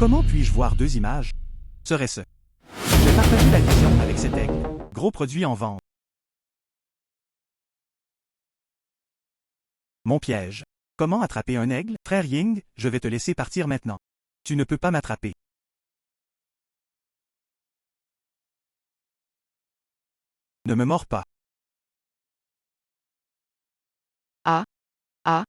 Comment puis-je voir deux images? Serait-ce? J'ai partagé la vision avec cet aigle. Gros produit en vente. Mon piège. Comment attraper un aigle? Frère Ying, je vais te laisser partir maintenant. Tu ne peux pas m'attraper. Ne me mords pas. Ah, ah.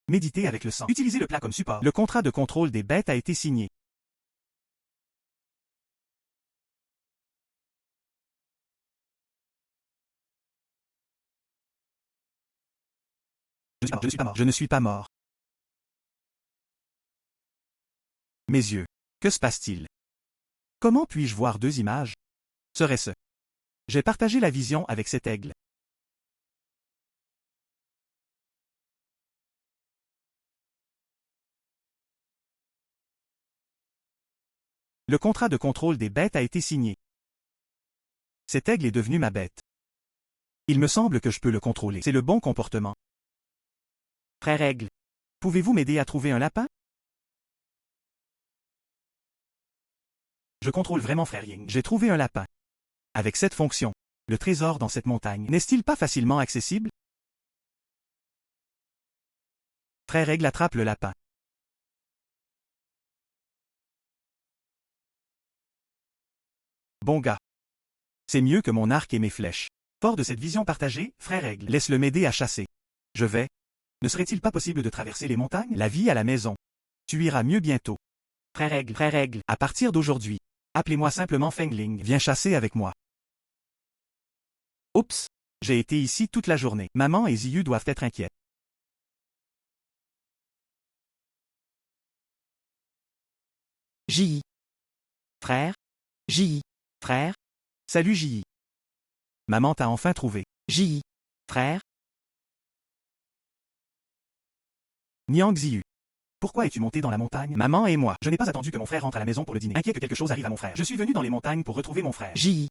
Méditer avec le sang. Utilisez le plat comme support. Le contrat de contrôle des bêtes a été signé. Je ne suis pas mort. Je ne suis pas mort. Mes yeux. Que se passe-t-il? Comment puis-je voir deux images? Serait-ce? J'ai partagé la vision avec cet aigle. Le contrat de contrôle des bêtes a été signé. Cet aigle est devenu ma bête. Il me semble que je peux le contrôler. C'est le bon comportement. Frère aigle, pouvez-vous m'aider à trouver un lapin? Je contrôle vraiment frère Ying. J'ai trouvé un lapin. Avec cette fonction, le trésor dans cette montagne n'est-il pas facilement accessible? Frère aigle attrape le lapin. Bon gars. C'est mieux que mon arc et mes flèches. Fort de cette vision partagée, frère aigle, laisse-le m'aider à chasser. Je vais. Ne serait-il pas possible de traverser les montagnes? La vie à la maison. Tu iras mieux bientôt. Frère aigle, à partir d'aujourd'hui, appelez-moi simplement Fengling. Viens chasser avec moi. Oups. J'ai été ici toute la journée. Maman et Ziyu doivent être inquiets. J.I. Frère. J.I. Frère. Salut J.I. Maman t'a enfin trouvé. J.I. Frère. Niang Ziyu. Pourquoi es-tu monté dans la montagne? Maman et moi. Je n'ai pas attendu que mon frère rentre à la maison pour le dîner. Inquiet que quelque chose arrive à mon frère. Je suis venu dans les montagnes pour retrouver mon frère. J.I.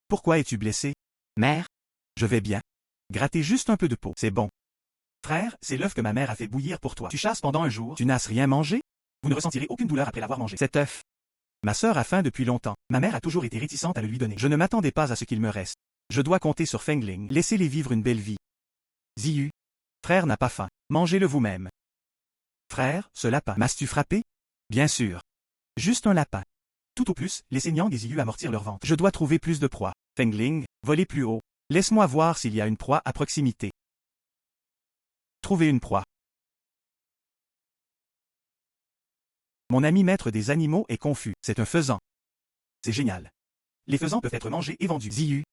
Pourquoi es-tu blessé? Mère. Je vais bien. Gratter juste un peu de peau, c'est bon. Frère, c'est l'œuf que ma mère a fait bouillir pour toi. Tu chasses pendant un jour. Tu n'as rien mangé? Vous ne ressentirez aucune douleur après l'avoir mangé. Cet œuf. Ma sœur a faim depuis longtemps. Ma mère a toujours été réticente à le lui donner. Je ne m'attendais pas à ce qu'il me reste. Je dois compter sur Fengling. Laissez-les vivre une belle vie. Ziyu. Frère n'a pas faim. Mangez-le vous-même. Frère, ce lapin. M'as-tu frappé? Bien sûr. Juste un lapin. Tout au plus, laissez Niang et Ziyu amortir leur ventre. Je dois trouver plus de proies. Fengling, volez plus haut. Laisse-moi voir s'il y a une proie à proximité. Trouvez une proie. Mon ami maître des animaux est confus. C'est un faisan. C'est génial. Les faisans peuvent être mangés et vendus. Ziyu.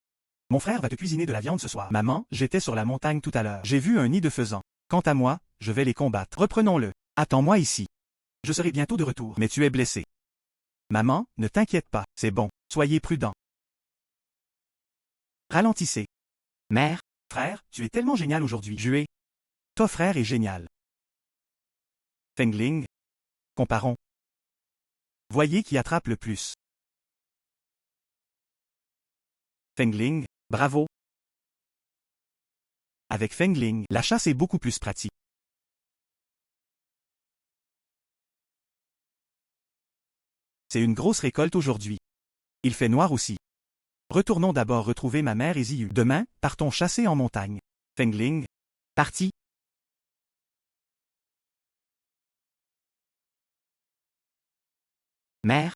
Mon frère va te cuisiner de la viande ce soir. Maman, j'étais sur la montagne tout à l'heure. J'ai vu un nid de faisans. Quant à moi, je vais les combattre. Reprenons-le. Attends-moi ici. Je serai bientôt de retour. Mais tu es blessé. Maman, ne t'inquiète pas. C'est bon. Soyez prudent. Ralentissez. Mère. Frère, tu es tellement génial aujourd'hui. Jué. Toi frère est génial. Fengling. Comparons. Voyez qui attrape le plus. Fengling, bravo. Avec Fengling, la chasse est beaucoup plus pratique. C'est une grosse récolte aujourd'hui. Il fait noir aussi. Retournons d'abord retrouver ma mère et Ziyu. Demain, partons chasser en montagne. Fengling. Parti. Mère.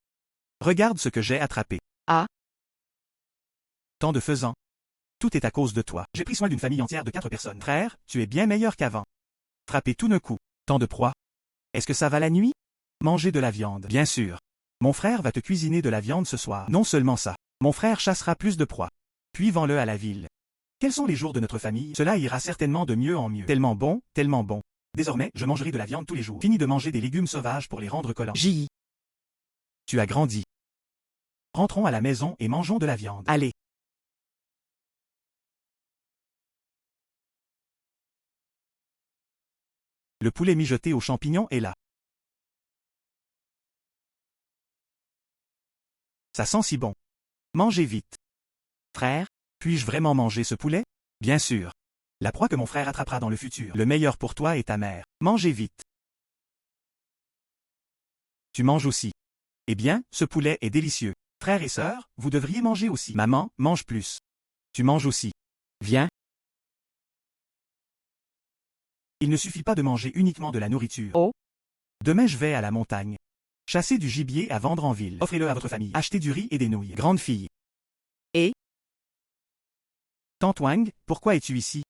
Regarde ce que j'ai attrapé. Ah. Tant de faisans. Tout est à cause de toi. J'ai pris soin d'une famille entière de 4 personnes. Frère, tu es bien meilleur qu'avant. Frapper tout d'un coup. Tant de proies. Est-ce que ça va la nuit? Manger de la viande. Bien sûr. Mon frère va te cuisiner de la viande ce soir. Non seulement ça. Mon frère chassera plus de proies. Puis vends-le à la ville. Quels sont les jours de notre famille? Cela ira certainement de mieux en mieux. Tellement bon, tellement bon. Désormais, je mangerai de la viande tous les jours. Fini de manger des légumes sauvages pour les rendre collants. J.I. Tu as grandi. Rentrons à la maison et mangeons de la viande. Allez. Le poulet mijoté aux champignons est là. Ça sent si bon. Mangez vite. Frère. Puis-je vraiment manger ce poulet? Bien sûr. La proie que mon frère attrapera dans le futur. Le meilleur pour toi et ta mère. Mangez vite. Tu manges aussi. Eh bien, ce poulet est délicieux. Frères et sœurs, vous devriez manger aussi. Maman, mange plus. Tu manges aussi. Viens. Il ne suffit pas de manger uniquement de la nourriture. Oh. Demain je vais à la montagne. Chasser du gibier à vendre en ville. Offrez-le à votre famille. Achetez du riz et des nouilles. Grande fille. Et? Tante Wang, pourquoi es-tu ici?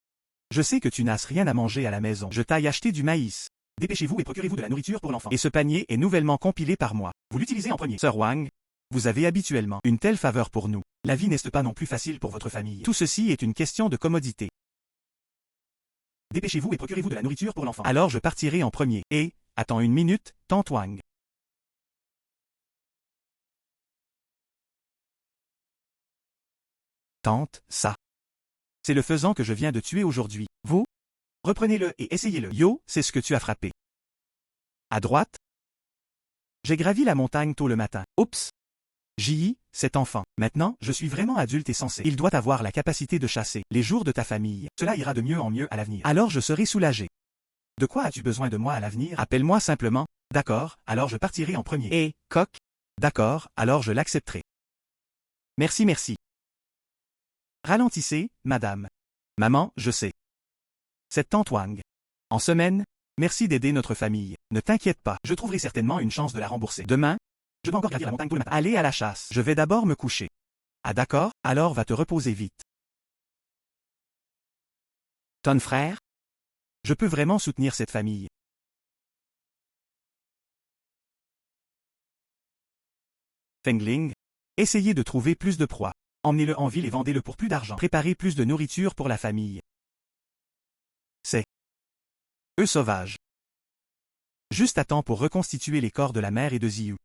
Je sais que tu n'as rien à manger à la maison. Je t'aille acheter du maïs. Dépêchez-vous et procurez-vous de la nourriture pour l'enfant. Et ce panier est nouvellement compilé par moi. Vous l'utilisez en premier. Sœur Wang, vous avez habituellement une telle faveur pour nous. La vie n'est pas non plus facile pour votre famille. Tout ceci est une question de commodité. Dépêchez-vous et procurez-vous de la nourriture pour l'enfant. Alors je partirai en premier. Et, attends une minute, Tante Wang. Tante, ça. C'est le faisan que je viens de tuer aujourd'hui. Vous? Reprenez-le et essayez-le. Yo, c'est ce que tu as frappé. À droite? J'ai gravi la montagne tôt le matin. Oups! J.I., cet enfant. Maintenant, je suis vraiment adulte et sensé. Il doit avoir la capacité de chasser les jours de ta famille. Cela ira de mieux en mieux à l'avenir. Alors je serai soulagé. De quoi as-tu besoin de moi à l'avenir? Appelle-moi simplement. D'accord, alors je partirai en premier. Et, coq? D'accord, alors je l'accepterai. Merci, merci. Ralentissez, madame. Maman, je sais. C'est Tante Wang. En semaine, merci d'aider notre famille. Ne t'inquiète pas, je trouverai certainement une chance de la rembourser. Demain, je dois encore gravir la montagne tout le matin. Allez à la chasse. Je vais d'abord me coucher. Ah d'accord, alors va te reposer vite. Ton frère? Je peux vraiment soutenir cette famille. Fengling, essayez de trouver plus de proies. Emmenez-le en ville et vendez-le pour plus d'argent. Préparez plus de nourriture pour la famille. C'est eux sauvages. Juste à temps pour reconstituer les corps de la mère et de Ziyu.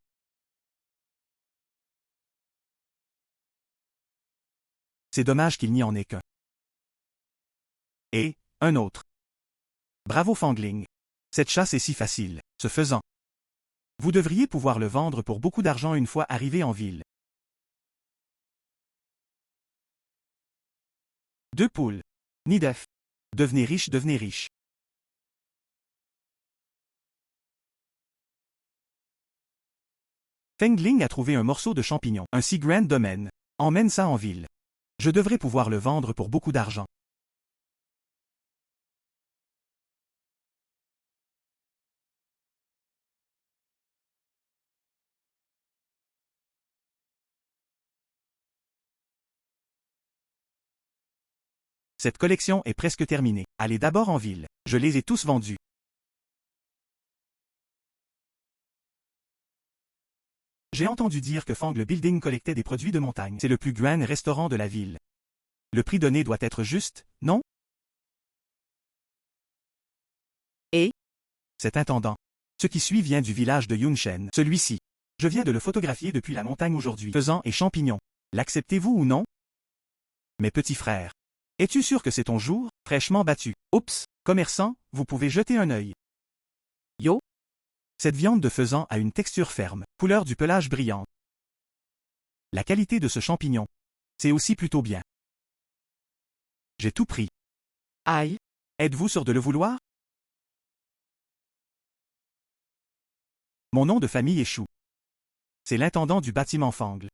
C'est dommage qu'il n'y en ait qu'un. Et, un autre. Bravo Fangling. Cette chasse est si facile. Ce faisant, vous devriez pouvoir le vendre pour beaucoup d'argent une fois arrivé en ville. 2 poules. Ni d'œufs. Devenez riche, devenez riche. Fengling a trouvé un morceau de champignon. Un si grand domaine. Emmène ça en ville. Je devrais pouvoir le vendre pour beaucoup d'argent. Cette collection est presque terminée. Allez d'abord en ville. Je les ai tous vendus. J'ai entendu dire que Fang le Building collectait des produits de montagne. C'est le plus grand restaurant de la ville. Le prix donné doit être juste, non? Et? Cet intendant. Ce qui suit vient du village de Yunshen. Celui-ci. Je viens de le photographier depuis la montagne aujourd'hui. Faisan et champignons. L'acceptez-vous ou non? Mes petits frères. Es-tu sûr que c'est ton jour? Fraîchement battu. Oups, commerçant, vous pouvez jeter un œil. Yo? Cette viande de faisan a une texture ferme, couleur du pelage brillante. La qualité de ce champignon. C'est aussi plutôt bien. J'ai tout pris. Aïe. Êtes-vous sûr de le vouloir? Mon nom de famille est Chou. C'est l'intendant du bâtiment Fangle.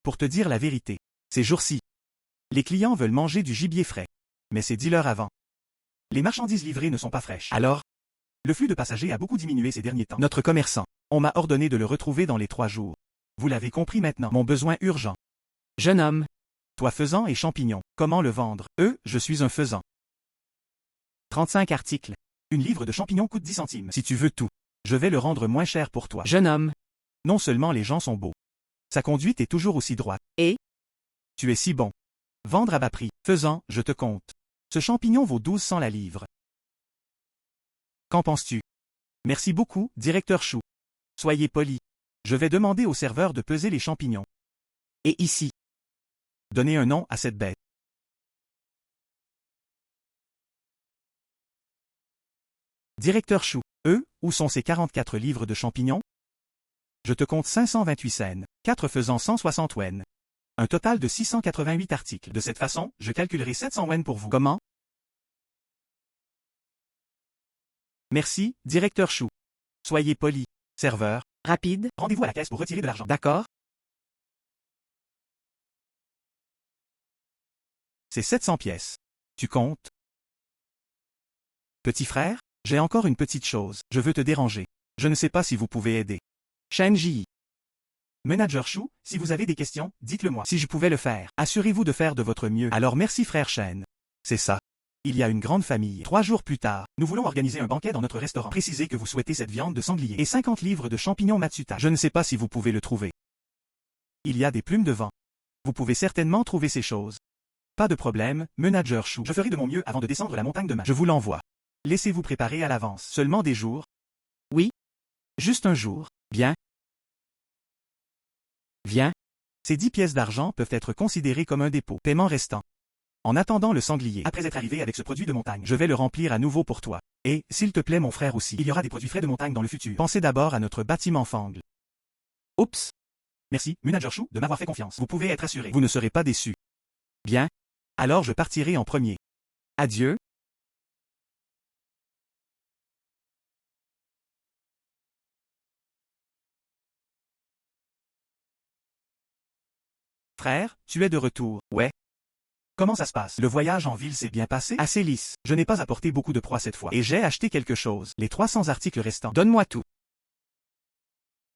Pour te dire la vérité, ces jours-ci, les clients veulent manger du gibier frais. Mais c'est 10 heures avant. Les marchandises livrées ne sont pas fraîches. Alors, le flux de passagers a beaucoup diminué ces derniers temps. Notre commerçant, on m'a ordonné de le retrouver dans les 3 jours. Vous l'avez compris maintenant. Mon besoin urgent. Jeune homme. Toi faisan et champignon. Comment le vendre? Je suis un faisan. 35 articles. Une livre de champignons coûte 10 centimes. Si tu veux tout, je vais le rendre moins cher pour toi. Jeune homme. Non seulement les gens sont beaux. Sa conduite est toujours aussi droite. Et? Tu es si bon. Vendre à bas prix. Faisan, je te compte. Ce champignon vaut 1200 la livre. Qu'en penses-tu? Merci beaucoup, directeur Chou. Soyez poli. Je vais demander au serveur de peser les champignons. Et ici. Donnez un nom à cette bête. Directeur Chou. Où sont ces 44 livres de champignons? Je te compte 528 cents, 4 faisant 160 wen. Un total de 688 articles. De cette façon, je calculerai 700 wen pour vous. Comment? Merci, directeur Chou. Soyez poli. Serveur, Rapide. rendez-vous à la caisse pour retirer de l'argent. D'accord. C'est 700 pièces. Tu comptes? Petit frère, j'ai encore une petite chose. Je veux te déranger. Je ne sais pas si vous pouvez aider. Shenji. Manager Chou, si vous avez des questions, dites-le moi. Si je pouvais le faire, assurez-vous de faire de votre mieux. Alors merci frère Shen. C'est ça. Il y a une grande famille. 3 jours plus tard, nous voulons organiser un banquet dans notre restaurant. Précisez que vous souhaitez cette viande de sanglier et 50 livres de champignons Matsuta. Je ne sais pas si vous pouvez le trouver. Il y a des plumes de vent. Vous pouvez certainement trouver ces choses. Pas de problème, Manager Chou. Je ferai de mon mieux avant de descendre la montagne demain. Je vous l'envoie. Laissez-vous préparer à l'avance. Seulement des jours? Oui. Juste un jour. Bien. Viens. Ces 10 pièces d'argent peuvent être considérées comme un dépôt. Paiement restant. En attendant le sanglier, après être arrivé avec ce produit de montagne, je vais le remplir à nouveau pour toi. Et, s'il te plaît mon frère aussi, il y aura des produits frais de montagne dans le futur. Pensez d'abord à notre bâtiment Fangle. Oups. Merci, Manager Chou, de m'avoir fait confiance. Vous pouvez être assuré. Vous ne serez pas déçu. Bien. Alors je partirai en premier. Adieu. Frère, tu es de retour. Ouais. Comment ça se passe? Le voyage en ville s'est bien passé? Assez lisse. Je n'ai pas apporté beaucoup de proies cette fois. Et j'ai acheté quelque chose. Les 300 articles restants. Donne-moi tout.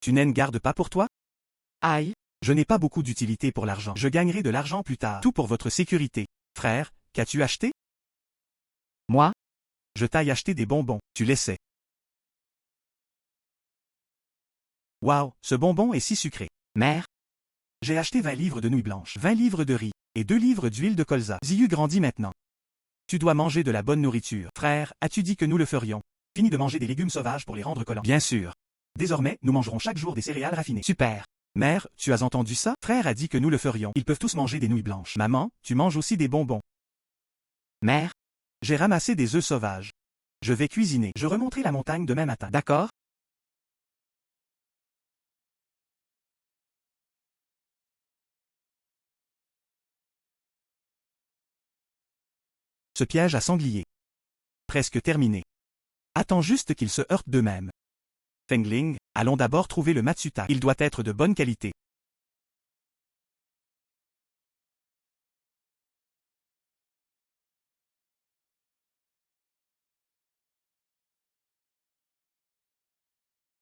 Tu n'en gardes pas pour toi? Aïe. Je n'ai pas beaucoup d'utilité pour l'argent. Je gagnerai de l'argent plus tard. Tout pour votre sécurité. Frère, qu'as-tu acheté? Moi? Je t'aille acheté des bonbons. Tu l'essaies. Waouh, ce bonbon est si sucré. Mère? J'ai acheté 20 livres de nouilles blanches, 20 livres de riz, et 2 livres d'huile de colza. Ziyu grandit maintenant. Tu dois manger de la bonne nourriture. Frère, as-tu dit que nous le ferions? Fini de manger des légumes sauvages pour les rendre collants. Bien sûr. Désormais, nous mangerons chaque jour des céréales raffinées. Super. Mère, tu as entendu ça? Frère a dit que nous le ferions. Ils peuvent tous manger des nouilles blanches. Maman, tu manges aussi des bonbons. Mère? J'ai ramassé des œufs sauvages. Je vais cuisiner. Je remonterai la montagne demain matin. D'accord. Ce piège à sanglier. Presque terminé. Attends juste qu'ils se heurtent d'eux-mêmes. Fengling, allons d'abord trouver le Matsuta. Il doit être de bonne qualité.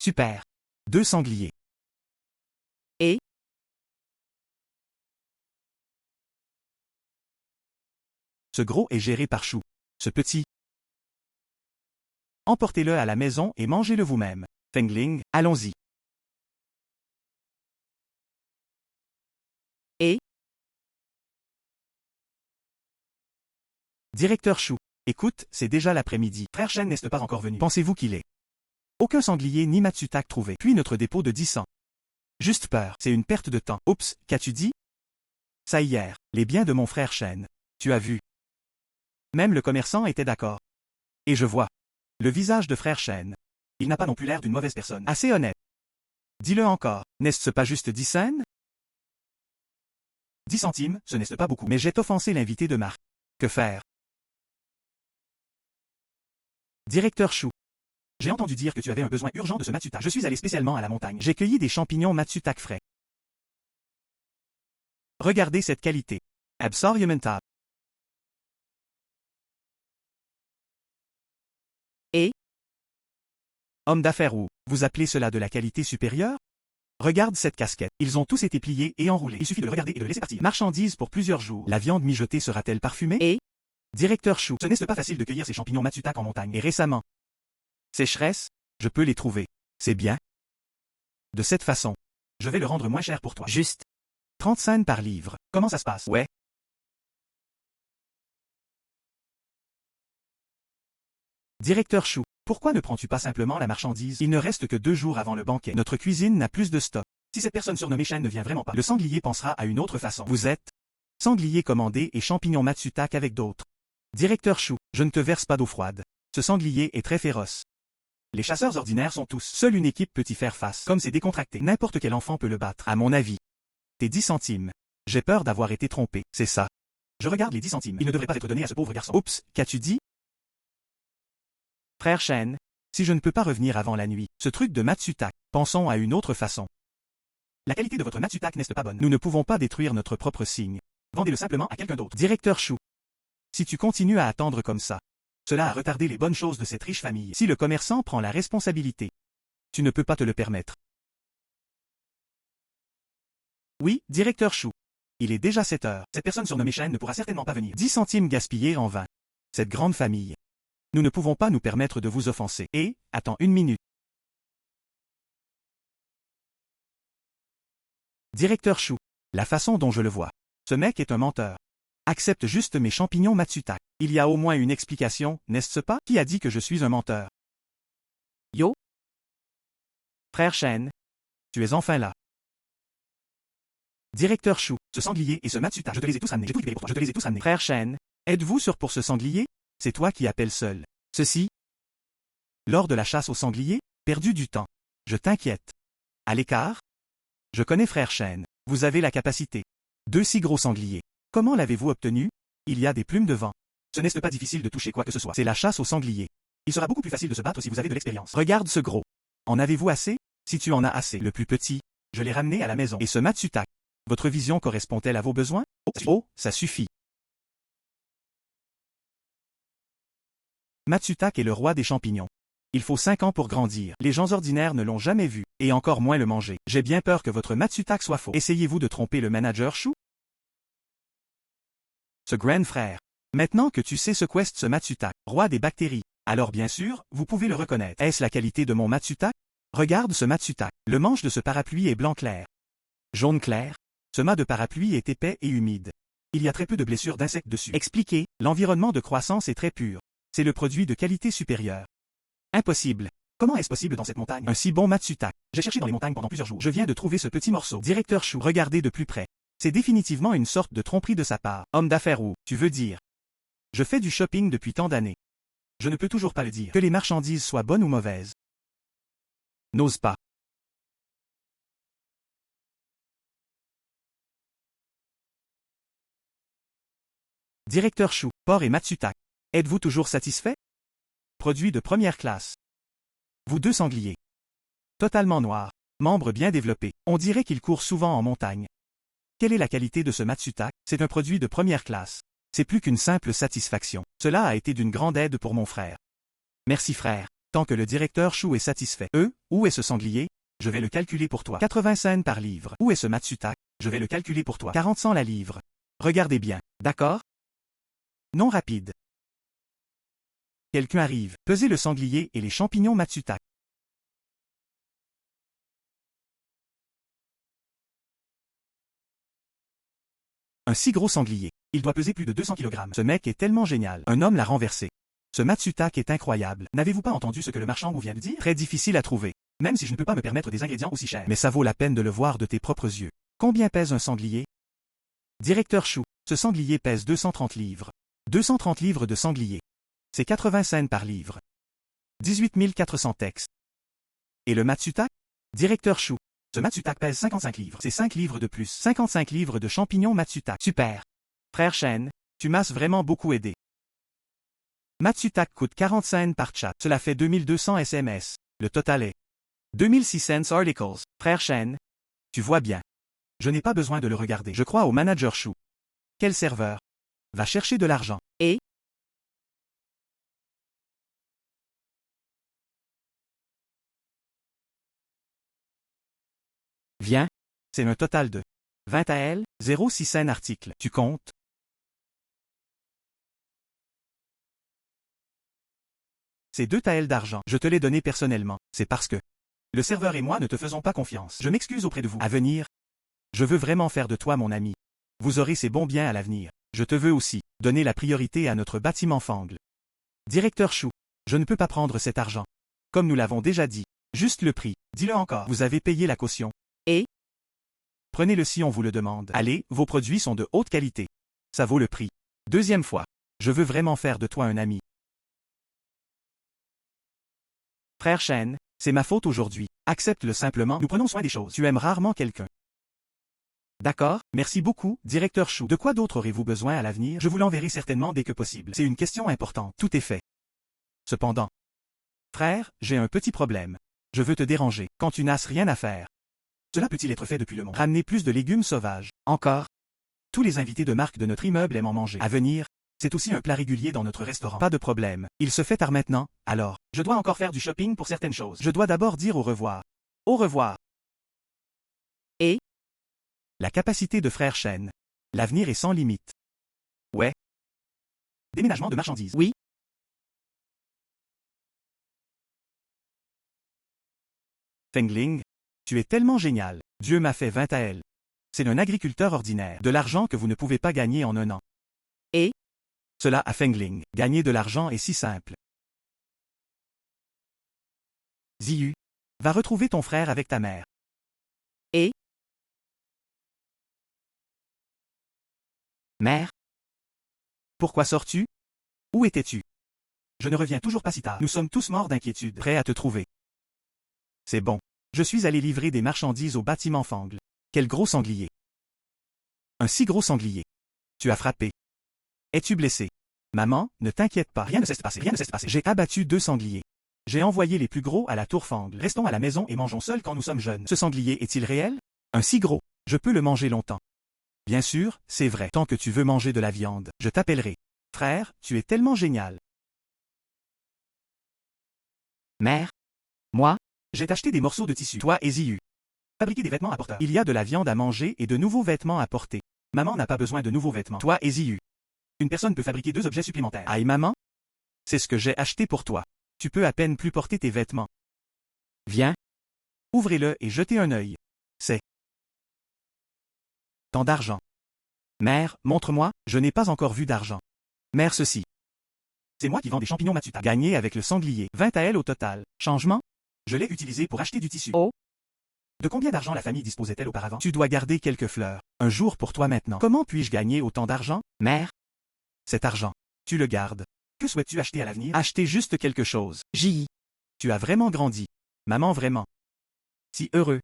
Super. 2 sangliers. Et? Ce gros est géré par Chou. Ce petit. Emportez-le à la maison et mangez-le vous-même. Fengling, allons-y. Et? Directeur Chou. Écoute, c'est déjà l'après-midi. Frère Shen n'est pas encore venu. Pensez-vous qu'il est? Aucun sanglier ni Matsutak trouvé. Puis notre dépôt de 10 cents. Juste peur. C'est une perte de temps. Oups, qu'as-tu dit? Ça hier. Les biens de mon frère Shen. Tu as vu? Même le commerçant était d'accord. Et je vois. Le visage de frère Shen. Il n'a pas non plus l'air d'une mauvaise personne. Assez honnête. Dis-le encore. N'est-ce pas juste 10 cents? 10 centimes, ce n'est pas beaucoup. Mais j'ai offensé l'invité de marque. Que faire? Directeur Chou. J'ai entendu dire que tu avais un besoin urgent de ce Matsutak. Je suis allé spécialement à la montagne. J'ai cueilli des champignons Matsutak frais. Regardez cette qualité. Absolument. Et? Homme d'affaires ou, vous appelez cela de la qualité supérieure? Regarde cette casquette. Ils ont tous été pliés et enroulés. Il suffit de le regarder et de le laisser partir. Marchandise pour plusieurs jours. La viande mijotée sera-t-elle parfumée? Et? Directeur Chou. Ce n'est pas facile de cueillir ces champignons Matsutak en montagne. Et récemment. Sécheresse? Je peux les trouver. C'est bien. De cette façon. Je vais le rendre moins cher pour toi. Juste. 30 cents par livre. Comment ça se passe? Ouais. Directeur Chou. Pourquoi ne prends-tu pas simplement la marchandise? Il ne reste que 2 jours avant le banquet. Notre cuisine n'a plus de stock. Si cette personne surnommée Shen ne vient vraiment pas, le sanglier pensera à une autre façon. Vous êtes sanglier commandé et champignons Matsutak avec d'autres. Directeur Chou, je ne te verse pas d'eau froide. Ce sanglier est très féroce. Les chasseurs ordinaires sont tous. Seule une équipe peut y faire face. Comme c'est décontracté, n'importe quel enfant peut le battre. À mon avis. Tes 10 centimes. J'ai peur d'avoir été trompé. C'est ça. Je regarde les 10 centimes. Ils ne devraient pas être donnés à ce pauvre garçon. Oups, qu'as-tu dit? Frère Shen, Si je ne peux pas revenir avant la nuit, ce truc de Matsutak, pensons à une autre façon. La qualité de votre Matsutak n'est pas bonne. Nous ne pouvons pas détruire notre propre signe. Vendez-le simplement à quelqu'un d'autre. Directeur Chou. Si tu continues à attendre comme ça, cela a retardé les bonnes choses de cette riche famille. Si le commerçant prend la responsabilité, tu ne peux pas te le permettre. Oui, directeur Chou. Il est déjà 7 heures. Cette personne surnommée Chen ne pourra certainement pas venir. 10 centimes gaspillés en vain. Cette grande famille. Nous ne pouvons pas nous permettre de vous offenser. Et, attends une minute. Directeur Chou. La façon dont je le vois. Ce mec est un menteur. Accepte juste mes champignons Matsutak. Il y a au moins une explication, n'est-ce pas? Qui a dit que je suis un menteur? Yo? Frère Chen. Tu es enfin là. Directeur Chou, ce sanglier et ce Matsutak, je te les ai tous ramenés. J'ai tout récupéré pour toi, je te les ai tous ramenés. Frère Chen. Êtes-vous sûr pour ce sanglier? C'est toi qui appelles seul. Ceci. Lors de la chasse au sanglier, perdu du temps. Je t'inquiète. À l'écart? Je connais frère Chen. Vous avez la capacité. 2 si gros sangliers. Comment l'avez-vous obtenu? Il y a des plumes de vent. Ce n'est pas difficile de toucher quoi que ce soit. C'est la chasse au sanglier. Il sera beaucoup plus facile de se battre si vous avez de l'expérience. Regarde ce gros. En avez-vous assez? Si tu en as assez. Le plus petit, je l'ai ramené à la maison. Et ce Matsutak, votre vision correspond-elle à vos besoins? Oh, ça suffit. Matsutak est le roi des champignons. Il faut 5 ans pour grandir. Les gens ordinaires ne l'ont jamais vu, et encore moins le manger. J'ai bien peur que votre Matsutak soit faux. Essayez-vous de tromper le manager Chou? Ce grand frère. Maintenant que tu sais ce qu'est ce Matsutak, roi des bactéries, alors bien sûr, vous pouvez le reconnaître. Est-ce la qualité de mon Matsutak? Regarde ce Matsutak. Le manche de ce parapluie est blanc clair. Jaune clair. Ce mât de parapluie est épais et humide. Il y a très peu de blessures d'insectes dessus. Expliquez, l'environnement de croissance est très pur. C'est le produit de qualité supérieure. Impossible. Comment est-ce possible dans cette montagne? Un si bon Matsutak. J'ai cherché dans les montagnes pendant plusieurs jours. Je viens de trouver ce petit morceau. Directeur Chou, regardez de plus près. C'est définitivement une sorte de tromperie de sa part. Homme d'affaires ou, tu veux dire? Je fais du shopping depuis tant d'années. Je ne peux toujours pas le dire. Que les marchandises soient bonnes ou mauvaises. N'ose pas. Directeur Chou, porc et Matsutak. Êtes-vous toujours satisfait? Produit de première classe. Vous 2 sangliers. Totalement noirs. Membres bien développés. On dirait qu'il court souvent en montagne. Quelle est la qualité de ce Matsutak? C'est un produit de première classe. C'est plus qu'une simple satisfaction. Cela a été d'une grande aide pour mon frère. Merci frère. Tant que le directeur Chou est satisfait. Où est ce sanglier? Je vais le calculer pour toi. 80 cents par livre. Où est ce Matsutak? Je vais le calculer pour toi. 40 cents la livre. Regardez bien. D'accord? Non rapide. Quelqu'un arrive. Pesez le sanglier et les champignons Matsutak. Un si gros sanglier. Il doit peser plus de 200 kg. Ce mec est tellement génial. Un homme l'a renversé. Ce Matsutak est incroyable. N'avez-vous pas entendu ce que le marchand vous vient de dire? Très difficile à trouver. Même si je ne peux pas me permettre des ingrédients aussi chers. Mais ça vaut la peine de le voir de tes propres yeux. Combien pèse un sanglier? Directeur Chou. Ce sanglier pèse 230 livres. 230 livres de sanglier. C'est 80 cents par livre. 18 400 textes. Et le Matsutak? Directeur Chou. Ce Matsutak pèse 55 livres. C'est 5 livres de plus. 55 livres de champignons Matsutak. Super. Frère Chen, tu m'as vraiment beaucoup aidé. Matsutak coûte 40 cents par chat. Cela fait 2200 SMS. Le total est 2600 articles. Frère Chen, tu vois bien. Je n'ai pas besoin de le regarder. Je crois au manager Chou. Quel serveur? Va chercher de l'argent. Et? Viens. C'est un total de 20 AL, 0,6 cents articles. Tu comptes? C'est 2 taels d'argent. Je te l'ai donné personnellement. C'est parce que le serveur et moi ne te faisons pas confiance. Je m'excuse auprès de vous. À venir. Je veux vraiment faire de toi mon ami. Vous aurez ces bons biens à l'avenir. Je te veux aussi donner la priorité à notre bâtiment Fangle. Directeur Chou, je ne peux pas prendre cet argent. Comme nous l'avons déjà dit. Juste le prix. Dis-le encore. Vous avez payé la caution. Et? Prenez-le si on vous le demande. Allez, vos produits sont de haute qualité. Ça vaut le prix. Deuxième fois. Je veux vraiment faire de toi un ami. Frère Chen, c'est ma faute aujourd'hui. Accepte-le simplement. Nous prenons soin des choses. Tu aimes rarement quelqu'un. D'accord, merci beaucoup, directeur Chou. De quoi d'autre aurez-vous besoin à l'avenir? Je vous l'enverrai certainement dès que possible. C'est une question importante. Tout est fait. Cependant. Frère, j'ai un petit problème. Je veux te déranger, quand tu n'as rien à faire. Cela peut-il être fait depuis le monde? Ramener plus de légumes sauvages. Encore. Tous les invités de marque de notre immeuble aiment en manger. À venir, c'est aussi un plat régulier dans notre restaurant. Pas de problème. Il se fait tard maintenant, alors. Je dois encore faire du shopping pour certaines choses. Je dois d'abord dire au revoir. Au revoir. Et? La capacité de Frère Chen. L'avenir est sans limite. Ouais. Déménagement de marchandises. Oui. Fengling, tu es tellement génial. Dieu m'a fait 20 à elle. C'est un agriculteur ordinaire. De l'argent que vous ne pouvez pas gagner en un an. Et? Cela à Fengling. Gagner de l'argent est si simple. Ziyu, va retrouver ton frère avec ta mère. Et? Mère? Pourquoi sors-tu? Où étais-tu? Je ne reviens toujours pas si tard. Nous sommes tous morts d'inquiétude. Prêts à te trouver. C'est bon. Je suis allé livrer des marchandises au bâtiment Fangle. Quel gros sanglier. Un si gros sanglier. Tu as frappé. Es-tu blessé? Maman, ne t'inquiète pas. Rien ne s'est passé, rien ne s'est passé. J'ai abattu 2 sangliers. J'ai envoyé les plus gros à la tour Fangle. Restons à la maison et mangeons seuls quand nous sommes jeunes. Ce sanglier est-il réel? Un si gros. Je peux le manger longtemps. Bien sûr, c'est vrai. Tant que tu veux manger de la viande, je t'appellerai. Frère, tu es tellement génial. Mère? Moi? J'ai acheté des morceaux de tissu. Toi et Ziyu. Fabriquer des vêtements à porteurs. Il y a de la viande à manger et de nouveaux vêtements à porter. Maman n'a pas besoin de nouveaux vêtements. Toi et Ziyu. Une personne peut fabriquer 2 objets supplémentaires. Aïe maman? C'est ce que j'ai acheté pour toi. Tu peux à peine plus porter tes vêtements. Viens. Ouvrez-le et jetez un œil. C'est tant d'argent. Mère, montre-moi, je n'ai pas encore vu d'argent. Mère ceci. C'est moi qui vends des champignons Matsuta. Gagné avec le sanglier. 20 à elle au total. Changement? Je l'ai utilisé pour acheter du tissu. Oh. De combien d'argent la famille disposait-elle auparavant? Tu dois garder quelques fleurs. Un jour pour toi maintenant. Comment puis-je gagner autant d'argent? Mère? Cet argent. Tu le gardes. Que souhaites-tu acheter à l'avenir? Acheter juste quelque chose. J. Tu as vraiment grandi. Maman vraiment. Si heureux.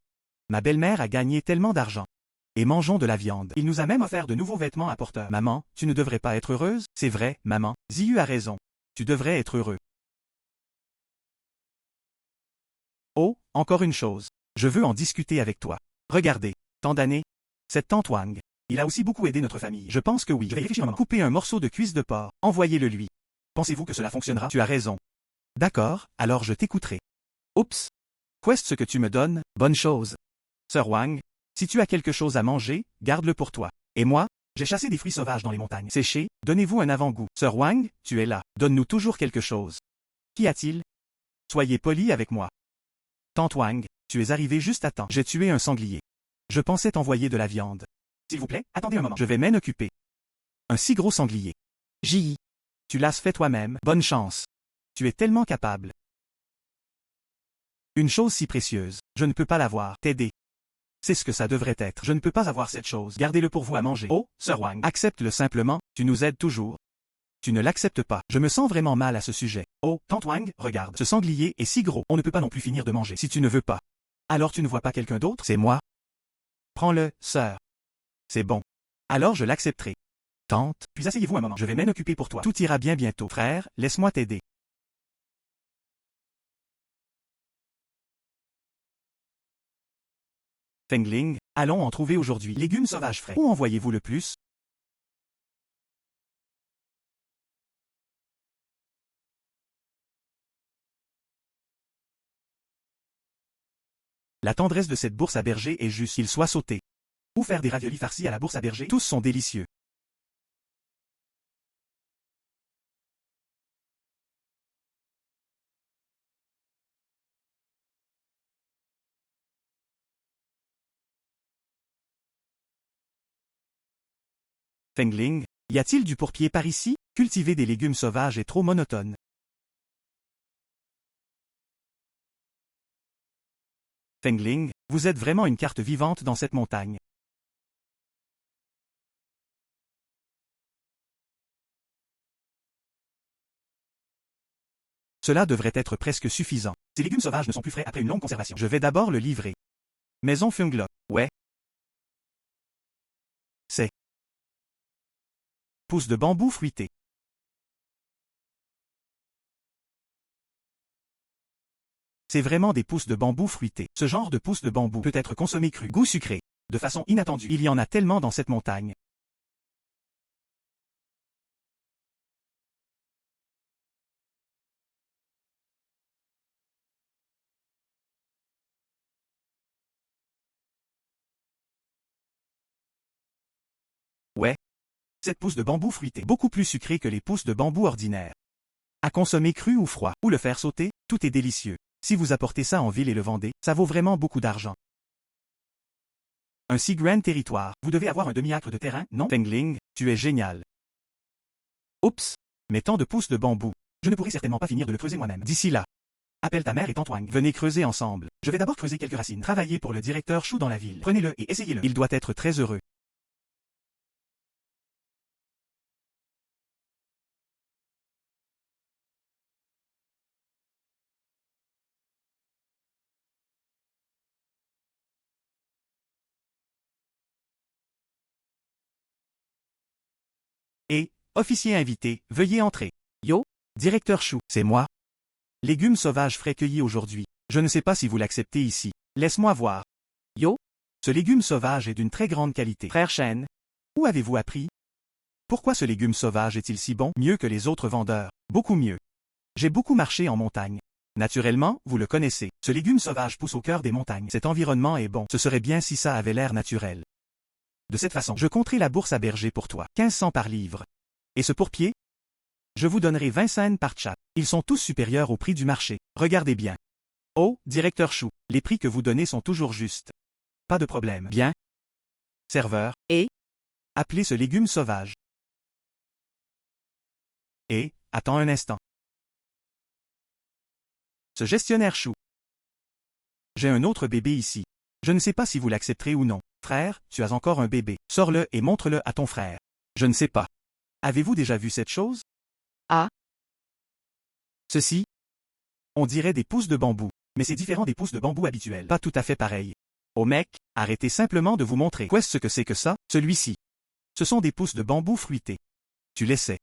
Ma belle-mère a gagné tellement d'argent. Et mangeons de la viande. Il nous a même offert de nouveaux vêtements à porteurs. Maman, tu ne devrais pas être heureuse? C'est vrai, maman. Ziyu a raison. Tu devrais être heureux. Oh, encore une chose. Je veux en discuter avec toi. Regardez. Tant d'années. Cette tante Wang. Il a aussi beaucoup aidé notre famille. Je pense que oui. Je vais y réfléchir un moment. Couper un morceau de cuisse de porc. Envoyez-le lui. Pensez-vous que cela fonctionnera? Tu as raison. D'accord, alors je t'écouterai. Oups. Qu'est-ce que tu me donnes? Bonne chose. Sœur Wang, si tu as quelque chose à manger, garde-le pour toi. Et moi, j'ai chassé des fruits sauvages dans les montagnes. Séchés, donnez-vous un avant-goût. Sœur Wang, tu es là. Donne-nous toujours quelque chose. Qu'y a-t-il? Soyez poli avec moi. Tante Wang, tu es arrivé juste à temps. J'ai tué un sanglier. Je pensais t'envoyer de la viande. S'il vous plaît, attendez un moment. Je vais m'en occuper. Un si gros sanglier. J. Tu l'as fait toi-même. Bonne chance. Tu es tellement capable. Une chose si précieuse. Je ne peux pas l'avoir. T'aider. C'est ce que ça devrait être. Je ne peux pas avoir cette chose. Gardez-le pour vous à manger. Oh, Sœur Wang. Accepte-le simplement. Tu nous aides toujours. Tu ne l'acceptes pas. Je me sens vraiment mal à ce sujet. Oh, tante Wang, regarde. Ce sanglier est si gros. On ne peut pas non plus finir de manger. Si tu ne veux pas. Alors tu ne vois pas quelqu'un d'autre? C'est moi. Prends-le, sœur. C'est bon. Alors je l'accepterai. Tante, puis asseyez-vous un moment. Je vais m'en occuper pour toi. Tout ira bien bientôt. Frère, laisse-moi t'aider. Fengling, allons en trouver aujourd'hui. Légumes sauvages frais. Où en voyez-vous le plus? La tendresse de cette bourse à berger est juste qu'il soit sauté. Ou faire des raviolis farcis à la bourse à berger. Tous sont délicieux. Fengling, y a-t-il du pourpier par ici? Cultiver des légumes sauvages est trop monotone. Fengling, vous êtes vraiment une carte vivante dans cette montagne. Cela devrait être presque suffisant. Ces légumes sauvages ne sont plus frais après une longue conservation. Je vais d'abord le livrer. Maison Fungla. Ouais. C'est pousse de bambou fruité. C'est vraiment des pousses de bambou fruités. Ce genre de pousses de bambou peut être consommé cru, goût sucré, de façon inattendue. Il y en a tellement dans cette montagne. Ouais. Cette pousse de bambou fruité, beaucoup plus sucrée que les pousses de bambou ordinaires. À consommer cru ou froid, ou le faire sauter, tout est délicieux. Si vous apportez ça en ville et le vendez, ça vaut vraiment beaucoup d'argent. Un si grand territoire, vous devez avoir un demi-acre de terrain, non? Fengling, tu es génial. Oups, mais tant de pousses de bambou. Je ne pourrai certainement pas finir de le creuser moi-même. D'ici là, appelle ta mère et Tantwang. Venez creuser ensemble. Je vais d'abord creuser quelques racines. Travaillez pour le directeur Chou dans la ville. Prenez-le et essayez-le. Il doit être très heureux. Et, officier invité, veuillez entrer. Yo, Directeur Chou, c'est moi. Légumes sauvages frais cueillis aujourd'hui. Je ne sais pas si vous l'acceptez ici. Laisse-moi voir. yo, Ce légume sauvage est d'une très grande qualité. frère Shen. Où avez-vous appris? Pourquoi ce légume sauvage est-il si bon? Mieux que les autres vendeurs. Beaucoup mieux. J'ai beaucoup marché en montagne. Naturellement, vous le connaissez. Ce légume sauvage pousse au cœur des montagnes. Cet environnement est bon. Ce serait bien si ça avait l'air naturel. De cette façon, je compterai la bourse à berger pour toi. 1500 par livre. Et ce pourpier? Je vous donnerai 20 cents par chat. Ils sont tous supérieurs au prix du marché. Regardez bien. Oh, directeur Chou, les prix que vous donnez sont toujours justes. Pas de problème. Bien. Serveur. Et? Appelez ce légume sauvage. Et, attends un instant. Ce gestionnaire Chou. J'ai un autre bébé ici. Je ne sais pas si vous l'accepterez ou non. Frère, tu as encore un bébé. Sors-le et montre-le à ton frère. Je ne sais pas. Avez-vous déjà vu cette chose? Ah. Ceci? On dirait des pousses de bambou. Mais c'est différent des pousses de bambou habituelles. Pas tout à fait pareil. Oh mec, arrêtez simplement de vous montrer. Qu'est-ce que c'est que ça? Celui-ci. Ce sont des pousses de bambou fruitées. Tu les sais.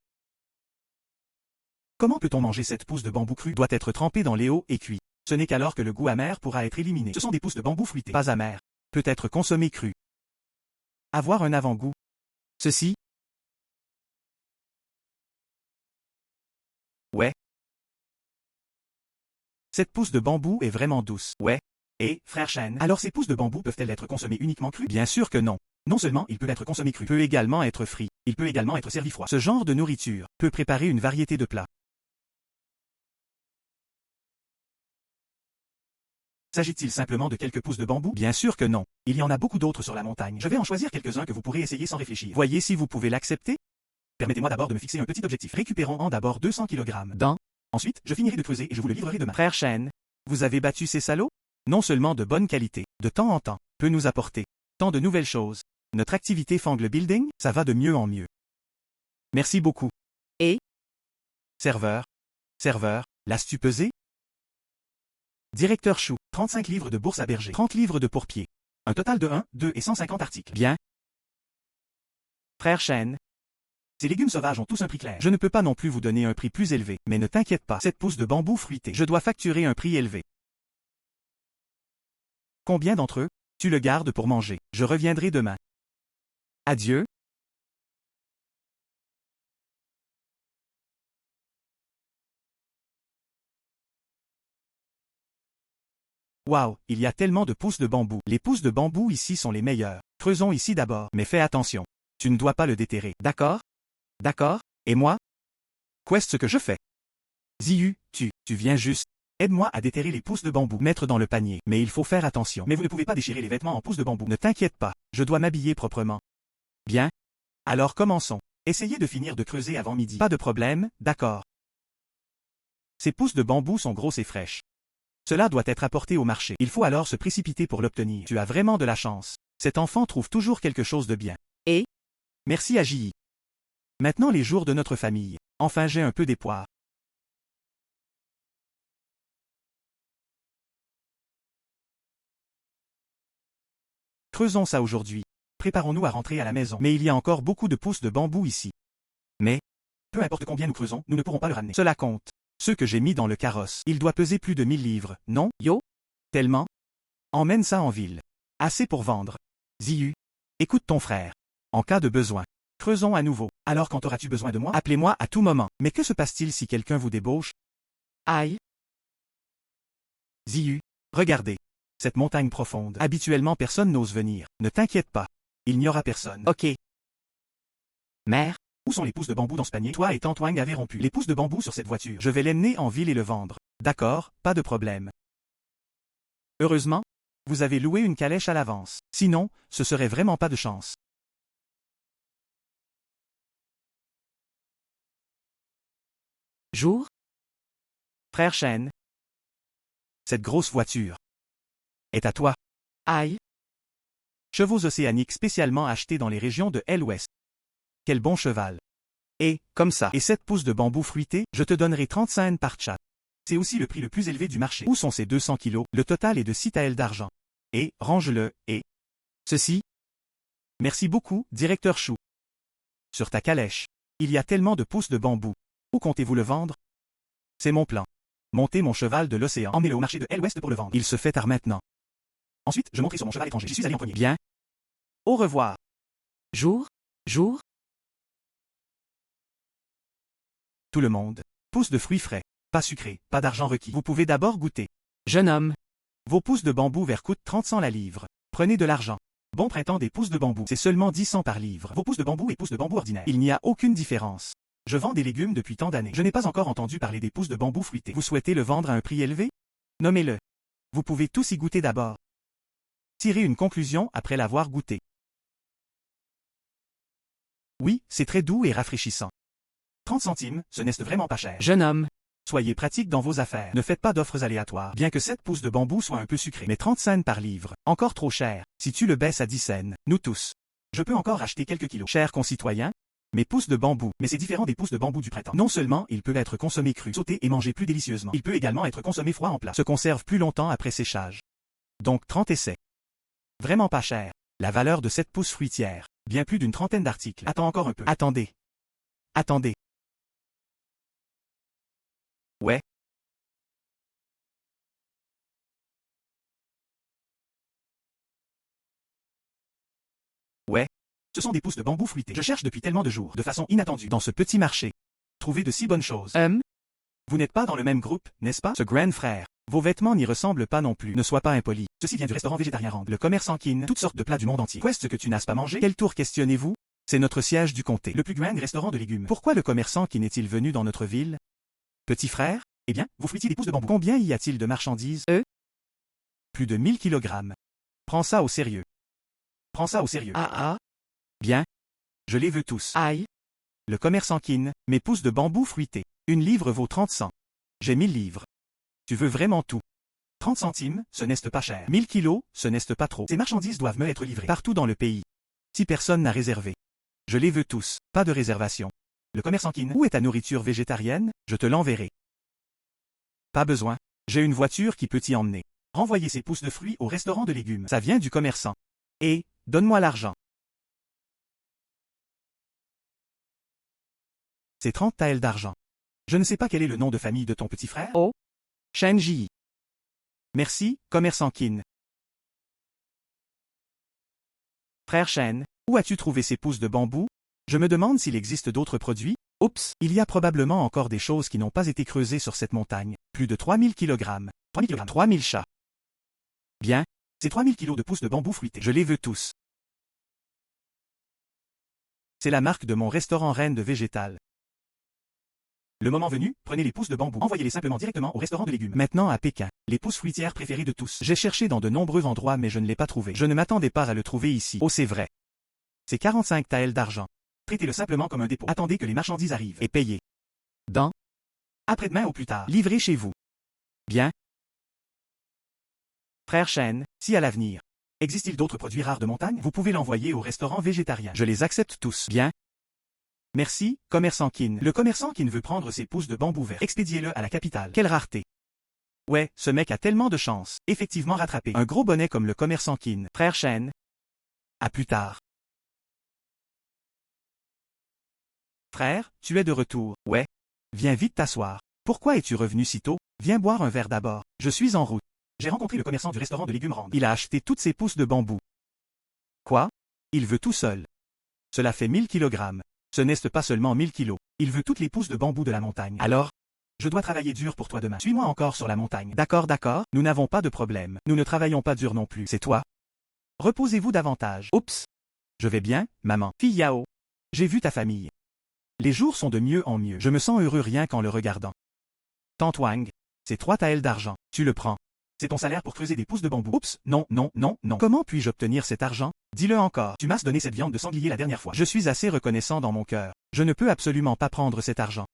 Comment peut-on manger cette pousse de bambou crue? Doit être trempée dans l'eau et cuit. Ce n'est qu'alors que le goût amer pourra être éliminé. Ce sont des pousses de bambou fruitées. Pas amères. Peut être consommé cru. Avoir un avant-goût. Ceci? Ouais. Cette pousse de bambou est vraiment douce. Ouais. Et, frère Shen, alors ces pousses de bambou peuvent-elles être consommées uniquement crues? Bien sûr que non. Non seulement il peut être consommé cru, il peut également être frit, il peut également être servi froid. Ce genre de nourriture peut préparer une variété de plats. S'agit-il simplement de quelques pousses de bambou? Bien sûr que non. Il y en a beaucoup d'autres sur la montagne. Je vais en choisir quelques-uns que vous pourrez essayer sans réfléchir. Voyez si vous pouvez l'accepter. Permettez-moi d'abord de me fixer un petit objectif. Récupérons d'abord 200 kg. Dans. Ensuite, je finirai de creuser et je vous le livrerai demain. Frère Shen. Vous avez battu ces salauds? Non seulement de bonne qualité, de temps en temps, peut nous apporter tant de nouvelles choses. Notre activité Fangle Building, ça va de mieux en mieux. Merci beaucoup. Et? Serveur. Serveur, l'as-tu pesé? Directeur Chou, 35 livres de bourse à berger, 30 livres de pourpier. Un total de 1, 2 et 150 articles. Bien. Frère Shen. Ces légumes sauvages ont tous un prix clair. Je ne peux pas non plus vous donner un prix plus élevé, mais ne t'inquiète pas, cette pousse de bambou fruité, je dois facturer un prix élevé. Combien d'entre eux? Tu le gardes pour manger. Je reviendrai demain. Adieu. Waouh, il y a tellement de pousses de bambou. Les pousses de bambou ici sont les meilleures. Creusons ici d'abord, mais fais attention. Tu ne dois pas le déterrer. D'accord? D'accord? Et moi? Qu'est-ce que je fais? Ziyu, tu viens juste. Aide-moi à déterrer les pousses de bambou, mettre dans le panier. Mais il faut faire attention. Mais vous ne pouvez pas déchirer les vêtements en pousses de bambou. Ne t'inquiète pas, je dois m'habiller proprement. Bien. Alors commençons. Essayez de finir de creuser avant midi. Pas de problème, d'accord. Ces pousses de bambou sont grosses et fraîches. Cela doit être apporté au marché. Il faut alors se précipiter pour l'obtenir. Tu as vraiment de la chance. Cet enfant trouve toujours quelque chose de bien. Et? Merci à J.I. Maintenant les jours de notre famille. Enfin j'ai un peu d'espoir. Creusons ça aujourd'hui. Préparons-nous à rentrer à la maison. Mais il y a encore beaucoup de pousses de bambou ici. Mais, peu importe combien nous creusons, nous ne pourrons pas le ramener. Cela compte. Ceux que j'ai mis dans le carrosse. Il doit peser plus de 1000 livres, non? Yo? Tellement? Emmène ça en ville. Assez pour vendre. Ziyu. Écoute ton frère. En cas de besoin. Creusons à nouveau. Alors quand auras-tu besoin de moi? Appelez-moi à tout moment. Mais que se passe-t-il si quelqu'un vous débauche? Aïe. Ziyu. Regardez. Cette montagne profonde. Habituellement personne n'ose venir. Ne t'inquiète pas. Il n'y aura personne. Ok. Mère? Où sont les pousses de bambou dans ce panier? Toi et Tante Wang avez rompu les pousses de bambou sur cette voiture. Je vais l'emmener en ville et le vendre. D'accord, pas de problème. Heureusement, vous avez loué une calèche à l'avance. Sinon, ce serait vraiment pas de chance. Jour? Frère Shen? Cette grosse voiture est à toi. Aïe. Chevaux océaniques spécialement achetés dans les régions de l'Ouest. Quel bon cheval. Et, comme ça, et 7 pousses de bambou fruité, je te donnerai 35 par chat. C'est aussi le prix le plus élevé du marché. Où sont ces 200 kilos? Le total est de 6 taels d'argent. Et, range-le, et... Ceci? Merci beaucoup, directeur Chou. Sur ta calèche. Il y a tellement de pousses de bambou. Où comptez-vous le vendre? C'est mon plan. Montez mon cheval de l'océan. Emmenez-le au marché de l'Ouest pour le vendre. Il se fait tard maintenant. Ensuite, je monterai sur mon cheval étranger. J'y suis allé en premier. Bien. Au revoir. Jour? Jour? Tout le monde. Pousses de fruits frais. Pas sucrés, pas d'argent requis. Vous pouvez d'abord goûter. Jeune homme. Vos pousses de bambou verts coûtent 30 cents la livre. Prenez de l'argent. Bon printemps des pousses de bambou. C'est seulement 10 cents par livre. Vos pousses de bambou et pousses de bambou ordinaires. Il n'y a aucune différence. Je vends des légumes depuis tant d'années. Je n'ai pas encore entendu parler des pousses de bambou fruitées. Vous souhaitez le vendre à un prix élevé? Nommez-le. Vous pouvez tous y goûter d'abord. Tirez une conclusion après l'avoir goûté. Oui, c'est très doux et rafraîchissant. 30 centimes, ce n'est vraiment pas cher. Jeune homme. Soyez pratique dans vos affaires. Ne faites pas d'offres aléatoires. Bien que 7 pousses de bambou soient un peu sucrées, mais 30 cents par livre. Encore trop cher. Si tu le baisses à 10 cents, nous tous. Je peux encore acheter quelques kilos. Chers concitoyens, mes pousses de bambou. Mais c'est différent des pousses de bambou du printemps. Non seulement il peut être consommé cru, sauté et mangé plus délicieusement, il peut également être consommé froid en plat. Se conserve plus longtemps après séchage. Donc 30 essais. Vraiment pas cher. La valeur de cette pousse fruitière. Bien plus d'une trentaine d'articles. Attends encore un peu. Attendez. Attendez. Ouais. Ouais. Ce sont des pousses de bambou fruitées. Je cherche depuis tellement de jours, de façon inattendue, dans ce petit marché. Trouver de si bonnes choses. Vous n'êtes pas dans le même groupe, n'est-ce pas? Ce grand frère. Vos vêtements n'y ressemblent pas non plus. Ne sois pas impoli. Ceci vient du restaurant végétarien Rand. Le commerçant Kin. Toutes sortes de plats du monde entier. Qu'est-ce que tu n'as pas mangé? Quel tour questionnez-vous? C'est notre siège du comté. Le plus grand restaurant de légumes. Pourquoi le commerçant Kin est-il venu dans notre ville? Petit frère? Eh bien, vous fruitiez des pousses de bambou. Combien y a-t-il de marchandises? Plus de 1000 kilogrammes. Prends ça au sérieux. Prends ça au sérieux. Ah. Bien. Je les veux tous. Aïe. Le commerçant Kin. Mes pousses de bambou fruitées. Une livre vaut 30 cents. J'ai 1000 livres. Tu veux vraiment tout? 30 centimes, ce n'est pas cher. 1000 kilos, ce n'est pas trop. Ces marchandises doivent me être livrées partout dans le pays. Si personne n'a réservé. Je les veux tous. Pas de réservation. Le commerçant Kin. Où est ta nourriture végétarienne? Je te l'enverrai. Pas besoin. J'ai une voiture qui peut t'y emmener. Renvoyez ces pousses de fruits au restaurant de légumes. Ça vient du commerçant. Et, donne-moi l'argent. C'est 30 taels d'argent. Je ne sais pas quel est le nom de famille de ton petit frère. Oh. Shenji. Merci, commerçant Kin. Frère Shen, où as-tu trouvé ces pousses de bambou? Je me demande s'il existe d'autres produits. Oups, il y a probablement encore des choses qui n'ont pas été creusées sur cette montagne. Plus de 3000 kilogrammes. 3000 chats. Bien, c'est 3000 kilos de pousses de bambou fruitées. Je les veux tous. C'est la marque de mon restaurant Reine de végétal. Le moment venu, prenez les pousses de bambou. Envoyez-les simplement directement au restaurant de légumes. Maintenant à Pékin, les pousses fruitières préférées de tous. J'ai cherché dans de nombreux endroits mais je ne l'ai pas trouvé. Je ne m'attendais pas à le trouver ici. Oh c'est vrai. C'est 45 taels d'argent. Traitez-le simplement comme un dépôt. Attendez que les marchandises arrivent. Et payez. Dans. Après-demain ou plus tard. Livré chez vous. Bien. Frère Shen, si à l'avenir. Existe-t-il d'autres produits rares de montagne? Vous pouvez l'envoyer au restaurant végétarien. Je les accepte tous. Bien. Merci, commerçant Kin. Le commerçant Kin veut prendre ses pousses de bambou vert. Expédiez-le à la capitale. Quelle rareté. Ouais, ce mec a tellement de chance. Effectivement rattrapé. Un gros bonnet comme le commerçant Kin. Frère Shen. À plus tard. Frère, tu es de retour. Ouais. Viens vite t'asseoir. Pourquoi es-tu revenu si tôt? Viens boire un verre d'abord. Je suis en route. J'ai rencontré le commerçant du restaurant de légumes Rand. Il a acheté toutes ses pousses de bambou. Quoi? Il veut tout seul. Cela fait 1000 kilogrammes. Ce n'est pas seulement 1000 kilos. Il veut toutes les pousses de bambou de la montagne. Alors? Je dois travailler dur pour toi demain. Suis-moi encore sur la montagne. D'accord, d'accord. Nous n'avons pas de problème. Nous ne travaillons pas dur non plus. C'est toi. Reposez-vous davantage. Oups. Je vais bien, maman. Fille Yao. J'ai vu ta famille. Les jours sont de mieux en mieux. Je me sens heureux rien qu'en le regardant. Tante Wang, c'est 3 taels d'argent. Tu le prends. C'est ton salaire pour creuser des pousses de bambou. Oups, non, non, non, non. Comment puis-je obtenir cet argent? Dis-le encore. Tu m'as donné cette viande de sanglier la dernière fois. Je suis assez reconnaissant dans mon cœur. Je ne peux absolument pas prendre cet argent.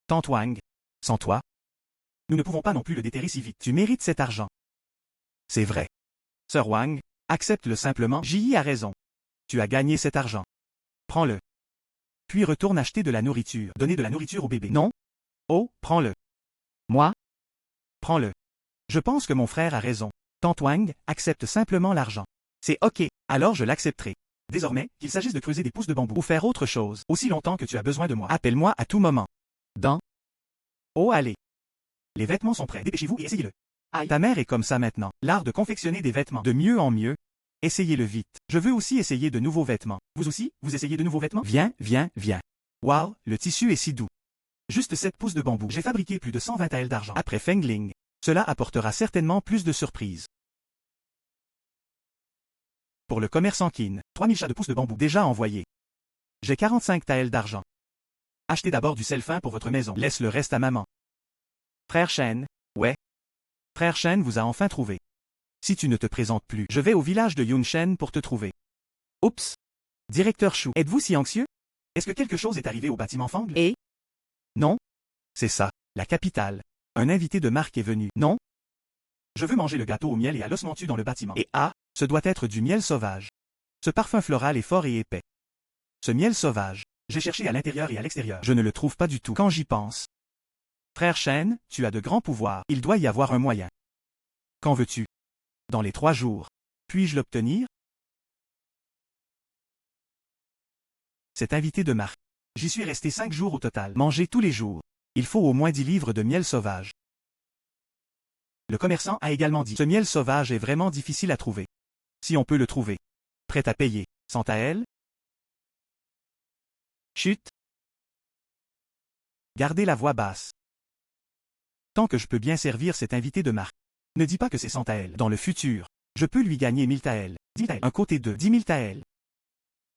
Tante Wang, sans toi, nous ne pouvons pas non plus le déterrer si vite. Tu mérites cet argent. C'est vrai. Sœur Wang, accepte-le simplement. Ji a raison. Tu as gagné cet argent. Prends-le. Puis retourne acheter de la nourriture. Donner de la nourriture au bébé. Non? Oh, prends-le. Moi? Prends-le. Je pense que mon frère a raison. Tante Wang, accepte simplement l'argent. C'est ok, alors je l'accepterai. Désormais, qu'il s'agisse de creuser des pousses de bambou ou faire autre chose, aussi longtemps que tu as besoin de moi. Appelle-moi à tout moment. Oh allez. Les vêtements sont prêts. Dépêchez-vous et essayez-le. Aïe. Ta mère est comme ça maintenant. L'art de confectionner des vêtements. De mieux en mieux. Essayez-le vite. Je veux aussi essayer de nouveaux vêtements. Vous aussi, vous essayez de nouveaux vêtements? Viens, viens, viens. Waouh, le tissu est si doux. Juste 7 pousses de bambou. J'ai fabriqué plus de 120 taels d'argent. Après Fengling, cela apportera certainement plus de surprises. Pour le commerçant Qin, 3000 chats de pousses de bambou déjà envoyés. J'ai 45 taels d'argent. Achetez d'abord du sel fin pour votre maison. Laisse le reste à maman. Frère Shen, ouais. Frère Shen vous a enfin trouvé. Si tu ne te présentes plus, je vais au village de Yunshen pour te trouver. Oups. Directeur Shu, êtes-vous si anxieux? Est-ce que quelque chose est arrivé au bâtiment Fang? Et? Non? C'est ça, la capitale. Un invité de marque est venu. Non? Je veux manger le gâteau au miel et à l'os mentu dans le bâtiment. Et ce doit être du miel sauvage. Ce parfum floral est fort et épais. Ce miel sauvage, j'ai cherché à l'intérieur et à l'extérieur. Je ne le trouve pas du tout. Quand j'y pense. Frère Shen, tu as de grands pouvoirs. Il doit y avoir un moyen. Quand veux-tu? Dans les 3 jours. Puis-je l'obtenir? Cet invité de marque. J'y suis resté 5 jours au total. Manger tous les jours. Il faut au moins 10 livres de miel sauvage. Le commerçant a également dit. Ce miel sauvage est vraiment difficile à trouver. Si on peut le trouver. Prêt à payer. Sans à elle? Chut. Gardez la voix basse. Tant que je peux bien servir cet invité de marque. Ne dis pas que c'est 100 taels. Dans le futur, je peux lui gagner 1000 taels. 10 taels. Un côté de 10 000 taels.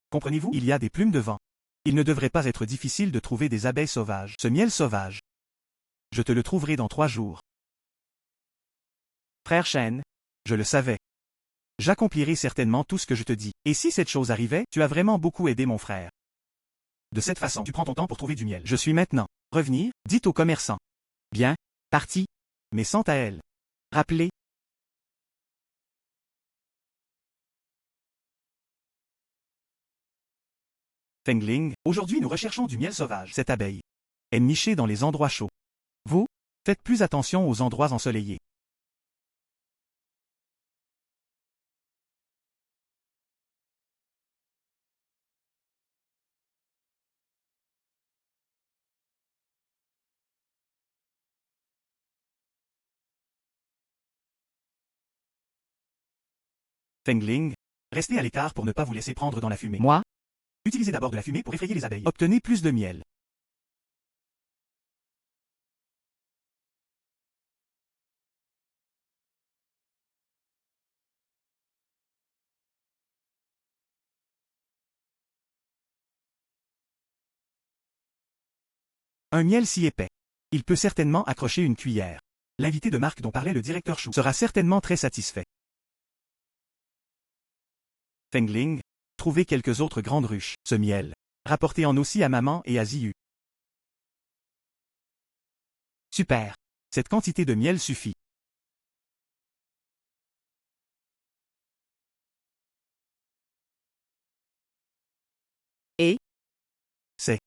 Comprenez-vous? Il y a des plumes de vent. Il ne devrait pas être difficile de trouver des abeilles sauvages. Ce miel sauvage. Je te le trouverai dans 3 jours. Frère Shen, je le savais. J'accomplirai certainement tout ce que je te dis. Et si cette chose arrivait, tu as vraiment beaucoup aidé mon frère. De cette façon, tu prends ton temps pour trouver du miel. Je suis maintenant. Revenir, dites au commerçant. Bien, parti. Mais sans Taël. Rappelez. Fengling, aujourd'hui nous recherchons du miel sauvage. Cette abeille est nichée dans les endroits chauds. Vous, faites plus attention aux endroits ensoleillés. Fengling, restez à l'écart pour ne pas vous laisser prendre dans la fumée. Moi? Utilisez d'abord de la fumée pour effrayer les abeilles. Obtenez plus de miel. Un miel si épais. Il peut certainement accrocher une cuillère. L'invité de marque dont parlait le directeur Chou sera certainement très satisfait. Fengling, trouvez quelques autres grandes ruches. Ce miel. Rapportez-en aussi à maman et à Ziyu. Super. Cette quantité de miel suffit. Et? C'est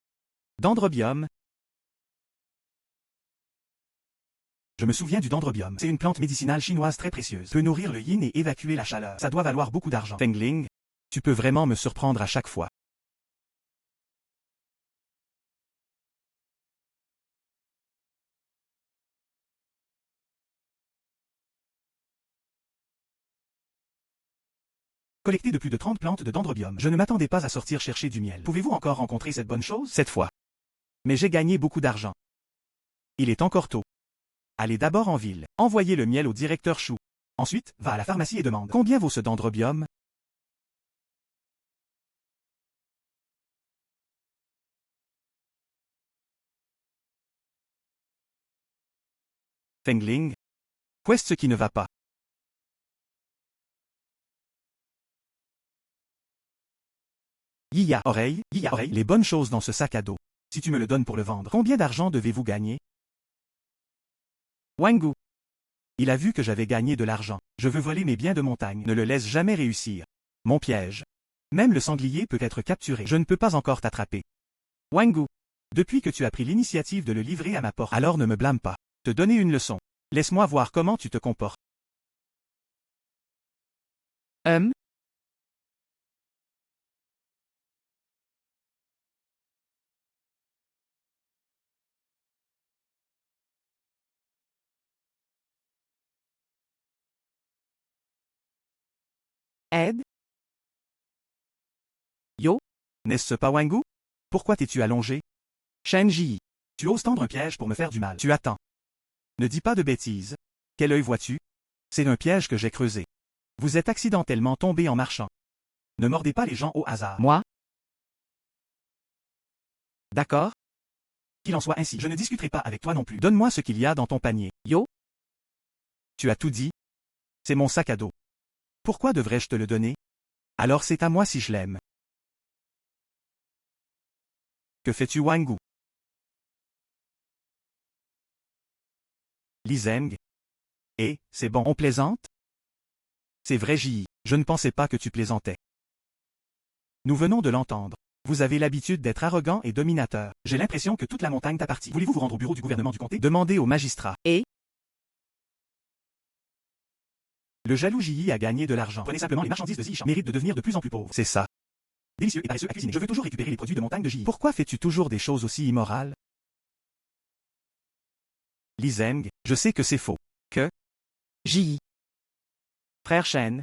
dendrobium. Je me souviens du dendrobium. C'est une plante médicinale chinoise très précieuse. Peut nourrir le yin et évacuer la chaleur. Ça doit valoir beaucoup d'argent. Fengling, tu peux vraiment me surprendre à chaque fois. Collecté de plus de 30 plantes de dendrobium. Je ne m'attendais pas à sortir chercher du miel. Pouvez-vous encore rencontrer cette bonne chose? Cette fois. Mais j'ai gagné beaucoup d'argent. Il est encore tôt. Allez d'abord en ville. Envoyez le miel au directeur Chou. Ensuite, va à la pharmacie et demande. Combien vaut ce dendrobium? Fengling. Qu'est-ce qui ne va pas? Yiya oreille, les bonnes choses dans ce sac à dos. Si tu me le donnes pour le vendre, combien d'argent devez-vous gagner? Wangu. Il a vu que j'avais gagné de l'argent. Je veux voler mes biens de montagne. Ne le laisse jamais réussir. Mon piège. Même le sanglier peut être capturé. Je ne peux pas encore t'attraper. Wangu. Depuis que tu as pris l'initiative de le livrer à ma porte, alors ne me blâme pas. Te donner une leçon. Laisse-moi voir comment tu te comportes. Aide? Yo? N'est-ce pas Wangu? Pourquoi t'es-tu allongé? Shenji. Tu oses tendre un piège pour me faire du mal. Tu attends. Ne dis pas de bêtises. Quel œil vois-tu? C'est un piège que j'ai creusé. Vous êtes accidentellement tombé en marchant. Ne mordez pas les gens au hasard. Moi? D'accord. Qu'il en soit ainsi, je ne discuterai pas avec toi non plus. Donne-moi ce qu'il y a dans ton panier. Yo? Tu as tout dit? C'est mon sac à dos. Pourquoi devrais-je te le donner? Alors c'est à moi si je l'aime. Que fais-tu Wangu? Li Zeng. Eh, c'est bon, on plaisante? C'est vrai Ji, je ne pensais pas que tu plaisantais. Nous venons de l'entendre. Vous avez l'habitude d'être arrogant et dominateur. J'ai l'impression que toute la montagne t'appartient. Voulez-vous vous rendre au bureau du gouvernement du comté? Demandez au magistrat. Et? Le jaloux Ji a gagné de l'argent. Prenez simplement les marchandises de Zichan. Mérite de devenir de plus en plus pauvre. C'est ça. Délicieux et paresseux à cuisiner. Je veux toujours récupérer les produits de montagne de Ji. Pourquoi fais-tu toujours des choses aussi immorales? Li Zeng, je sais que c'est faux. J. Frère Shen.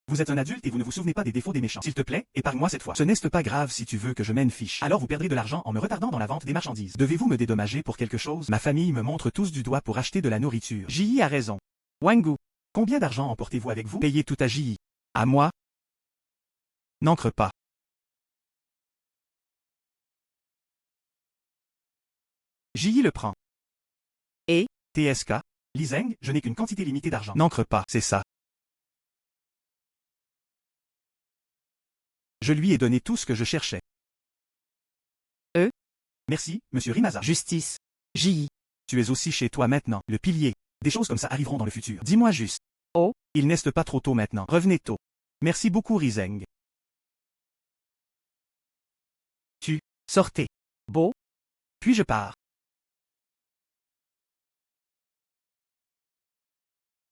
Vous êtes un adulte et vous ne vous souvenez pas des défauts des méchants. S'il te plaît, épargne-moi cette fois. Ce n'est pas grave si tu veux que je mène fiche. Alors vous perdrez de l'argent en me retardant dans la vente des marchandises. Devez-vous me dédommager pour quelque chose? Ma famille me montre tous du doigt pour acheter de la nourriture. Ji a raison. Wangu. Combien d'argent emportez-vous avec vous? Payez tout à Ji. À moi? N'encre pas. Ji le prend. Et? TSK? Li Zeng, je n'ai qu'une quantité limitée d'argent. N'encre pas, c'est ça. Je lui ai donné tout ce que je cherchais. Merci, monsieur Rimasa. Justice. J. Tu es aussi chez toi maintenant, le pilier. Des choses comme ça arriveront dans le futur. Dis-moi juste. Oh? Il n'est pas trop tôt maintenant. Revenez tôt. Merci beaucoup Rizeng. Sortez. Beau? Puis je pars.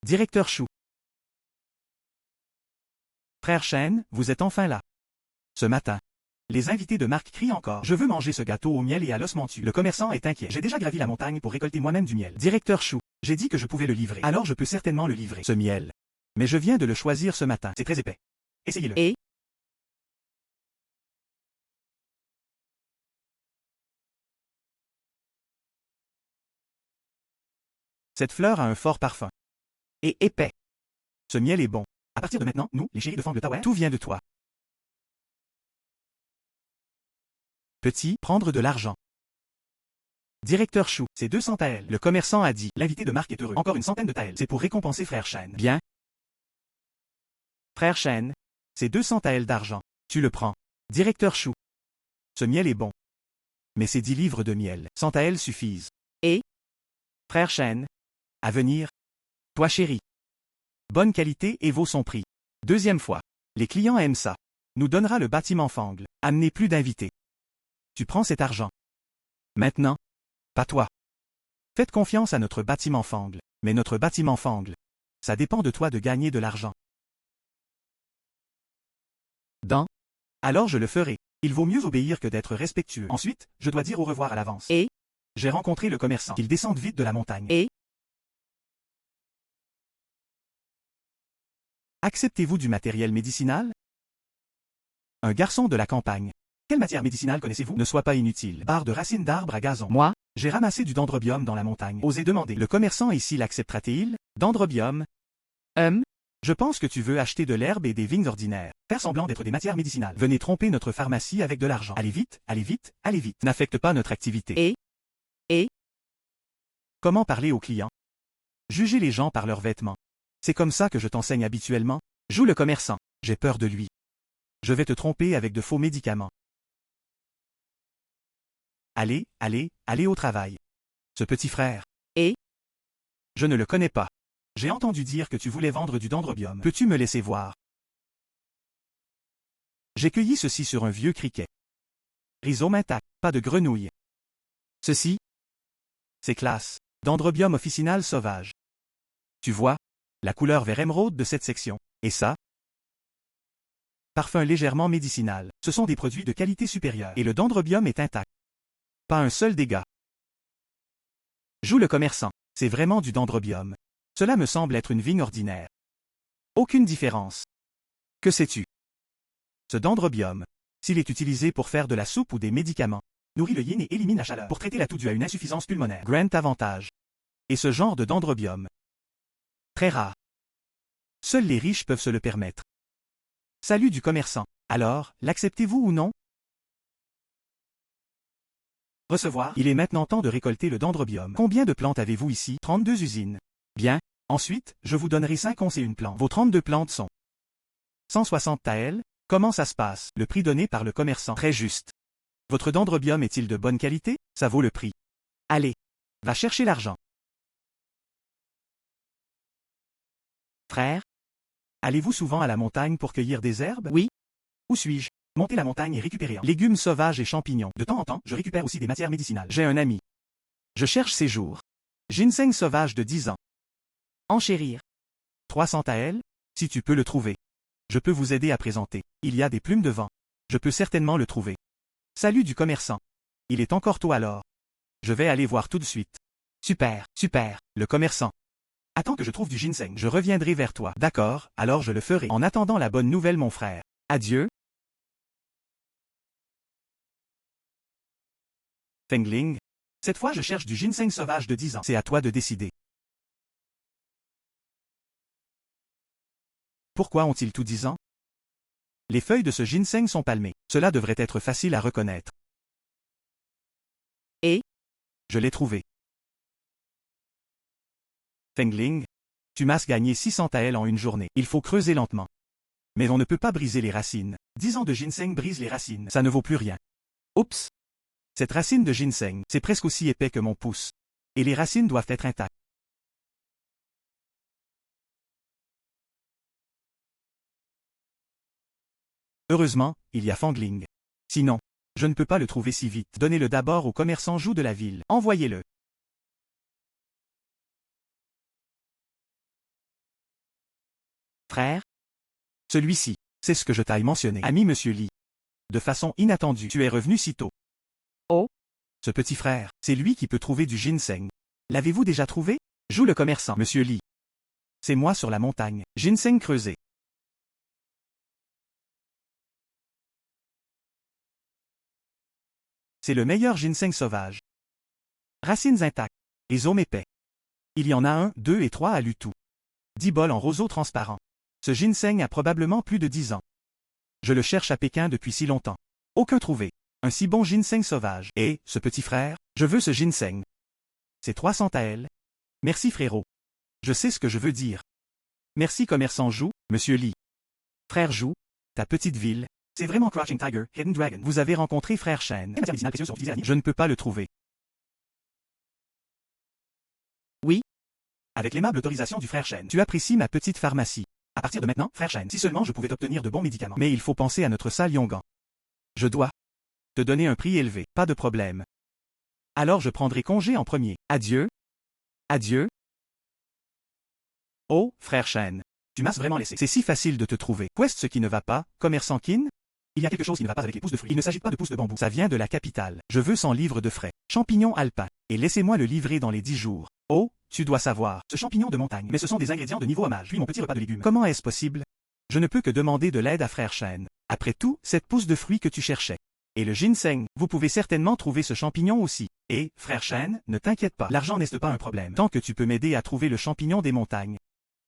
Directeur Chou. Frère Shen, vous êtes enfin là. Ce matin. Les invités de Marc crient encore. Je veux manger ce gâteau au miel et à l'os mentu. Le commerçant est inquiet. J'ai déjà gravi la montagne pour récolter moi-même du miel. Directeur Chou. J'ai dit que je pouvais le livrer. Alors je peux certainement le livrer. Ce miel. Mais je viens de le choisir ce matin. C'est très épais. Essayez-le. Et? Cette fleur a un fort parfum. Et épais. Ce miel est bon. À partir de maintenant, nous, les chéris de Fang de Tower, tout vient de toi. Petit, prendre de l'argent. Directeur Chou, c'est 200 taels. Le commerçant a dit, l'invité de Marc est heureux. Encore une centaine de taels. C'est pour récompenser Frère Shen. Bien. Frère Shen, c'est 200 taels d'argent. Tu le prends. Directeur Chou. Ce miel est bon. Mais c'est 10 livres de miel. 100 taels suffisent. Et? Frère Shen. À venir. Toi chéri. Bonne qualité et vaut son prix. Deuxième fois. Les clients aiment ça. Nous donnera le bâtiment Fangle. Amenez plus d'invités. Tu prends cet argent. Maintenant. Pas toi. Faites confiance à notre bâtiment Fangle. Mais notre bâtiment Fangle. Ça dépend de toi de gagner de l'argent. Alors je le ferai. Il vaut mieux obéir que d'être respectueux. Ensuite, je dois dire au revoir à l'avance. Et? J'ai rencontré le commerçant. Qu'il descende vite de la montagne. Et? Acceptez-vous du matériel médicinal? Un garçon de la campagne. Quelle matière médicinale connaissez-vous? Ne sois pas inutile. Barre de racines d'arbres à gazon. Moi? J'ai ramassé du dendrobium dans la montagne. Osez demander. Le commerçant ici l'acceptera-t-il? Dendrobium? Je pense que tu veux acheter de l'herbe et des vignes ordinaires. Faire semblant d'être des matières médicinales. Venez tromper notre pharmacie avec de l'argent. Allez vite, allez vite, allez vite. N'affecte pas notre activité. Et? Comment parler aux clients? Juger les gens par leurs vêtements. C'est comme ça que je t'enseigne habituellement. Joue le commerçant. J'ai peur de lui. Je vais te tromper avec de faux médicaments. Allez, allez, allez au travail. Ce petit frère. Et? Je ne le connais pas. J'ai entendu dire que tu voulais vendre du dendrobium. Peux-tu me laisser voir? J'ai cueilli ceci sur un vieux criquet. Rhizome intact, pas de grenouille. Ceci? C'est classe. Dendrobium officinal sauvage. Tu vois? La couleur vert émeraude de cette section. Et ça? Parfum légèrement médicinal. Ce sont des produits de qualité supérieure. Et le dendrobium est intact. Pas un seul dégât. Joue le commerçant. C'est vraiment du dendrobium. Cela me semble être une vigne ordinaire. Aucune différence. Que sais-tu? Ce dendrobium, s'il est utilisé pour faire de la soupe ou des médicaments, nourrit le yin et élimine la chaleur. Pour traiter la toux due à une insuffisance pulmonaire. Grand avantage. Et ce genre de dendrobium. Très rare. Seuls les riches peuvent se le permettre. Salut du commerçant. Alors, l'acceptez-vous ou non? Recevoir. Il est maintenant temps de récolter le dendrobium. Combien de plantes avez-vous ici? 32 usines. Bien. Ensuite, je vous donnerai 5 onces et une plante. Vos 32 plantes sont 160 taels. Comment ça se passe? Le prix donné par le commerçant. Très juste. Votre dendrobium est-il de bonne qualité? Ça vaut le prix. Allez. Va chercher l'argent. Frère? Allez-vous souvent à la montagne pour cueillir des herbes? Oui. Où suis-je? Monter la montagne et récupérer en légumes sauvages et champignons. De temps en temps, je récupère aussi des matières médicinales. J'ai un ami. Je cherche ses jours. Ginseng sauvage de 10 ans. Enchérir. 300 taels? Si tu peux le trouver. Je peux vous aider à présenter. Il y a des plumes de vent. Je peux certainement le trouver. Salut du commerçant. Il est encore tôt alors. Je vais aller voir tout de suite. Super, super. Le commerçant. Attends que je trouve du ginseng. Je reviendrai vers toi. D'accord, alors je le ferai. En attendant la bonne nouvelle mon frère. Adieu. Fengling. Cette fois je cherche du ginseng sauvage de 10 ans. C'est à toi de décider. Pourquoi ont-ils tout 10 ans? Les feuilles de ce ginseng sont palmées. Cela devrait être facile à reconnaître. Et? Je l'ai trouvé. Fengling. Tu m'as gagné 600 taels en une journée. Il faut creuser lentement. Mais on ne peut pas briser les racines. 10 ans de ginseng brisent les racines. Ça ne vaut plus rien. Oups. Cette racine de ginseng, c'est presque aussi épais que mon pouce. Et les racines doivent être intactes. Heureusement, il y a Fengling. Sinon, je ne peux pas le trouver si vite. Donnez-le d'abord au commerçant Jou de la ville. Envoyez-le. Frère? Celui-ci, c'est ce que je t'ai mentionné. Ami Monsieur Lee. De façon inattendue, tu es revenu si tôt. Oh? Ce petit frère, c'est lui qui peut trouver du ginseng. L'avez-vous déjà trouvé? Joue le commerçant. Monsieur Lee. C'est moi sur la montagne. Ginseng creusé. C'est le meilleur ginseng sauvage. Racines intactes. Rhizome épais. Il y en a 1, 2 et 3 à Lutou. 10 bols en roseau transparent. Ce ginseng a probablement plus de 10 ans. Je le cherche à Pékin depuis si longtemps. Aucun trouvé. Un si bon ginseng sauvage. Et, ce petit frère, je veux ce ginseng. C'est 300 taels. Merci frérot. Je sais ce que je veux dire. Merci commerçant Jou, Monsieur Lee. Frère Jou, ta petite ville. C'est vraiment Crouching Tiger, Hidden Dragon. Vous avez rencontré frère Shen. Je ne peux pas le trouver. Oui. Avec l'aimable autorisation du frère Shen, tu apprécies ma petite pharmacie. À partir de maintenant, frère Shen, si seulement je pouvais obtenir de bons médicaments. Mais il faut penser à notre salle Yongan. Je dois te donner un prix élevé, pas de problème. Alors je prendrai congé en premier. Adieu. Adieu. Oh, frère Shen. Tu m'as vraiment laissé. C'est si facile de te trouver. Qu'est-ce ce qui ne va pas, commerçant Kin? Il y a quelque chose qui ne va pas avec les pousses de fruits. Il ne s'agit pas de pousses de bambou. Ça vient de la capitale. Je veux 100 livres de frais. Champignons alpins. Et laissez-moi le livrer dans les 10 jours. Oh, tu dois savoir. Ce champignon de montagne. Mais ce sont des ingrédients de niveau hommage. Puis mon petit repas de légumes. Comment est-ce possible? Je ne peux que demander de l'aide à Frère Chêne. Après tout, cette pousse de fruits que tu cherchais. Et le ginseng, vous pouvez certainement trouver ce champignon aussi. Et, Frère Chêne, ne t'inquiète pas, l'argent n'est pas un problème. Tant que tu peux m'aider à trouver le champignon des montagnes.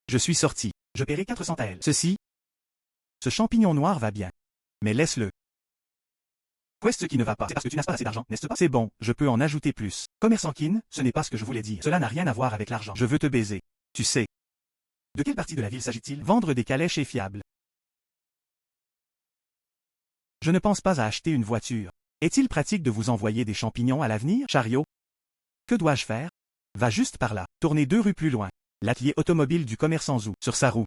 Je suis sorti. Je paierai 400 taels. Ceci? Ce champignon noir va bien. Mais laisse-le. Qu'est-ce qui ne va pas? C'est parce que tu n'as pas assez d'argent, n'est-ce pas? C'est bon, je peux en ajouter plus. Commerçant Kin, ce n'est pas ce que je voulais dire. Cela n'a rien à voir avec l'argent. Je veux te baiser. Tu sais. De quelle partie de la ville s'agit-il? Vendre des calèches est fiable. Je ne pense pas à acheter une voiture. Est-il pratique de vous envoyer des champignons à l'avenir? Chariot? Que dois-je faire? Va juste par là. Tournez 2 rues plus loin. L'atelier automobile du commerçant Zhou, sur sa roue.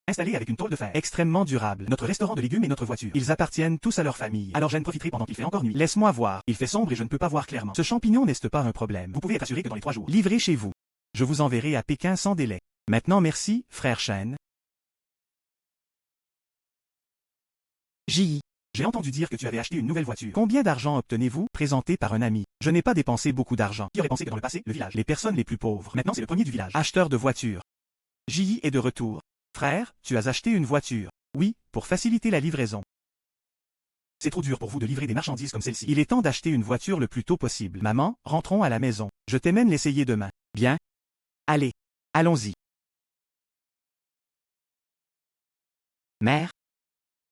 Installé avec une tôle de fer. Extrêmement durable. Notre restaurant de légumes et notre voiture. Ils appartiennent tous à leur famille. Alors j'en profiterai pendant qu'il fait encore nuit. Laisse-moi voir. Il fait sombre et je ne peux pas voir clairement. Ce champignon n'est pas un problème. Vous pouvez être assuré que dans les 3 jours. Livré chez vous. Je vous enverrai à Pékin sans délai. Maintenant merci, Frère Chêne. J.I. J'ai entendu dire que tu avais acheté une nouvelle voiture. Combien d'argent obtenez-vous? Présenté par un ami. Je n'ai pas dépensé beaucoup d'argent. Qui aurait pensé que dans le passé, le village, les personnes les plus pauvres. Maintenant c'est le premier du village. Acheteur de voitures. J.I. est de retour. Frère, tu as acheté une voiture. Oui, pour faciliter la livraison. C'est trop dur pour vous de livrer des marchandises comme celle-ci. Il est temps d'acheter une voiture le plus tôt possible. Maman, rentrons à la maison. Je t'emmène l'essayer demain. Bien? Allez, allons-y. Mère?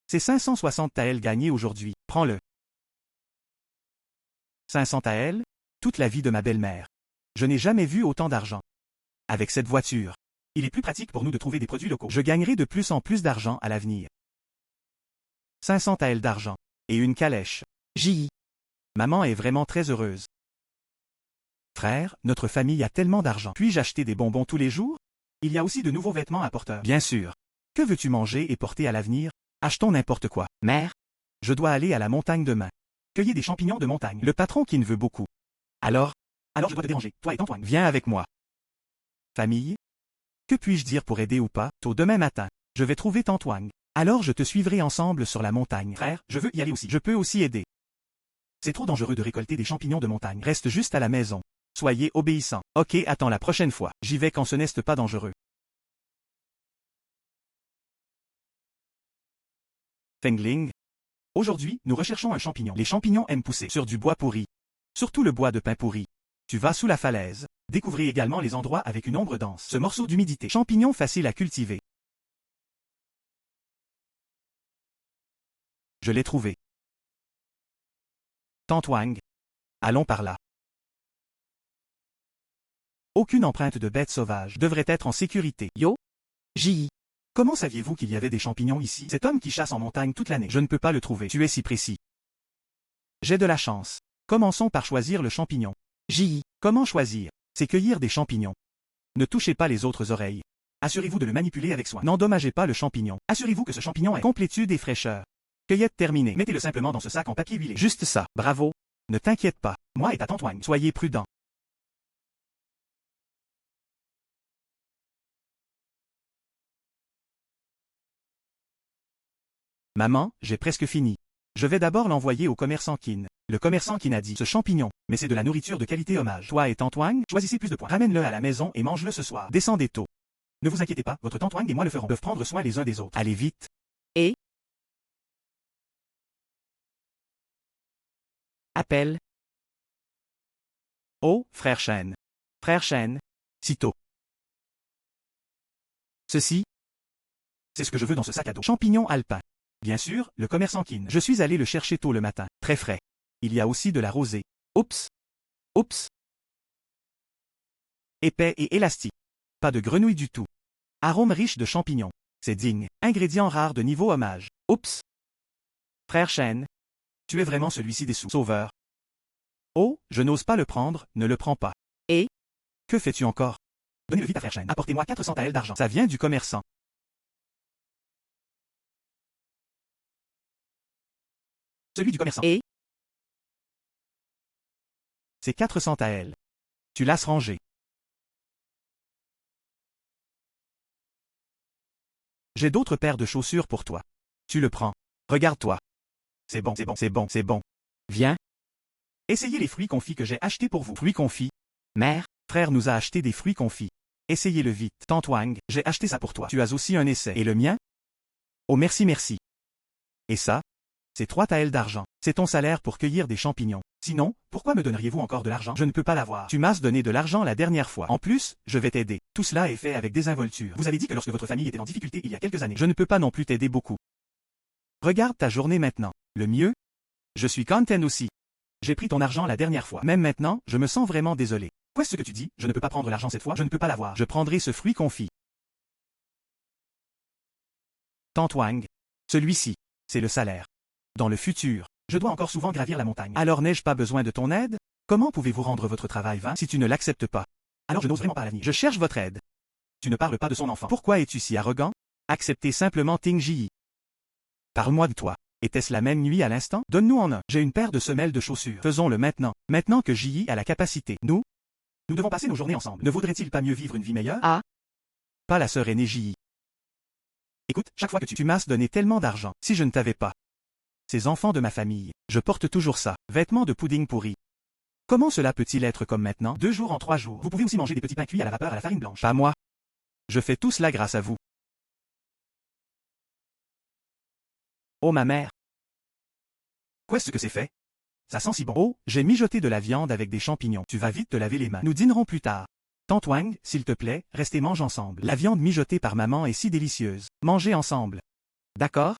C'est 560 taels gagnés aujourd'hui. Prends-le. 500 taels? Toute la vie de ma belle-mère. Je n'ai jamais vu autant d'argent. Avec cette voiture. Il est plus pratique pour nous de trouver des produits locaux. Je gagnerai de plus en plus d'argent à l'avenir. 500 taels d'argent. Et une calèche. J.I. Maman est vraiment très heureuse. Frère, notre famille a tellement d'argent. Puis-je acheter des bonbons tous les jours? Il y a aussi de nouveaux vêtements à porteur. Bien sûr. Que veux-tu manger et porter à l'avenir? Achetons n'importe quoi. Mère? Je dois aller à la montagne demain. Cueillir des champignons de montagne. Le patron qui ne veut beaucoup. Alors je dois te déranger, toi et Antoine. Viens avec moi. Famille? Que puis-je dire pour aider ou pas? Tôt demain matin, je vais trouver Antoine. Alors je te suivrai ensemble sur la montagne. Frère, je veux y aller aussi. Je peux aussi aider. C'est trop dangereux de récolter des champignons de montagne. Reste juste à la maison. Soyez obéissants. Ok, attends la prochaine fois. J'y vais quand ce n'est pas dangereux. Fengling. Aujourd'hui, nous recherchons un champignon. Les champignons aiment pousser sur du bois pourri. Surtout le bois de pin pourri. Tu vas sous la falaise. Découvrez également les endroits avec une ombre dense. Ce morceau d'humidité. Champignon facile à cultiver. Je l'ai trouvé. Tantwang. Allons par là. Aucune empreinte de bête sauvage devrait être en sécurité. Yo. J.I. Comment saviez-vous qu'il y avait des champignons ici? Cet homme qui chasse en montagne toute l'année. Je ne peux pas le trouver. Tu es si précis. J'ai de la chance. Commençons par choisir le champignon. J.I. Comment choisir? C'est cueillir des champignons. Ne touchez pas les autres oreilles. Assurez-vous de le manipuler avec soin. N'endommagez pas le champignon. Assurez-vous que ce champignon ait complétude et fraîcheur. Cueillette terminée. Mettez-le simplement dans ce sac en papier huilé. Juste ça. Bravo. Ne t'inquiète pas. Moi et ta Antoine. Soyez prudents. Maman, j'ai presque fini. Je vais d'abord l'envoyer au commerçant Kin. Le commerçant Kin a dit ce champignon, mais c'est de la nourriture de qualité hommage. Toi et Tantwang, choisissez plus de points. Ramène-le à la maison et mange-le ce soir. Descendez tôt. Ne vous inquiétez pas, votre Tantwang et moi le ferons. Peuvent prendre soin les uns des autres. Allez vite. Et? Appel. Oh, Frère Chêne. Frère Chêne. Sitôt. Ceci, c'est ce que je veux dans ce sac à dos. Champignons alpins. Bien sûr, le commerçant Kin. Je suis allé le chercher tôt le matin. Très frais. Il y a aussi de la rosée. Oups. Oups. Épais et élastique. Pas de grenouille du tout. Arôme riche de champignons. C'est digne. Ingrédient rare de niveau hommage. Oups. Frère Chêne. Tu es vraiment celui-ci des sous-sauveurs. Oh, je n'ose pas le prendre, ne le prends pas. Et? Que fais-tu encore? Donnez-le vite à Frère Chêne. Apportez-moi 400 taels d'argent. Ça vient du commerçant. Celui du commerçant. Et? C'est 400 taels. Tu l'as rangé. J'ai d'autres paires de chaussures pour toi. Tu le prends. Regarde-toi. C'est bon, c'est bon, c'est bon, c'est bon. Viens. Essayez les fruits confits que j'ai achetés pour vous. Fruits confits. Mère, Frère frère nous a acheté des fruits confits. Essayez-le vite. Tante Wang, j'ai acheté ça pour toi. Tu as aussi un essai. Et le mien? Oh merci merci. Et ça? C'est 3 taels d'argent. C'est ton salaire pour cueillir des champignons. Sinon, pourquoi me donneriez-vous encore de l'argent? Je ne peux pas l'avoir. Tu m'as donné de l'argent la dernière fois. En plus, je vais t'aider. Tout cela est fait avec désinvolture. Vous avez dit que lorsque votre famille était en difficulté il y a quelques années. Je ne peux pas non plus t'aider beaucoup. Regarde ta journée maintenant. Le mieux? Je suis content aussi. J'ai pris ton argent la dernière fois. Même maintenant, je me sens vraiment désolé. Qu'est-ce que tu dis? Je ne peux pas prendre l'argent cette fois. Je ne peux pas l'avoir. Je prendrai ce fruit confit. Tante Wang. Celui-ci. C'est le salaire. Dans le futur, je dois encore souvent gravir la montagne. Alors n'ai-je pas besoin de ton aide? Comment pouvez-vous rendre votre travail vain si tu ne l'acceptes pas? Alors je n'ose vraiment pas à l'avenir. Je cherche votre aide. Tu ne parles pas de son enfant. Pourquoi es-tu si arrogant? Acceptez simplement Ting Ji. Parle-moi de toi. Était-ce la même nuit à l'instant? Donne-nous en un. J'ai une paire de semelles de chaussures. Faisons-le maintenant. Maintenant que Ji a la capacité. Nous devons passer nos journées ensemble. Ne vaudrait-il pas mieux vivre une vie meilleure? Ah. Pas la sœur aînée Ji. Écoute, chaque fois que tu m'as donné tellement d'argent, si je ne t'avais pas. Ces enfants de ma famille, je porte toujours ça. Vêtements de pudding pourri. Comment cela peut-il être comme maintenant? 2 jours en 3 jours. Vous pouvez aussi manger des petits pains cuits à la vapeur à la farine blanche. Pas moi. Je fais tout cela grâce à vous. Oh ma mère. Qu'est-ce que c'est fait? Ça sent si bon. Oh, j'ai mijoté de la viande avec des champignons. Tu vas vite te laver les mains. Nous dînerons plus tard. Tante Wang, s'il te plaît, restez mange ensemble. La viande mijotée par maman est si délicieuse. Mangez ensemble. D'accord?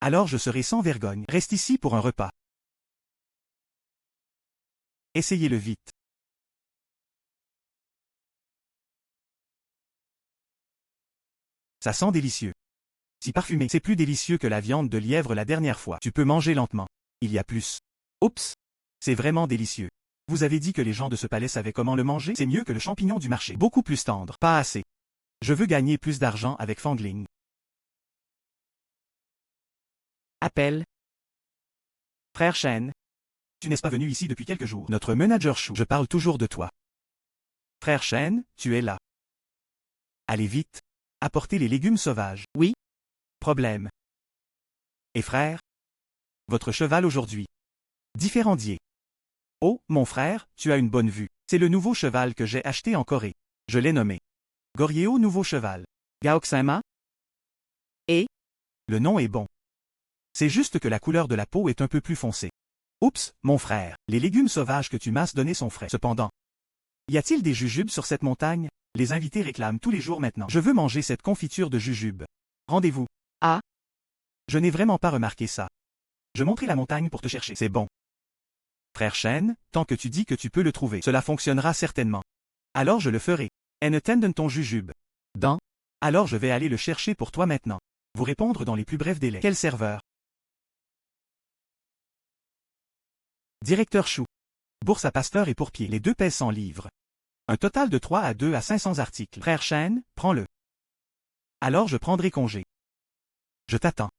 Alors je serai sans vergogne. Reste ici pour un repas. Essayez-le vite. Ça sent délicieux. Si parfumé, c'est plus délicieux que la viande de lièvre la dernière fois. Tu peux manger lentement. Il y a plus. Oups! C'est vraiment délicieux. Vous avez dit que les gens de ce palais savaient comment le manger? C'est mieux que le champignon du marché. Beaucoup plus tendre. Pas assez. Je veux gagner plus d'argent avec Fangling. Appel. Frère Shen. Tu n'es pas venu ici depuis quelques jours. Notre manager Chou. Je parle toujours de toi. Frère Shen, tu es là. Allez vite. Apportez les légumes sauvages. Oui. Problème. Et frère? Votre cheval aujourd'hui. Différendier. Oh, mon frère, tu as une bonne vue. C'est le nouveau cheval que j'ai acheté en Corée. Je l'ai nommé Goryeo Nouveau Cheval. Gaoxima. Et? Le nom est bon. C'est juste que la couleur de la peau est un peu plus foncée. Oups, mon frère, les légumes sauvages que tu m'as donnés sont frais. Cependant, y a-t-il des jujubes sur cette montagne? Les invités réclament tous les jours maintenant. Je veux manger cette confiture de jujubes. Rendez-vous. Ah. Je n'ai vraiment pas remarqué ça. Je monterai la montagne pour te chercher. C'est bon. Frère Shen, tant que tu dis que tu peux le trouver, cela fonctionnera certainement. Alors je le ferai. En attendant ton jujube. Dans. Alors je vais aller le chercher pour toi maintenant. Vous répondre dans les plus brefs délais. Quel serveur? Directeur Chou. Bourse à pasteur et pourpier. Les deux pèsent 100 livres. Un total de 3 à 2 à 500 articles. Frère Shen, prends-le. Alors je prendrai congé. Je t'attends.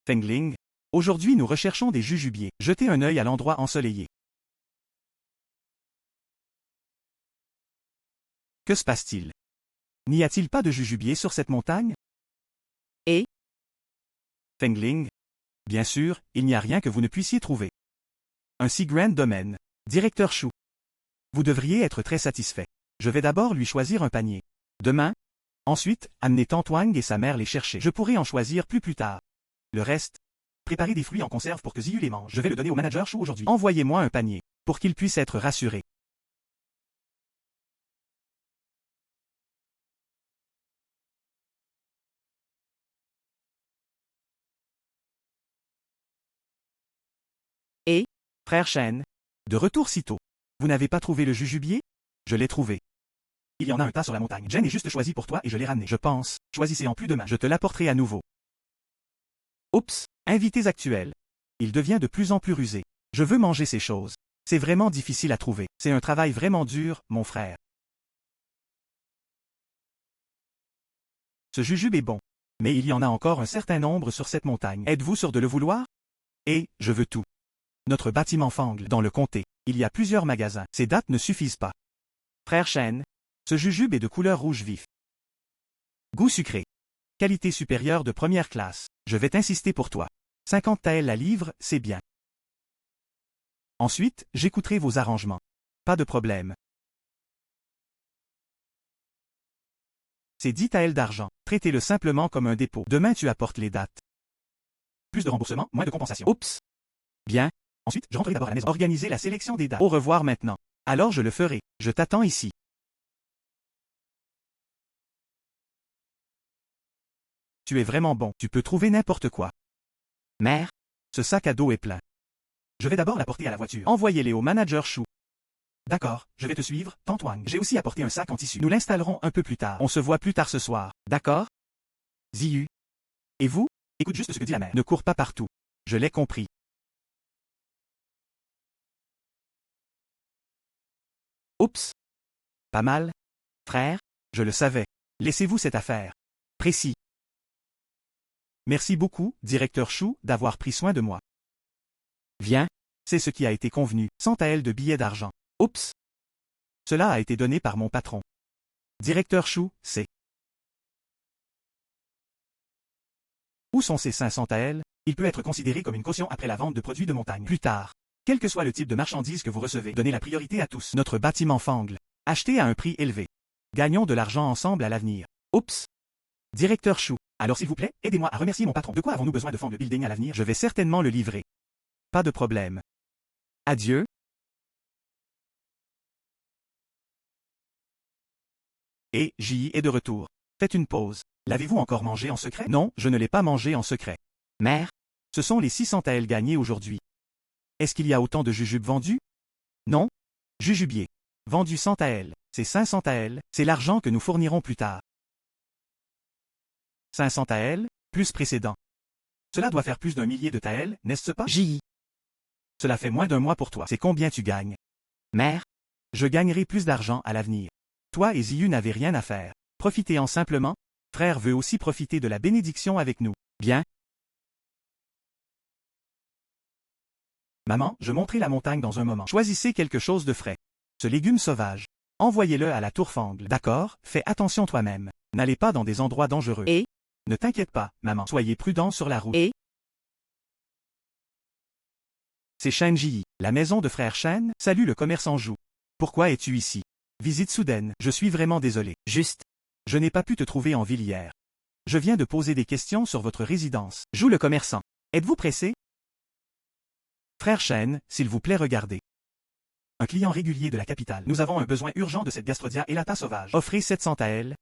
Fengling. Aujourd'hui nous recherchons des jujubiers. Jetez un œil à l'endroit ensoleillé. Que se passe-t-il? N'y a-t-il pas de jujubier sur cette montagne? Et? Fengling. Bien sûr, il n'y a rien que vous ne puissiez trouver. Un si grand domaine. Directeur Chou. Vous devriez être très satisfait. Je vais d'abord lui choisir un panier. Demain. Ensuite, amener Tante Wang et sa mère les chercher. Je pourrai en choisir plus tard. Le reste. Préparez des fruits en conserve pour que Ziyu les mange. Je vais le donner au manager Chou aujourd'hui. Envoyez-moi un panier. Pour qu'il puisse être rassuré. Et? Frère Shen. De retour sitôt. Vous n'avez pas trouvé le jujubier? Je l'ai trouvé. Il y en a un tas sur la montagne. Jen est juste choisi pour toi et je l'ai ramené. Je pense. Choisissez en plus demain. Je te l'apporterai à nouveau. Oups, invités actuels. Il devient de plus en plus rusé. Je veux manger ces choses. C'est vraiment difficile à trouver. C'est un travail vraiment dur, mon frère. Ce jujube est bon. Mais il y en a encore un certain nombre sur cette montagne. Êtes-vous sûr de le vouloir? Et, je veux tout. Notre bâtiment Fangle, dans le comté, il y a plusieurs magasins. Ces dates ne suffisent pas. Frère Shen. Ce jujube est de couleur rouge vif. Goût sucré. Qualité supérieure de première classe. Je vais t'insister pour toi. 50 taels la livre, c'est bien. Ensuite, j'écouterai vos arrangements. Pas de problème. C'est 10 taels d'argent. Traitez-le simplement comme un dépôt. Demain tu apportes les dates. Plus de remboursement, moins de compensation. Oups. Bien. Ensuite, je rentrerai d'abord à la maison. Organiser la sélection des dates. Au revoir maintenant. Alors je le ferai. Je t'attends ici. Tu es vraiment bon. Tu peux trouver n'importe quoi. Mère, Ce sac à dos est plein. Je vais d'abord l'apporter à la voiture. Envoyez-les au manager Chou. D'accord, je vais te suivre, Tantoine. J'ai aussi apporté un sac en tissu. Nous l'installerons un peu plus tard. On se voit plus tard ce soir. d'accord? Ziyu. Et vous? Écoute juste ce que dit la mère. Ne cours pas partout. Je l'ai compris. Oups. Pas mal. Frère, Je le savais. Laissez-vous cette affaire. Précis. Merci beaucoup, directeur Chou, d'avoir pris soin de moi. viens. C'est ce qui a été convenu. 100 taels de billets d'argent. Oups. Cela a été donné par mon patron. Directeur Chou, c'est. Où sont ces 500 taels? Il peut être considéré comme une caution après la vente de produits de montagne. Plus tard. Quel que soit le type de marchandise que vous recevez, donnez la priorité à tous. Notre bâtiment Fangle. Acheté à un prix élevé. Gagnons de l'argent ensemble à l'avenir. Oups. Directeur Chou. Alors s'il vous plaît, aidez-moi à remercier mon patron. De quoi avons-nous besoin de Fangle Building à l'avenir? Je vais certainement le livrer. Pas de problème. Adieu. Et J.I. est de retour. Faites une pause. L'avez-vous encore mangé en secret? Non, je ne l'ai pas mangé en secret. Mère, Ce sont les 600 taels gagnés aujourd'hui. Est-ce qu'il y a autant de jujubes vendus? Non. Jujubier. Vendu 100 taels. C'est 500 taels, c'est l'argent que nous fournirons plus tard. 500 taels, plus précédent. Cela doit faire plus d'un millier de taels, n'est-ce pas? J.I. Cela fait moins d'un mois pour toi. C'est combien tu gagnes? Mère, Je gagnerai plus d'argent à l'avenir. Toi et Ziyu n'avez rien à faire. Profitez-en simplement. Frère veut aussi profiter de la bénédiction avec nous. Bien. Maman, je monterai la montagne dans un moment. Choisissez quelque chose de frais. Ce légume sauvage. Envoyez-le à la tour Fangle. D'accord, fais attention toi-même. N'allez pas dans des endroits dangereux. Et? Ne t'inquiète pas, maman. Soyez prudent sur la route. Et? C'est Shen Ji. La maison de frère Shen. Salut le commerçant Jou. Pourquoi es-tu ici? Visite soudaine. Je suis vraiment désolé. juste. Je n'ai pas pu te trouver en ville hier. Je viens de poser des questions sur votre résidence. Jou le commerçant. Êtes-vous pressé? Frère Shen, s'il vous plaît regardez. Un client régulier de la capitale. Nous avons un besoin urgent de cette Gastrodia elata sauvage. Offrez 700 taels.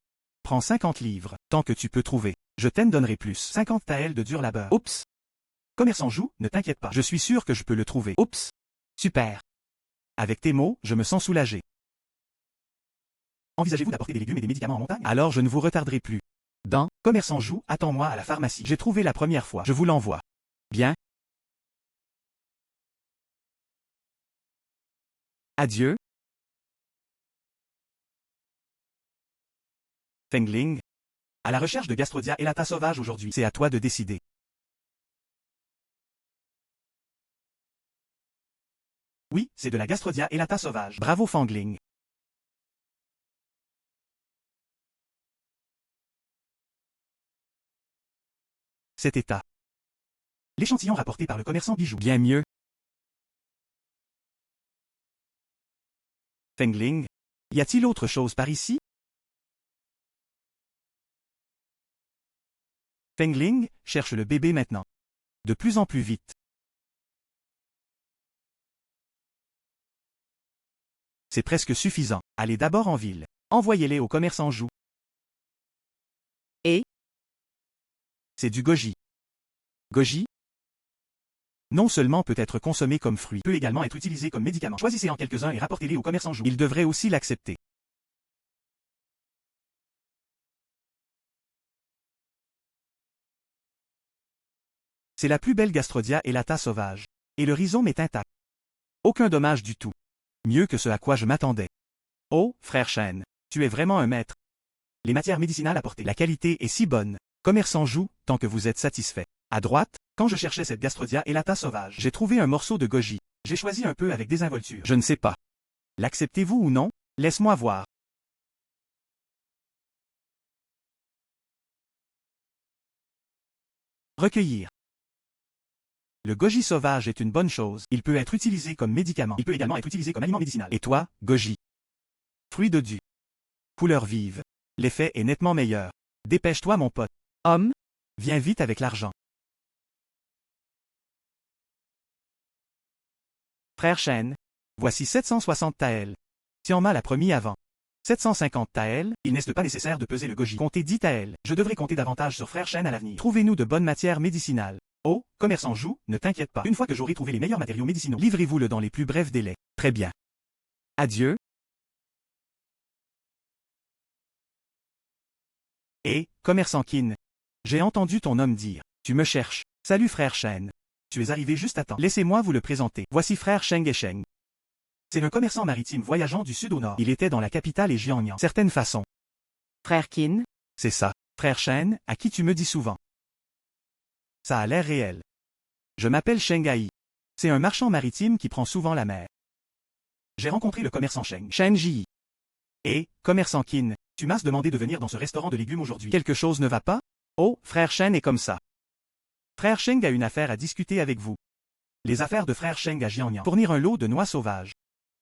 Prends 50 livres, tant que tu peux trouver. Je t'en donnerai plus. 50 taels de dur labeur. Oups. Commerçant Jou, ne t'inquiète pas. Je suis sûr que je peux le trouver. Oups. Super. Avec tes mots, je me sens soulagé. Envisagez-vous d'apporter des légumes et des médicaments en montagne? Alors je ne vous retarderai plus. Dans, Commerçant Jou, attends-moi à la pharmacie. J'ai trouvé la première fois. Je vous l'envoie. Bien. Adieu. Fengling. À la recherche de Gastrodia elata sauvage aujourd'hui. C'est à toi de décider. Oui, c'est de la Gastrodia elata sauvage. Bravo Fangling. Cet état. L'échantillon rapporté par le commerçant Bijou. Bien mieux. Fengling. Y a-t-il autre chose par ici? Fengling cherche le bébé maintenant. De plus en plus vite. C'est presque suffisant. Allez d'abord en ville. Envoyez-les au commerçant Jou. Et? C'est du goji. Goji? Non seulement peut être consommé comme fruit, peut également être utilisé comme médicament. Choisissez en quelques-uns et rapportez-les au commerçant Jou. Il devrait aussi l'accepter. C'est la plus belle Gastrodia elata sauvage. Et le rhizome est intact. Aucun dommage du tout. Mieux que ce à quoi je m'attendais. Oh, frère Shen, tu es vraiment un maître. Les matières médicinales apportées, la qualité est si bonne. Commerçant Jou, tant que vous êtes satisfait. À droite, quand je cherchais cette Gastrodia elata sauvage, j'ai trouvé un morceau de goji. J'ai choisi un peu avec désinvolture. Je ne sais pas. L'acceptez-vous ou non? Laisse-moi voir. Recueillir. Le goji sauvage est une bonne chose. Il peut être utilisé comme médicament. Il peut également être utilisé comme aliment médicinal. Et toi, goji? Fruit de du. Couleur vive. L'effet est nettement meilleur. Dépêche-toi mon pote. Homme, Viens vite avec l'argent. frère Shen, Voici 760 taels. Tianma l'a promis avant. 750 taels, il n'est pas nécessaire de peser le goji. Comptez 10 taels. Je devrais compter davantage sur frère Shen à l'avenir. Trouvez-nous de bonnes matières médicinales. Oh, commerçant Jou, ne t'inquiète pas. Une fois que j'aurai trouvé les meilleurs matériaux médicinaux, livrez-vous-le dans les plus brefs délais. Très bien. adieu, Et, commerçant Qin, j'ai entendu ton homme dire. Tu me cherches. Salut frère Shen. Tu es arrivé juste à temps. Laissez-moi vous le présenter. Voici frère Sheng et Sheng. C'est un commerçant maritime voyageant du sud au nord. Il était dans la capitale et Jiangnan. Certaines façons. frère Qin, C'est ça. Frère Shen, à qui tu me dis souvent. Ça a l'air réel. Je m'appelle Shenghai. C'est un marchand maritime qui prend souvent la mer. J'ai rencontré le commerçant Sheng. Shen Ji, Et, commerçant Qin, tu m'as demandé de venir dans ce restaurant de légumes aujourd'hui. Quelque chose ne va pas? oh, frère Shen est comme ça. Frère Sheng a une affaire à discuter avec vous. Les affaires de frère Sheng à Jiangnan. Fournir un lot de noix sauvages.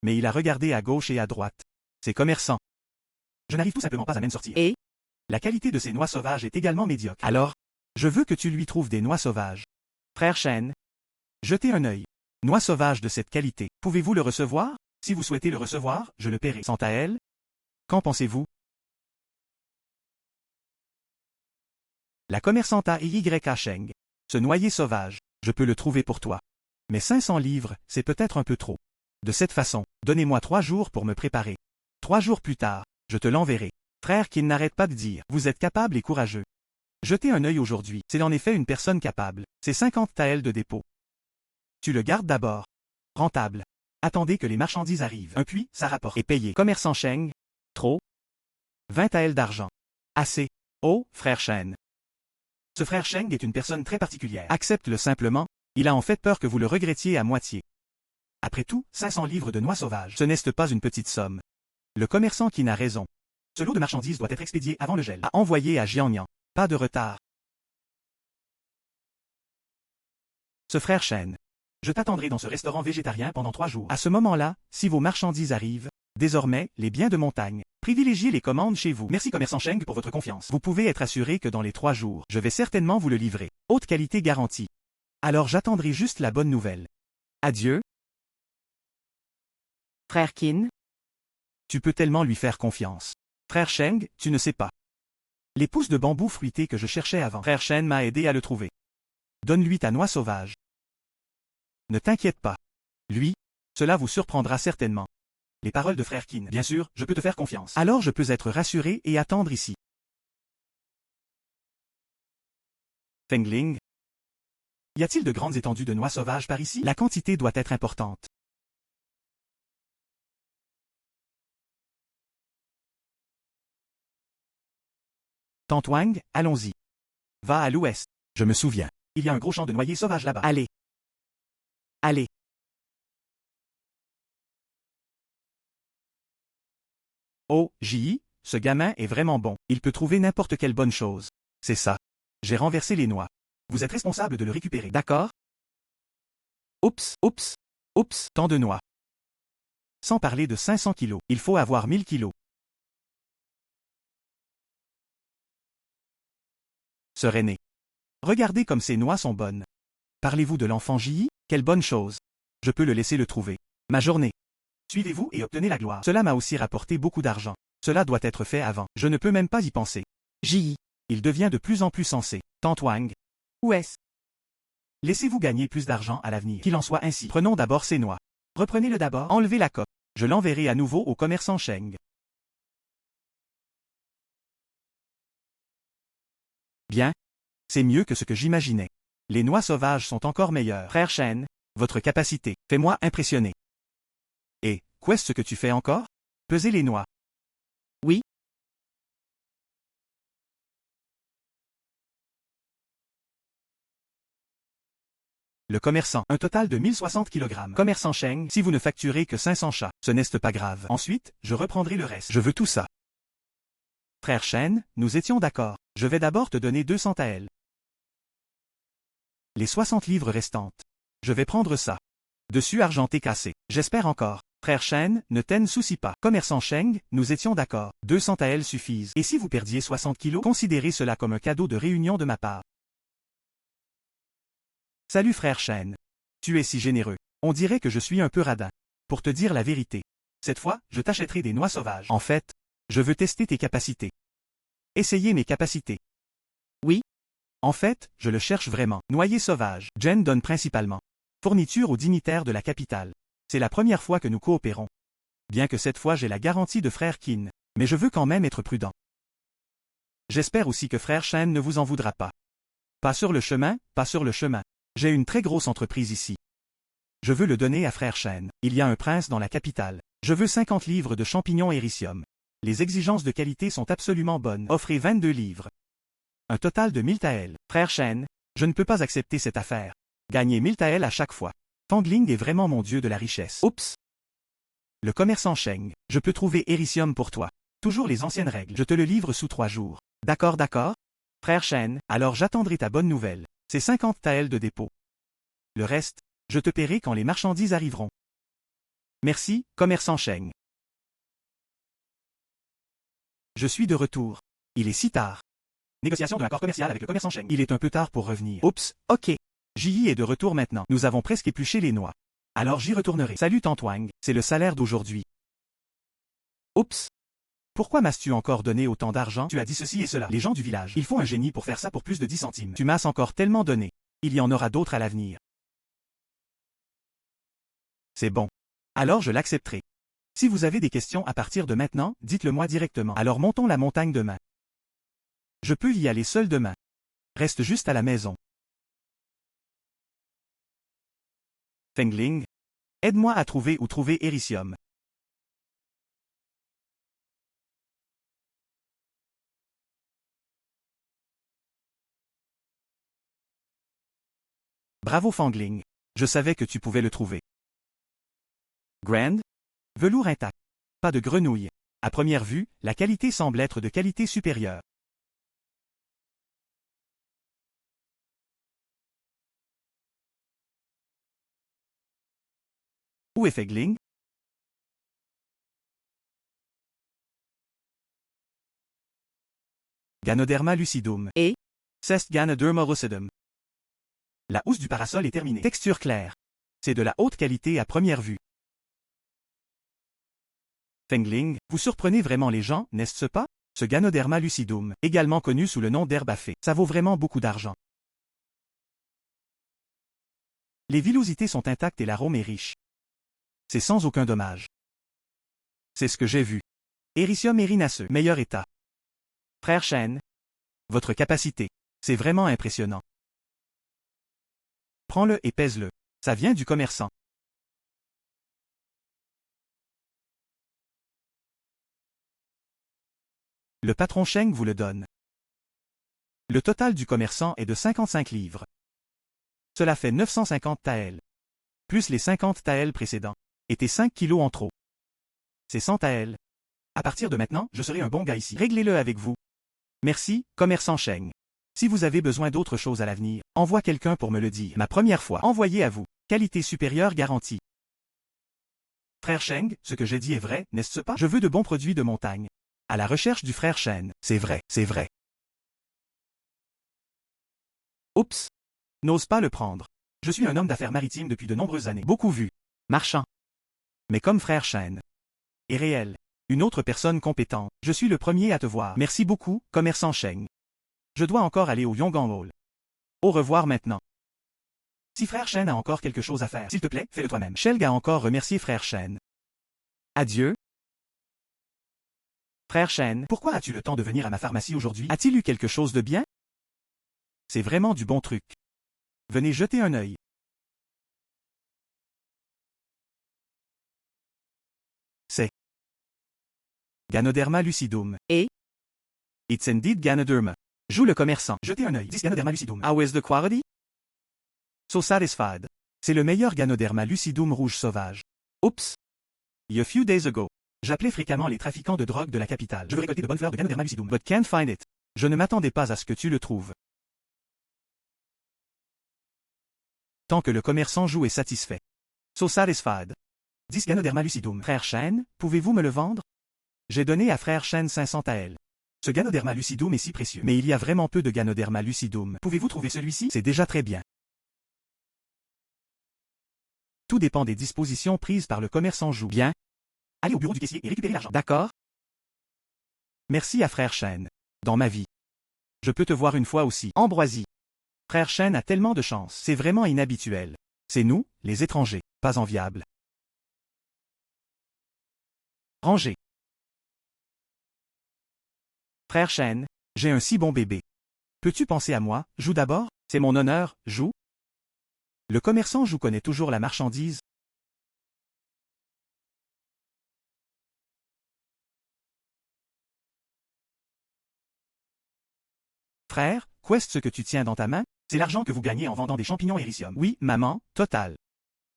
Mais il a regardé à gauche et à droite. C'est commerçant. Je n'arrive tout simplement pas à m'en sortir. Et, La qualité de ces noix sauvages est également médiocre. Alors, je veux que tu lui trouves des noix sauvages. frère Shen, Jetez un œil. Noix sauvages de cette qualité. Pouvez-vous le recevoir? Si vous souhaitez le recevoir, je le paierai. Quant à elle? Qu'en pensez-vous? La commerçante a Y.A. Sheng. Ce noyer sauvage, je peux le trouver pour toi. Mais 500 livres, c'est peut-être un peu trop. De cette façon, donnez-moi 3 jours pour me préparer. 3 jours plus tard, je te l'enverrai. Frère qu'il n'arrête pas de dire, vous êtes capable et courageux. Jetez un œil aujourd'hui, c'est en effet une personne capable. C'est 50 taels de dépôt. Tu le gardes d'abord. Rentable. Attendez que les marchandises arrivent. Un puits, ça rapporte. Et payé. Commerçant Sheng. trop, 20 taels d'argent. Assez. Oh, frère Shen. Ce frère Sheng est une personne très particulière. Accepte-le simplement. Il a en fait peur que vous le regrettiez à moitié. Après tout, 500 livres de noix sauvages. Ce n'est pas une petite somme. Le commerçant qui n'a raison. Ce lot de marchandises doit être expédié avant le gel. À envoyer à Jiangnan. Pas de retard. Ce frère Shen. Je t'attendrai dans ce restaurant végétarien pendant 3 jours. À ce moment-là, si vos marchandises arrivent, désormais, les biens de montagne, privilégiez les commandes chez vous. Merci commerçant Sheng pour votre confiance. Vous pouvez être assuré que dans les 3 jours, je vais certainement vous le livrer. Haute qualité garantie. Alors j'attendrai juste la bonne nouvelle. Adieu. frère Qin, Tu peux tellement lui faire confiance. Frère Sheng, tu ne sais pas. Les pousses de bambou fruitées que je cherchais avant. Frère Shen m'a aidé à le trouver. Donne-lui ta noix sauvage. Ne t'inquiète pas. Lui, cela vous surprendra certainement. Les paroles de frère Qin. Bien sûr, je peux te faire confiance. Alors je peux être rassuré et attendre ici. Fengling. Y a-t-il de grandes étendues de noix sauvages par ici? La quantité doit être importante. Tante Wang, allons-y. Va à l'ouest. Je me souviens. Il y a un gros champ de noyers sauvages là-bas. allez, allez, Oh, J.I., ce gamin est vraiment bon. Il peut trouver n'importe quelle bonne chose. C'est ça. J'ai renversé les noix. Vous êtes responsable de le récupérer. d'accord, Oups, oups, oups, tant de noix. Sans parler de 500 kilos. Il faut avoir 1000 kilos. Sœur aînée. Regardez comme ces noix sont bonnes. Parlez-vous de l'enfant J.I.? Quelle bonne chose. Je peux le laisser le trouver. Ma journée. Suivez-vous et obtenez la gloire. Cela m'a aussi rapporté beaucoup d'argent. Cela doit être fait avant. Je ne peux même pas y penser. Ji, Il devient de plus en plus sensé. Tante Wang. où est-ce? Laissez-vous gagner plus d'argent à l'avenir. Qu'il en soit ainsi. Prenons d'abord ces noix. Reprenez-le d'abord. Enlevez la coque. Je l'enverrai à nouveau au commerçant Sheng. Bien. C'est mieux que ce que j'imaginais. Les noix sauvages sont encore meilleures. Frère Shen, Votre capacité. Fais-moi impressionner. Et, qu'est-ce que tu fais encore? Peser les noix. oui, Le commerçant. Un total de 1060 kg. Commerçant Sheng, si vous ne facturez que 500 chats, ce n'est pas grave. Ensuite, je reprendrai le reste. Je veux tout ça. Frère Shen, nous étions d'accord. Je vais d'abord te donner 200 taels. Les 60 livres restantes. Je vais prendre ça. Dessus argenté cassé. J'espère encore. Frère Shen, ne t'en soucie pas. Commerçant Sheng, nous étions d'accord. 200 taels suffisent. Et si vous perdiez 60 kilos, considérez cela comme un cadeau de réunion de ma part. Salut frère Shen. Tu es si généreux. On dirait que je suis un peu radin. Pour te dire la vérité. Cette fois, je t'achèterai des noix sauvages. En fait, je veux tester tes capacités. Essayer mes capacités. Oui. En fait, je le cherche vraiment. Noyer sauvage. Jen donne principalement fourniture aux dignitaires de la capitale. C'est la première fois que nous coopérons. Bien que cette fois j'ai la garantie de frère Qin. Mais je veux quand même être prudent. J'espère aussi que frère Shen ne vous en voudra pas. Pas sur le chemin, pas sur le chemin. J'ai une très grosse entreprise ici. Je veux le donner à frère Shen. Il y a un prince dans la capitale. Je veux 50 livres de champignons éricium. Les exigences de qualité sont absolument bonnes. Offrez 22 livres. Un total de 1000 taels. Frère Shen, je ne peux pas accepter cette affaire. Gagner 1000 taels à chaque fois. Fangling est vraiment mon dieu de la richesse. Oups. Le commerçant Sheng, je peux trouver éricium pour toi. Toujours les anciennes règles. Je te le livre sous 3 jours. D'accord, d'accord. Frère Shen, alors j'attendrai ta bonne nouvelle. C'est 50 taels de dépôt. Le reste, je te paierai quand les marchandises arriveront. Merci, commerçant Sheng. Je suis de retour. Il est si tard. Négociation de l'accord commercial avec le commerçant Sheng. Il est un peu tard pour revenir. Oups, ok. Ji est de retour maintenant. Nous avons presque épluché les noix. Alors j'y retournerai. Salut Tantwang, c'est le salaire d'aujourd'hui. Oups. Pourquoi m'as-tu encore donné autant d'argent? Tu as dit ceci et cela. Les gens du village. Il faut un génie pour faire ça pour plus de 10 centimes. Tu m'as encore tellement donné. Il y en aura d'autres à l'avenir. C'est bon. Alors je l'accepterai. Si vous avez des questions à partir de maintenant, dites-le moi directement. Alors montons la montagne demain. Je peux y aller seul demain. Reste juste à la maison. Fengling, aide-moi à trouver où trouver éricium. Bravo Fangling. Je savais que tu pouvais le trouver. Grand? Velours intact. Pas de grenouille. À première vue, la qualité semble être de qualité supérieure. Où est Fengling? Ganoderma lucidum. Et? Cest Ganoderma lucidum. La housse du parasol est terminée. Texture claire. C'est de la haute qualité à première vue. Fengling, vous surprenez vraiment les gens, n'est-ce pas? Ce Ganoderma lucidum, également connu sous le nom d'herbe à fée, ça vaut vraiment beaucoup d'argent. Les villosités sont intactes et l'arôme est riche. C'est sans aucun dommage. C'est ce que j'ai vu. Éricium érinaceux, meilleur état. Frère Shen, votre capacité, c'est vraiment impressionnant. Prends-le et pèse-le. Ça vient du commerçant. Le patron Sheng vous le donne. Le total du commerçant est de 55 livres. Cela fait 950 taels. Plus les 50 taels précédents. Et tes 5 kilos en trop. C'est 100 taels. À partir de maintenant, je serai un bon gars ici. Réglez-le avec vous. Merci, commerçant Sheng. Si vous avez besoin d'autre chose à l'avenir, envoie quelqu'un pour me le dire. Ma première fois, envoyé à vous. Qualité supérieure garantie. Frère Sheng, ce que j'ai dit est vrai, n'est-ce pas? Je veux de bons produits de montagne. À la recherche du frère Shen. C'est vrai, c'est vrai. Oups. N'ose pas le prendre. Je suis un homme d'affaires maritime depuis de nombreuses années. Beaucoup vu. Marchand. Mais comme frère Shen. Et réel. Une autre personne compétente. Je suis le premier à te voir. Merci beaucoup, commerçant Sheng. Je dois encore aller au Yongan Hall. Au revoir maintenant. Si frère Shen a encore quelque chose à faire, s'il te plaît, fais-le toi-même. Shelg a encore remercié frère Shen. Adieu. Frère Shen, pourquoi as-tu le temps de venir à ma pharmacie aujourd'hui? A-t-il eu quelque chose de bien? C'est vraiment du bon truc. Venez jeter un œil. C'est Ganoderma lucidum. Et? It's indeed Ganoderma. Joue le commerçant. Jetez un œil. 10 Ganoderma lucidum. How is the quality? So satisfied. C'est le meilleur Ganoderma lucidum rouge sauvage. Oups. A few days ago. J'appelais fréquemment les trafiquants de drogue de la capitale. Je veux récolter de bonnes fleurs de Ganoderma lucidum. But can't find it. Je ne m'attendais pas à ce que tu le trouves. Tant que le commerçant joue est satisfait. So satisfied. 10 Ganoderma lucidum. Frère Chêne, pouvez-vous me le vendre? J'ai donné à Frère Chêne 500 taels. Ce Ganoderma lucidum est si précieux. Mais il y a vraiment peu de Ganoderma lucidum. Pouvez-vous trouver celui-ci? C'est déjà très bien. Tout dépend des dispositions prises par le commerçant Jou. Bien. Allez au bureau du caissier et récupérez l'argent. D'accord. Merci à Frère Chêne. Dans ma vie. Je peux te voir une fois aussi. Ambroisie. Frère Chêne a tellement de chance. C'est vraiment inhabituel. C'est nous, les étrangers, pas enviables. Rangez. Frère Chêne, j'ai un si bon bébé. Peux-tu penser à moi, Jou d'abord? C'est mon honneur, Jou. Le commerçant Jou connaît toujours la marchandise. Frère, qu'est-ce que tu tiens dans ta main? C'est l'argent que vous gagnez en vendant des champignons éricium. Oui, maman, total.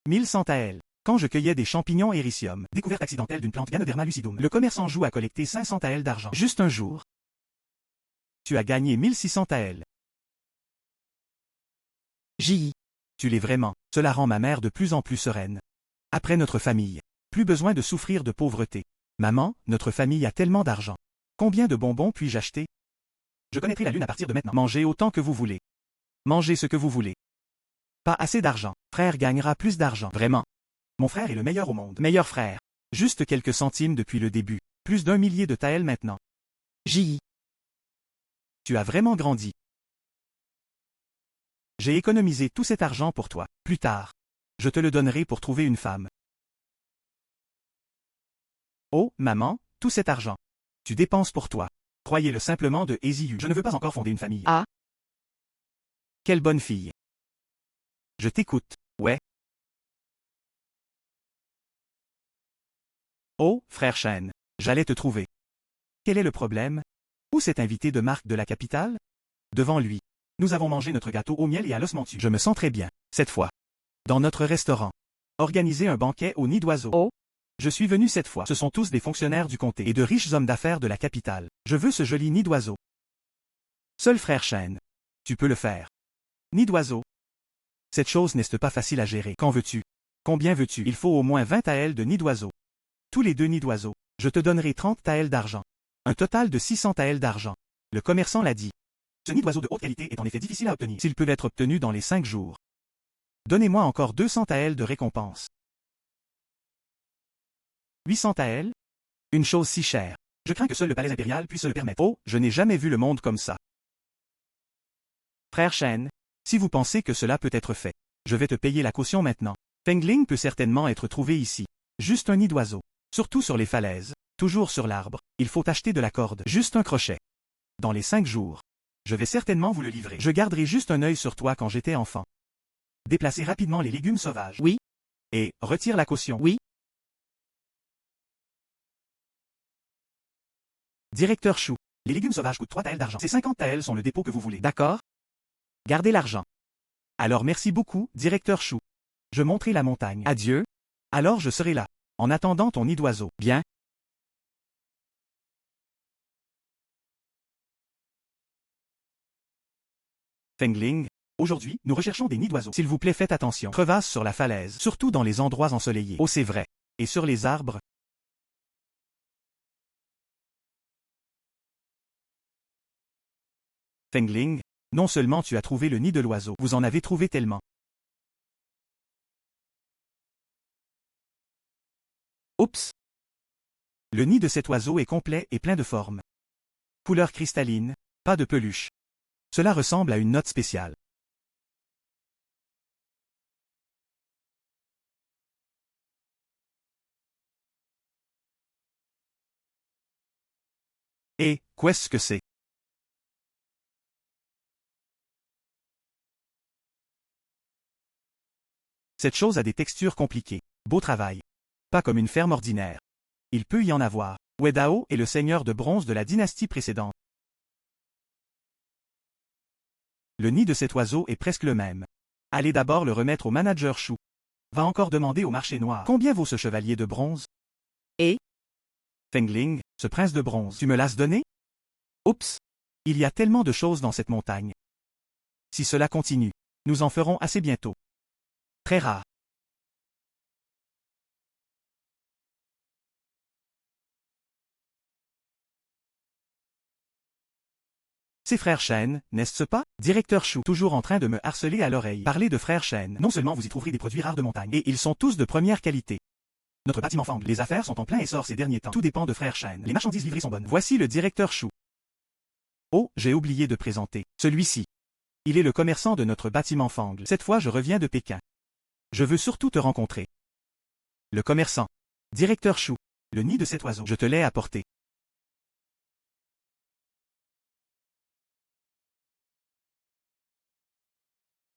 1100 taels. Quand je cueillais des champignons éricium, découverte accidentelle d'une plante Ganoderma lucidum, le commerçant Jou a collecté 500 taels d'argent. Juste un jour. Tu as gagné 1600 taels. J.I. Tu l'es vraiment. Cela rend ma mère de plus en plus sereine. Après notre famille. Plus besoin de souffrir de pauvreté. Maman, notre famille a tellement d'argent. Combien de bonbons puis-je acheter? Je connaîtrai la lune à partir de maintenant. Mangez autant que vous voulez. Mangez ce que vous voulez. Pas assez d'argent. Frère gagnera plus d'argent. Vraiment. Mon frère est le meilleur au monde. Meilleur frère. Juste quelques centimes depuis le début. Plus d'1 millier de taels maintenant. J.I. Tu as vraiment grandi. J'ai économisé tout cet argent pour toi. Plus tard. Je te le donnerai pour trouver une femme. Oh, maman, tout cet argent. Tu dépenses pour toi. Croyez-le simplement de Eziu. Je ne veux pas encore fonder une famille. Ah. Quelle bonne fille. Je t'écoute, ouais. Oh, frère Chêne, j'allais te trouver. Quel est le problème? Où cet invité de marque de la capitale? Devant lui. Nous avons mangé notre gâteau au miel et à l'osmentu. Je me sens très bien, cette fois. Dans notre restaurant. Organiser un banquet au nid d'oiseau. Oh. Je suis venu cette fois. Ce sont tous des fonctionnaires du comté et de riches hommes d'affaires de la capitale. Je veux ce joli nid d'oiseau. Seul frère Chêne. Tu peux le faire. Nid d'oiseau. Cette chose n'est pas facile à gérer. Qu'en veux-tu? Combien veux-tu? Il faut au moins 20 taels de nid d'oiseau. Tous les 2 nids d'oiseau. Je te donnerai 30 taels d'argent. Un total de 600 taels d'argent. Le commerçant l'a dit. Ce nid d'oiseau de haute qualité est en effet difficile à obtenir. S'il peut être obtenu dans les 5 jours. Donnez-moi encore 200 taels de récompense. 800 taels? Une chose si chère. Je crains que seul le palais impérial puisse se le permettre. Oh, je n'ai jamais vu le monde comme ça. Frère Chêne, si vous pensez que cela peut être fait, je vais te payer la caution maintenant. Fengling peut certainement être trouvé ici. Juste un nid d'oiseau. Surtout sur les falaises. Toujours sur l'arbre. Il faut acheter de la corde. Juste un crochet. Dans les 5 jours. Je vais certainement vous le livrer. Je garderai juste un œil sur toi quand j'étais enfant. Déplacez rapidement les légumes sauvages. Oui. Et retire la caution. Oui. Directeur Chou. Les légumes sauvages coûtent 3 taels d'argent. Ces 50 taels sont le dépôt que vous voulez. D'accord. Gardez l'argent. Alors merci beaucoup, directeur Chou. Je monterai la montagne. Adieu. Alors je serai là. En attendant ton nid d'oiseau. Bien. Fengling, aujourd'hui, nous recherchons des nids d'oiseaux. S'il vous plaît, faites attention. Crevasses sur la falaise, surtout dans les endroits ensoleillés. Oh, c'est vrai. Et sur les arbres. Fengling, non seulement tu as trouvé le nid de l'oiseau, vous en avez trouvé tellement. Oups! Le nid de cet oiseau est complet et plein de formes. Couleur cristalline, pas de peluche. Cela ressemble à une note spéciale. Et, qu'est-ce que c'est? Cette chose a des textures compliquées. Beau travail. Pas comme une ferme ordinaire. Il peut y en avoir. Wedao est le seigneur de bronze de la dynastie précédente. Le nid de cet oiseau est presque le même. Allez d'abord le remettre au manager Chou. Va encore demander au marché noir. Combien vaut ce chevalier de bronze? Et? Fengling, ce prince de bronze, tu me l'as donné? Oups! Il y a tellement de choses dans cette montagne. Si cela continue, nous en ferons assez bientôt. Très rare. C'est Frère Chêne, n'est-ce pas? Directeur Chou, toujours en train de me harceler à l'oreille. Parlez de Frère Chêne. Non seulement vous y trouverez des produits rares de montagne, et ils sont tous de première qualité. Notre bâtiment Fang. Les affaires sont en plein essor ces derniers temps. Tout dépend de Frère Chêne. Les marchandises livrées sont bonnes. Voici le directeur Chou. Oh, j'ai oublié de présenter. Celui-ci. Il est le commerçant de notre bâtiment Fang. Cette fois je reviens de Pékin. Je veux surtout te rencontrer. Le commerçant. Directeur Chou. Le nid de cet oiseau. Je te l'ai apporté.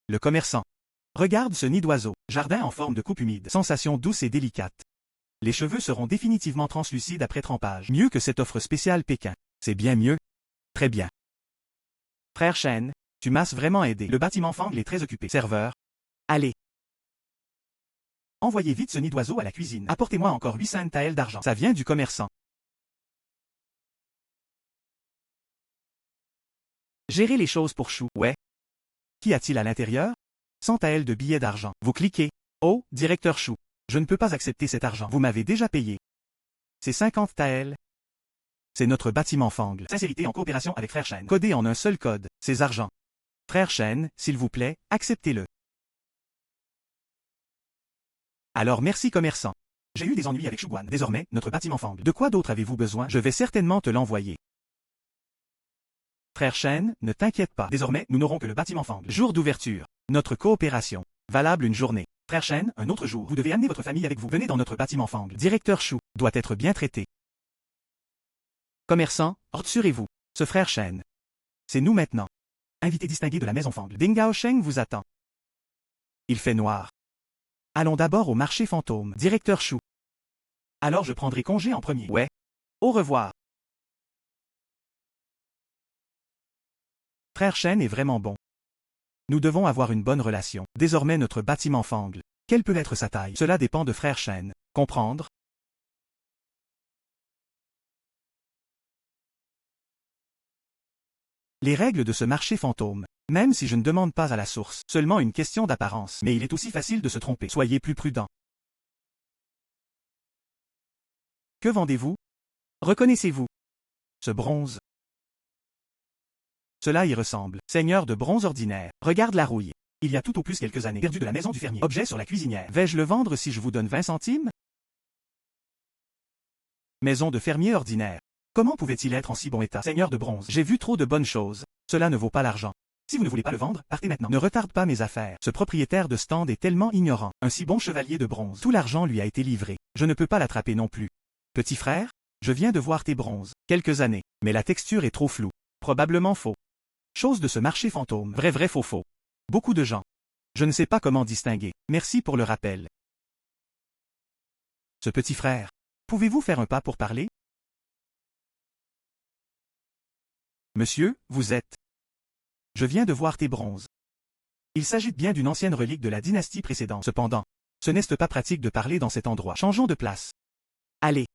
Le commerçant. Regarde ce nid d'oiseau. Jardin en forme de coupe humide. Sensation douce et délicate. Les cheveux seront définitivement translucides après trempage. Mieux que cette offre spéciale Pékin. C'est bien mieux. Très bien. Frère Chêne, tu m'as vraiment aidé. Le bâtiment Fang est très occupé. Serveur. Allez. Envoyez vite ce nid d'oiseau à la cuisine. Apportez-moi encore 800 taels d'argent. Ça vient du commerçant. Gérez les choses pour Chou. Ouais. Qu'y a-t-il à l'intérieur? 100 taels de billets d'argent. Vous cliquez. Oh, directeur Chou. Je ne peux pas accepter cet argent. Vous m'avez déjà payé. C'est 50 taels. C'est notre bâtiment Fang. Sincérité en coopération avec Frère Chêne. Codé en un seul code. Ces argents. Frère Chêne, s'il vous plaît, acceptez-le. Alors merci commerçant. J'ai eu des ennuis avec Shuguan. Désormais, notre bâtiment Fang. De quoi d'autre avez-vous besoin? Je vais certainement te l'envoyer. Frère Chêne, ne t'inquiète pas. Désormais, nous n'aurons que le bâtiment Fang. Jour d'ouverture. Notre coopération. Valable une journée. Frère Chêne, un autre jour. Vous devez amener votre famille avec vous. Venez dans notre bâtiment Fang. Directeur Chou doit être bien traité. Commerçant, rassurez-vous. Ce Frère Chêne. C'est nous maintenant. Invité distingué de la maison Fang. Ding Gaosheng vous attend. Il fait noir. Allons d'abord au marché fantôme. Directeur Chou. Alors je prendrai congé en premier. Ouais. Au revoir. Frère Chêne est vraiment bon. Nous devons avoir une bonne relation. Désormais notre bâtiment Fang. Quelle peut être sa taille? Cela dépend de Frère Chêne. Comprendre? Les règles de ce marché fantôme. Même si je ne demande pas à la source. Seulement une question d'apparence. Mais il est aussi facile de se tromper. Soyez plus prudent. Que vendez-vous? Reconnaissez-vous? Ce bronze. Cela y ressemble. Seigneur de bronze ordinaire. Regarde la rouille. Il y a tout au plus quelques années. Perdu de la maison du fermier. Objet sur la cuisinière. Vais-je le vendre si je vous donne 20 centimes? Maison de fermier ordinaire. Comment pouvait-il être en si bon état? Seigneur de bronze. J'ai vu trop de bonnes choses. Cela ne vaut pas l'argent. Si vous ne voulez pas le vendre, partez maintenant. Ne retarde pas mes affaires. Ce propriétaire de stand est tellement ignorant. Un si bon chevalier de bronze. Tout l'argent lui a été livré. Je ne peux pas l'attraper non plus. Petit frère, je viens de voir tes bronzes. Quelques années. Mais la texture est trop floue. Probablement faux. Chose de ce marché fantôme. Vrai faux. Beaucoup de gens. Je ne sais pas comment distinguer. Merci pour le rappel. Ce petit frère. Pouvez-vous faire un pas pour parler? Monsieur, vous êtes. Je viens de voir tes bronzes. Il s'agit bien d'une ancienne relique de la dynastie précédente. Cependant, ce n'est pas pratique de parler dans cet endroit. Changeons de place. Allez.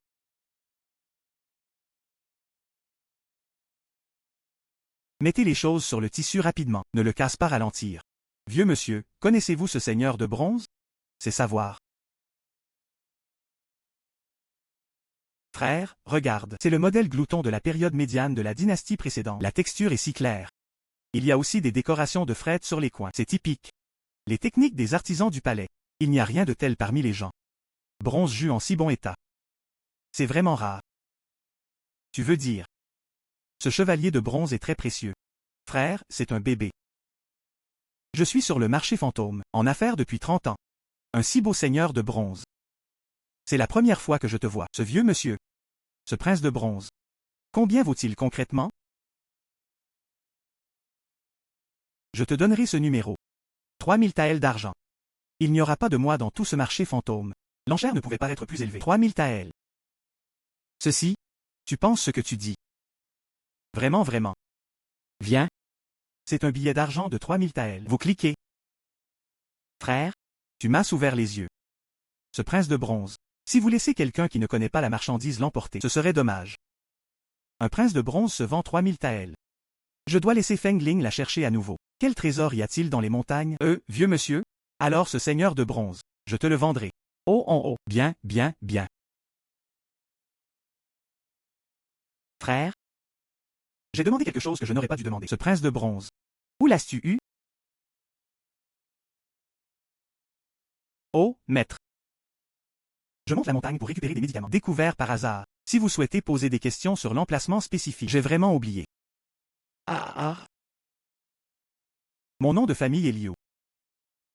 Mettez les choses sur le tissu rapidement. Ne le casse pas ralentir. Vieux monsieur, connaissez-vous ce seigneur de bronze? C'est savoir. Frère, regarde. C'est le modèle glouton de la période médiane de la dynastie précédente. La texture est si claire. Il y a aussi des décorations de fret sur les coins. C'est typique. Les techniques des artisans du palais. Il n'y a rien de tel parmi les gens. Bronze jus en si bon état. C'est vraiment rare. Tu veux dire. Ce chevalier de bronze est très précieux. Frère, c'est un bébé. Je suis sur le marché fantôme, en affaires depuis 30 ans. Un si beau seigneur de bronze. C'est la première fois que je te vois, ce vieux monsieur. Ce prince de bronze. Combien vaut-il concrètement? Je te donnerai ce numéro. 3000 taels d'argent. Il n'y aura pas de moi dans tout ce marché fantôme. L'enchère ne pouvait pas être plus élevée. 3000 taels. Ceci, tu penses ce que tu dis. Vraiment. Viens. C'est un billet d'argent de 3000 taels. Vous cliquez. Frère, tu m'as ouvert les yeux. Ce prince de bronze. Si vous laissez quelqu'un qui ne connaît pas la marchandise l'emporter, ce serait dommage. Un prince de bronze se vend 3000 taels. Je dois laisser Feng Ling la chercher à nouveau. Quel trésor y a-t-il dans les montagnes? Vieux monsieur? Alors ce seigneur de bronze, je te le vendrai. Oh oh oh. Bien, bien, bien. Frère, J'ai demandé quelque chose que je n'aurais pas dû demander. Ce prince de bronze. où l'as-tu eu? Oh, maître. Je monte la montagne pour récupérer des médicaments. Découverts par hasard. Si vous souhaitez poser des questions sur l'emplacement spécifique, j'ai vraiment oublié. Ah. Mon nom de famille est Liu.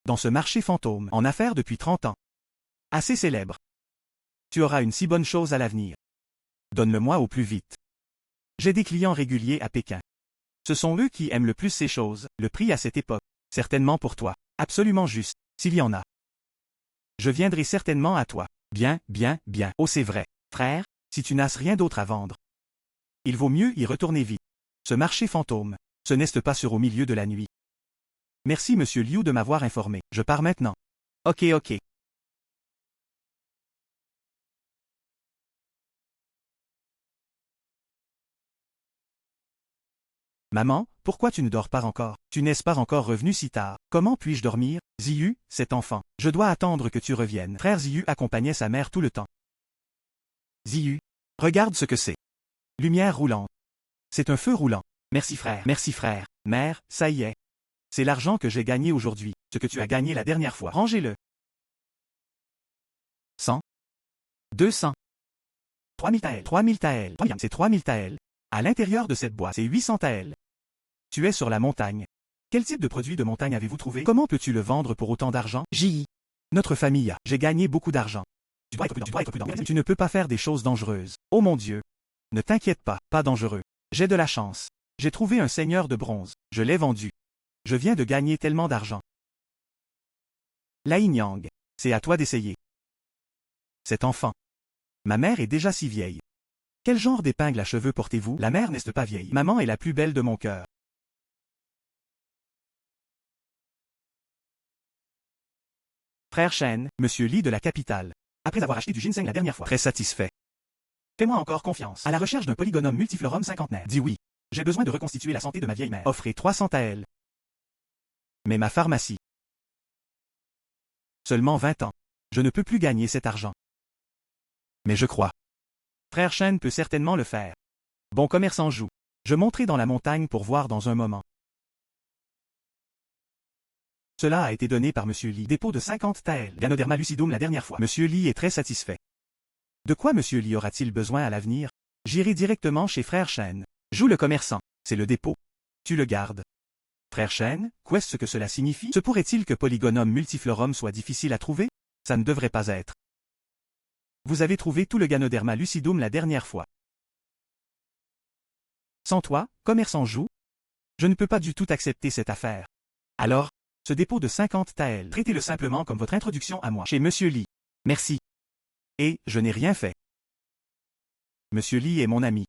Dans ce marché fantôme, en affaires depuis 30 ans. Assez célèbre. Tu auras une si bonne chose à l'avenir. Donne-le-moi au plus vite. J'ai des clients réguliers à Pékin. Ce sont eux qui aiment le plus ces choses, le prix à cette époque. Certainement pour toi. Absolument juste, s'il y en a. Je viendrai certainement à toi. Bien, bien, bien. Oh c'est vrai. Frère, Si tu n'as rien d'autre à vendre, il vaut mieux y retourner vite. Ce marché fantôme, ce n'est pas sur au milieu de la nuit. Merci monsieur Liu de m'avoir informé. Je pars maintenant. ok ok. Maman, pourquoi tu ne dors pas encore? Tu n'es pas encore revenu si tard. Comment puis-je dormir? Ziyu, cet enfant. Je dois attendre que tu reviennes. Frère Ziyu accompagnait sa mère tout le temps. Ziyu, regarde ce que c'est. Lumière roulante. C'est un feu roulant. Merci frère. Merci frère. Mère, ça y est. C'est l'argent que j'ai gagné aujourd'hui. Ce que tu as gagné la dernière fois. Rangez-le. 100. 200. 3000 taels. 3000 taels. C'est 3000 taels. À l'intérieur de cette boîte, c'est 800 taels. Tu es sur la montagne. Quel type de produit de montagne avez-vous trouvé? Comment peux-tu le vendre pour autant d'argent? J.I. Notre famille a. J'ai gagné beaucoup d'argent. Tu dois être prudent. Tu ne peux pas faire des choses dangereuses. Oh mon Dieu. Ne t'inquiète pas, pas dangereux. J'ai de la chance. J'ai trouvé un seigneur de bronze. Je l'ai vendu. Je viens de gagner tellement d'argent. Lai Nyang, c'est à toi d'essayer. Cet enfant. Ma mère est déjà si vieille. Quel genre d'épingle à cheveux portez-vous? La mère n'est pas vieille. Maman est la plus belle de mon cœur. Frère Shen, monsieur Li de la capitale. Après avoir acheté du ginseng la dernière fois. Très satisfait. Fais-moi encore confiance. À la recherche d'un polygonome multiflorum cinquantenaire. Dis oui. J'ai besoin de reconstituer la santé de ma vieille mère. Offrez 300 taels. Mais ma pharmacie. Seulement 20 ans. Je ne peux plus gagner cet argent. Mais je crois. Frère Shen peut certainement le faire. Bon commerçant joue. Je monterai dans la montagne pour voir dans un moment. Cela a été donné par monsieur Li. Dépôt de 50 taels. Ganoderma lucidum la dernière fois. Monsieur Li est très satisfait. De quoi monsieur Li aura-t-il besoin à l'avenir? J'irai directement chez frère Shen. Joue le commerçant. C'est le dépôt. Tu le gardes. Frère Shen, qu'est-ce que cela signifie? Se pourrait-il que polygonome multiflorum soit difficile à trouver? Ça ne devrait pas être. Vous avez trouvé tout le Ganoderma lucidum la dernière fois. Sans toi, commerçant joue? Je ne peux pas du tout accepter cette affaire. Alors, ce dépôt de 50 taels, traitez-le simplement comme votre introduction à moi. Chez monsieur Li. Merci. Et, je n'ai rien fait. Monsieur Li est mon ami.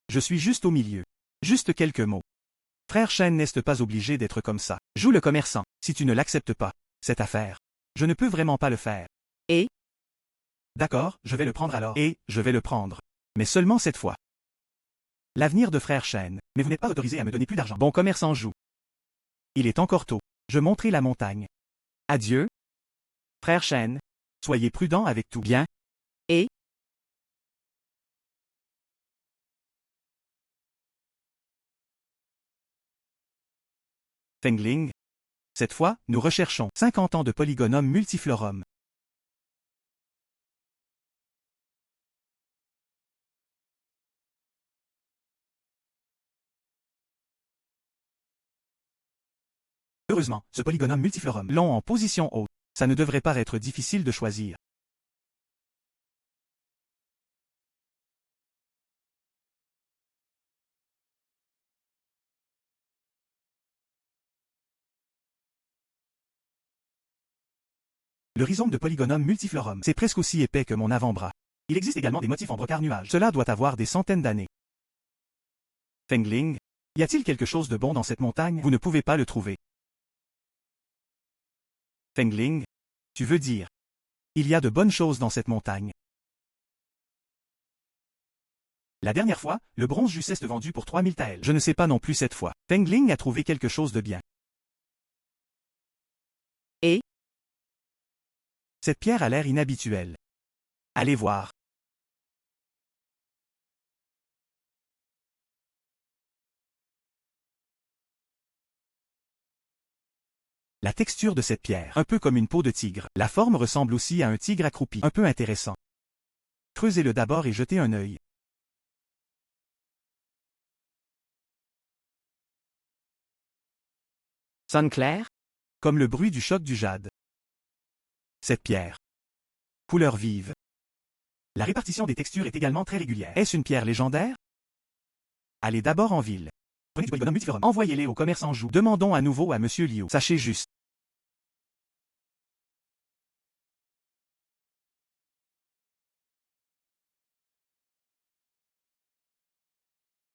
Je suis juste au milieu. Juste quelques mots. Frère Shen n'est pas obligé d'être comme ça. Joue le commerçant. Si tu ne l'acceptes pas, cette affaire. Je ne peux vraiment pas le faire. Et? D'accord, je vais le prendre alors. Et, je vais le prendre. Mais seulement cette fois. L'avenir de frère Shen. Mais vous n'êtes pas autorisé à me donner plus d'argent. Bon commerçant joue. Il est encore tôt. Je monterai la montagne. Adieu. Frère Shen. Soyez prudent avec tout. Bien. Et? Fengling. Cette fois, nous recherchons 50 ans de polygonome multiflorum. Heureusement, ce polygonome multiflorum long en position haute. Ça ne devrait pas être difficile de choisir. Le rhizome de polygonome multiflorum, c'est presque aussi épais que mon avant-bras. Il existe également des motifs en brocart nuage. Cela doit avoir des centaines d'années. Fengling, y a-t-il quelque chose de bon dans cette montagne? Vous ne pouvez pas le trouver. Fengling, tu veux dire. Il y a de bonnes choses dans cette montagne. La dernière fois, le bronze juste vendu pour 3000 taels. Je ne sais pas non plus cette fois. Fengling a trouvé quelque chose de bien. Cette pierre a l'air inhabituelle. Allez voir. La texture de cette pierre, un peu comme une peau de tigre. La forme ressemble aussi à un tigre accroupi, un peu intéressant. Creusez-le d'abord et jetez un œil. Sonne clair? Comme le bruit du choc du jade. Cette pierre. Couleur vive. La répartition des textures est également très régulière. Est-ce une pierre légendaire? Allez d'abord en ville. Prenez du polygone multiforme. Envoyez-les au commerçant Jou. Demandons à nouveau à Monsieur Liu. Sachez juste.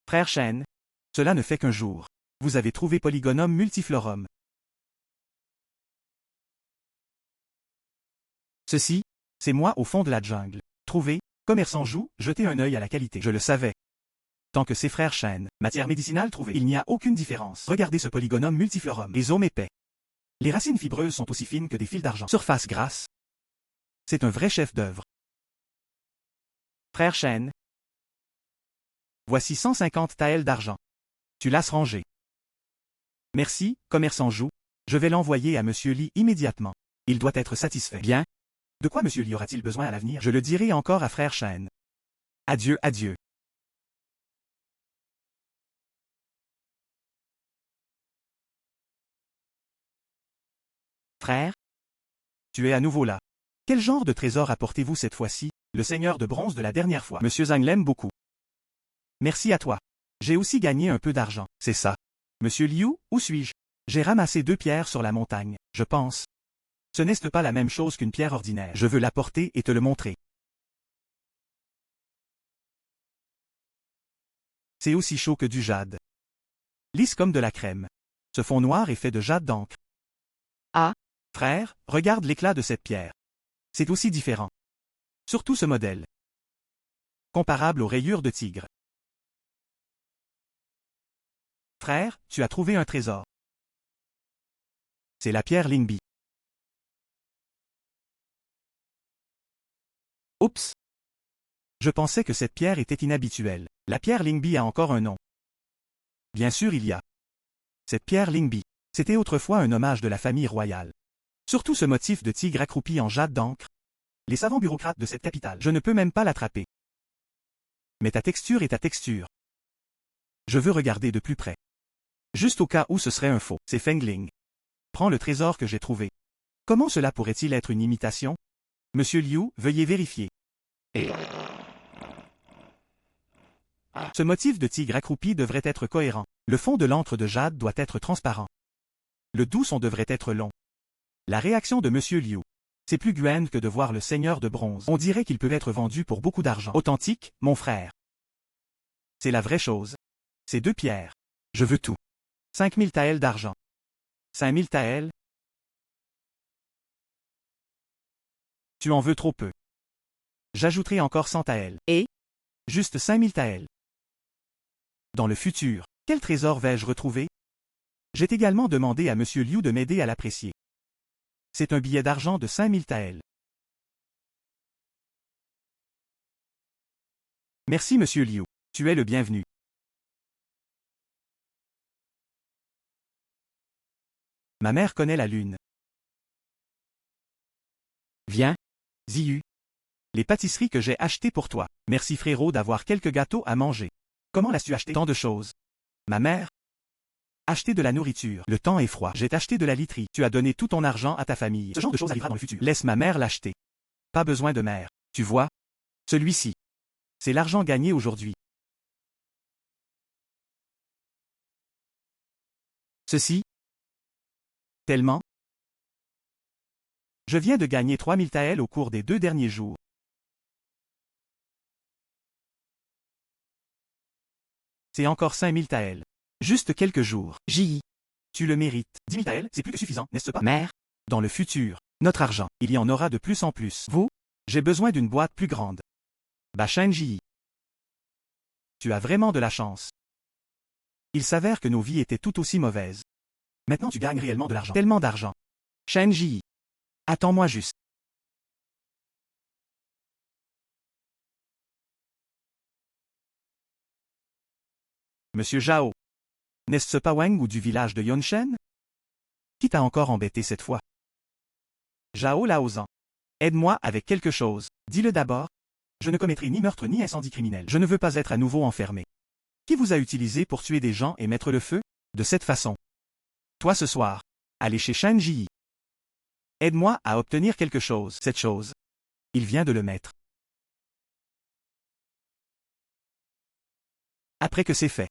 Frère Shen. Cela ne fait qu'un jour. Vous avez trouvé Polygonum multiflorum. Ceci, c'est moi au fond de la jungle. Trouvez, commerçant Jou, jetez un œil à la qualité. Je le savais. Tant que c'est frère Shen, matière médicinale trouvée, il n'y a aucune différence. Regardez ce Polygonum multiflorum. Rhizome épais. Les racines fibreuses sont aussi fines que des fils d'argent. Surface grasse. C'est un vrai chef-d'œuvre. Frère Shen. Voici 150 taels d'argent. Tu l'as rangé. Merci, commerçant Jou. Je vais l'envoyer à Monsieur Li immédiatement. Il doit être satisfait. Bien. De quoi Monsieur Li aura-t-il besoin à l'avenir? Je le dirai encore à frère Shen. Adieu, adieu. Frère? Tu es à nouveau là. Quel genre de trésor apportez-vous cette fois-ci? Le seigneur de bronze de la dernière fois. Monsieur Zhang l'aime beaucoup. Merci à toi. J'ai aussi gagné un peu d'argent. C'est ça. Monsieur Liu, où suis-je? J'ai ramassé 2 pierres sur la montagne, je pense. Ce n'est pas la même chose qu'une pierre ordinaire. Je veux l'apporter et te le montrer. C'est aussi chaud que du jade. Lisse comme de la crème. Ce fond noir est fait de jade d'encre. Ah. Frère, regarde l'éclat de cette pierre. C'est aussi différent. Surtout ce modèle. Comparable aux rayures de tigre. Frère, tu as trouvé un trésor. C'est la pierre Lingbi. Oups. Je pensais que cette pierre était inhabituelle. La pierre Lingbi a encore un nom. Bien sûr il y a. Cette pierre Lingbi. C'était autrefois un hommage de la famille royale. Surtout ce motif de tigre accroupi en jade d'encre. Les savants bureaucrates de cette capitale. Je ne peux même pas l'attraper. Mais ta texture est ta texture. Je veux regarder de plus près. Juste au cas où ce serait un faux. C'est Fengling. Prends le trésor que j'ai trouvé. Comment cela pourrait-il être une imitation? Monsieur Liu, veuillez vérifier. Ce motif de tigre accroupi devrait être cohérent. Le fond de l'encre de jade doit être transparent. Le doux-son devrait être long. La réaction de Monsieur Liu. C'est plus grand que de voir le seigneur de bronze. On dirait qu'il peut être vendu pour beaucoup d'argent. Authentique, mon frère. C'est la vraie chose. C'est 2 pierres. Je veux tout. 5000 taels d'argent. 5000 taels? Tu en veux trop peu. J'ajouterai encore 100 taels. Et? Juste 5000 taels. Dans le futur, quel trésor vais-je retrouver? J'ai également demandé à Monsieur Liu de m'aider à l'apprécier. C'est un billet d'argent de 5000 taels. Merci Monsieur Liu. Tu es le bienvenu. Ma mère connaît la lune. Viens, Ziyu. Les pâtisseries que j'ai achetées pour toi. Merci frérot d'avoir quelques gâteaux à manger. Comment l'as-tu acheté? Tant de choses. Ma mère? Acheter de la nourriture. Le temps est froid. J'ai acheté de la literie. Tu as donné tout ton argent à ta famille. Ce genre de choses arrivera dans le futur. Laisse ma mère l'acheter. Pas besoin de mère. Tu vois? Celui-ci. C'est l'argent gagné aujourd'hui. Ceci? Tellement? Je viens de gagner 3000 taels au cours des 2 derniers jours. C'est encore 5000 taels. Juste quelques jours. J. Tu le mérites. 10 000 taels, c'est plus que suffisant, n'est-ce pas? Mère? Dans le futur, notre argent, il y en aura de plus en plus. Vous? J'ai besoin d'une boîte plus grande. Bashenji. Tu as vraiment de la chance. Il s'avère que nos vies étaient tout aussi mauvaises. Maintenant tu gagnes réellement de l'argent. Tellement d'argent. Shenji. Attends-moi juste. Monsieur Zhao. N'est-ce pas Wang ou du village de Yonshen? Qui t'a encore embêté cette fois? Zhao Laozan. Aide-moi avec quelque chose. Dis-le d'abord. Je ne commettrai ni meurtre ni incendie criminel. Je ne veux pas être à nouveau enfermé. Qui vous a utilisé pour tuer des gens et mettre le feu? De cette façon. Toi ce soir. Allez chez Shen Ji. Aide-moi à obtenir quelque chose. Cette chose. Il vient de le mettre. Après que c'est fait.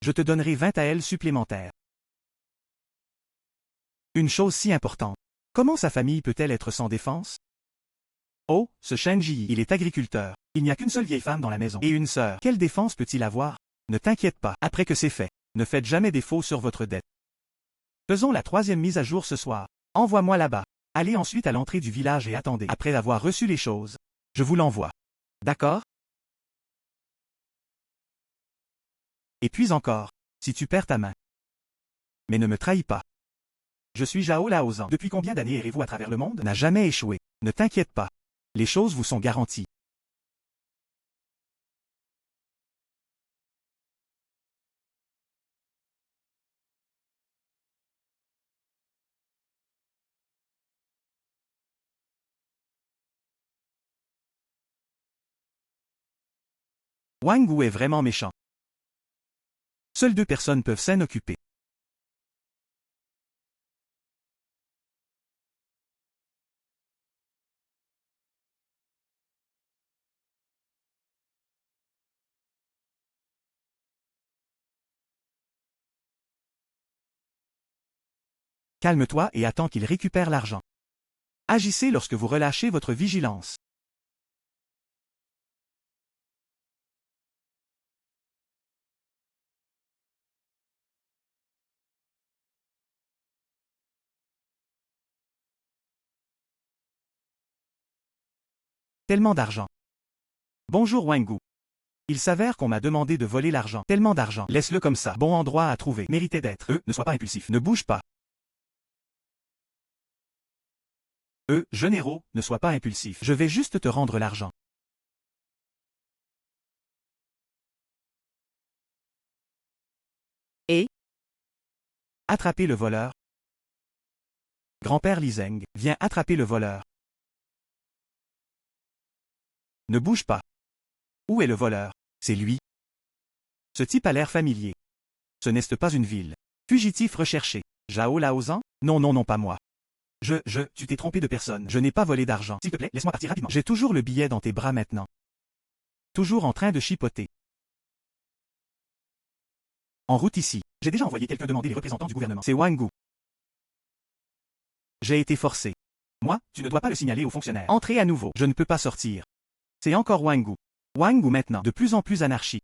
Je te donnerai 20 taels supplémentaires. Une chose si importante. Comment sa famille peut-elle être sans défense? Oh, ce Shen Ji, il est agriculteur. Il n'y a qu'une seule vieille femme dans la maison. Et une sœur. Quelle défense peut-il avoir? Ne t'inquiète pas. Après que c'est fait. Ne faites jamais défaut sur votre dette. Faisons la 3e mise à jour ce soir. Envoie-moi là-bas. Allez ensuite à l'entrée du village et attendez. Après avoir reçu les choses, je vous l'envoie. D'accord? Et puis encore, si tu perds ta main. Mais ne me trahis pas. Je suis Zhao Laozan. Depuis combien d'années errez-vous à travers le monde? N'a jamais échoué. Ne t'inquiète pas. Les choses vous sont garanties. Wang Gu est vraiment méchant. Seules 2 personnes peuvent s'en occuper. Calme-toi et attends qu'il récupère l'argent. Agissez lorsque vous relâchez votre vigilance. Tellement d'argent. Bonjour Wang Gu. Il s'avère qu'on m'a demandé de voler l'argent. Tellement d'argent. Laisse-le comme ça. Bon endroit à trouver. Mérité d'être. Ne sois pas impulsif. Ne bouge pas. Jeune héros, ne sois pas impulsif. Je vais juste te rendre l'argent. Et? Attrapez le voleur. Grand-père Li Zeng, viens attraper le voleur. Ne bouge pas. Où est le voleur? C'est lui. Ce type a l'air familier. Ce n'est pas une ville. Fugitif recherché. Zhao Laozan? Non, non, non, pas moi. Tu t'es trompé de personne. Je n'ai pas volé d'argent. S'il te plaît, laisse-moi partir rapidement. J'ai toujours le billet dans tes bras maintenant. Toujours en train de chipoter. En route ici. J'ai déjà envoyé quelqu'un demander les représentants du gouvernement. C'est Wang Gu. J'ai été forcé. Moi, tu ne dois pas le signaler aux fonctionnaires. Entrez à nouveau. Je ne peux pas sortir. C'est encore Wang Gu. Wang Gu maintenant. De plus en plus anarchique.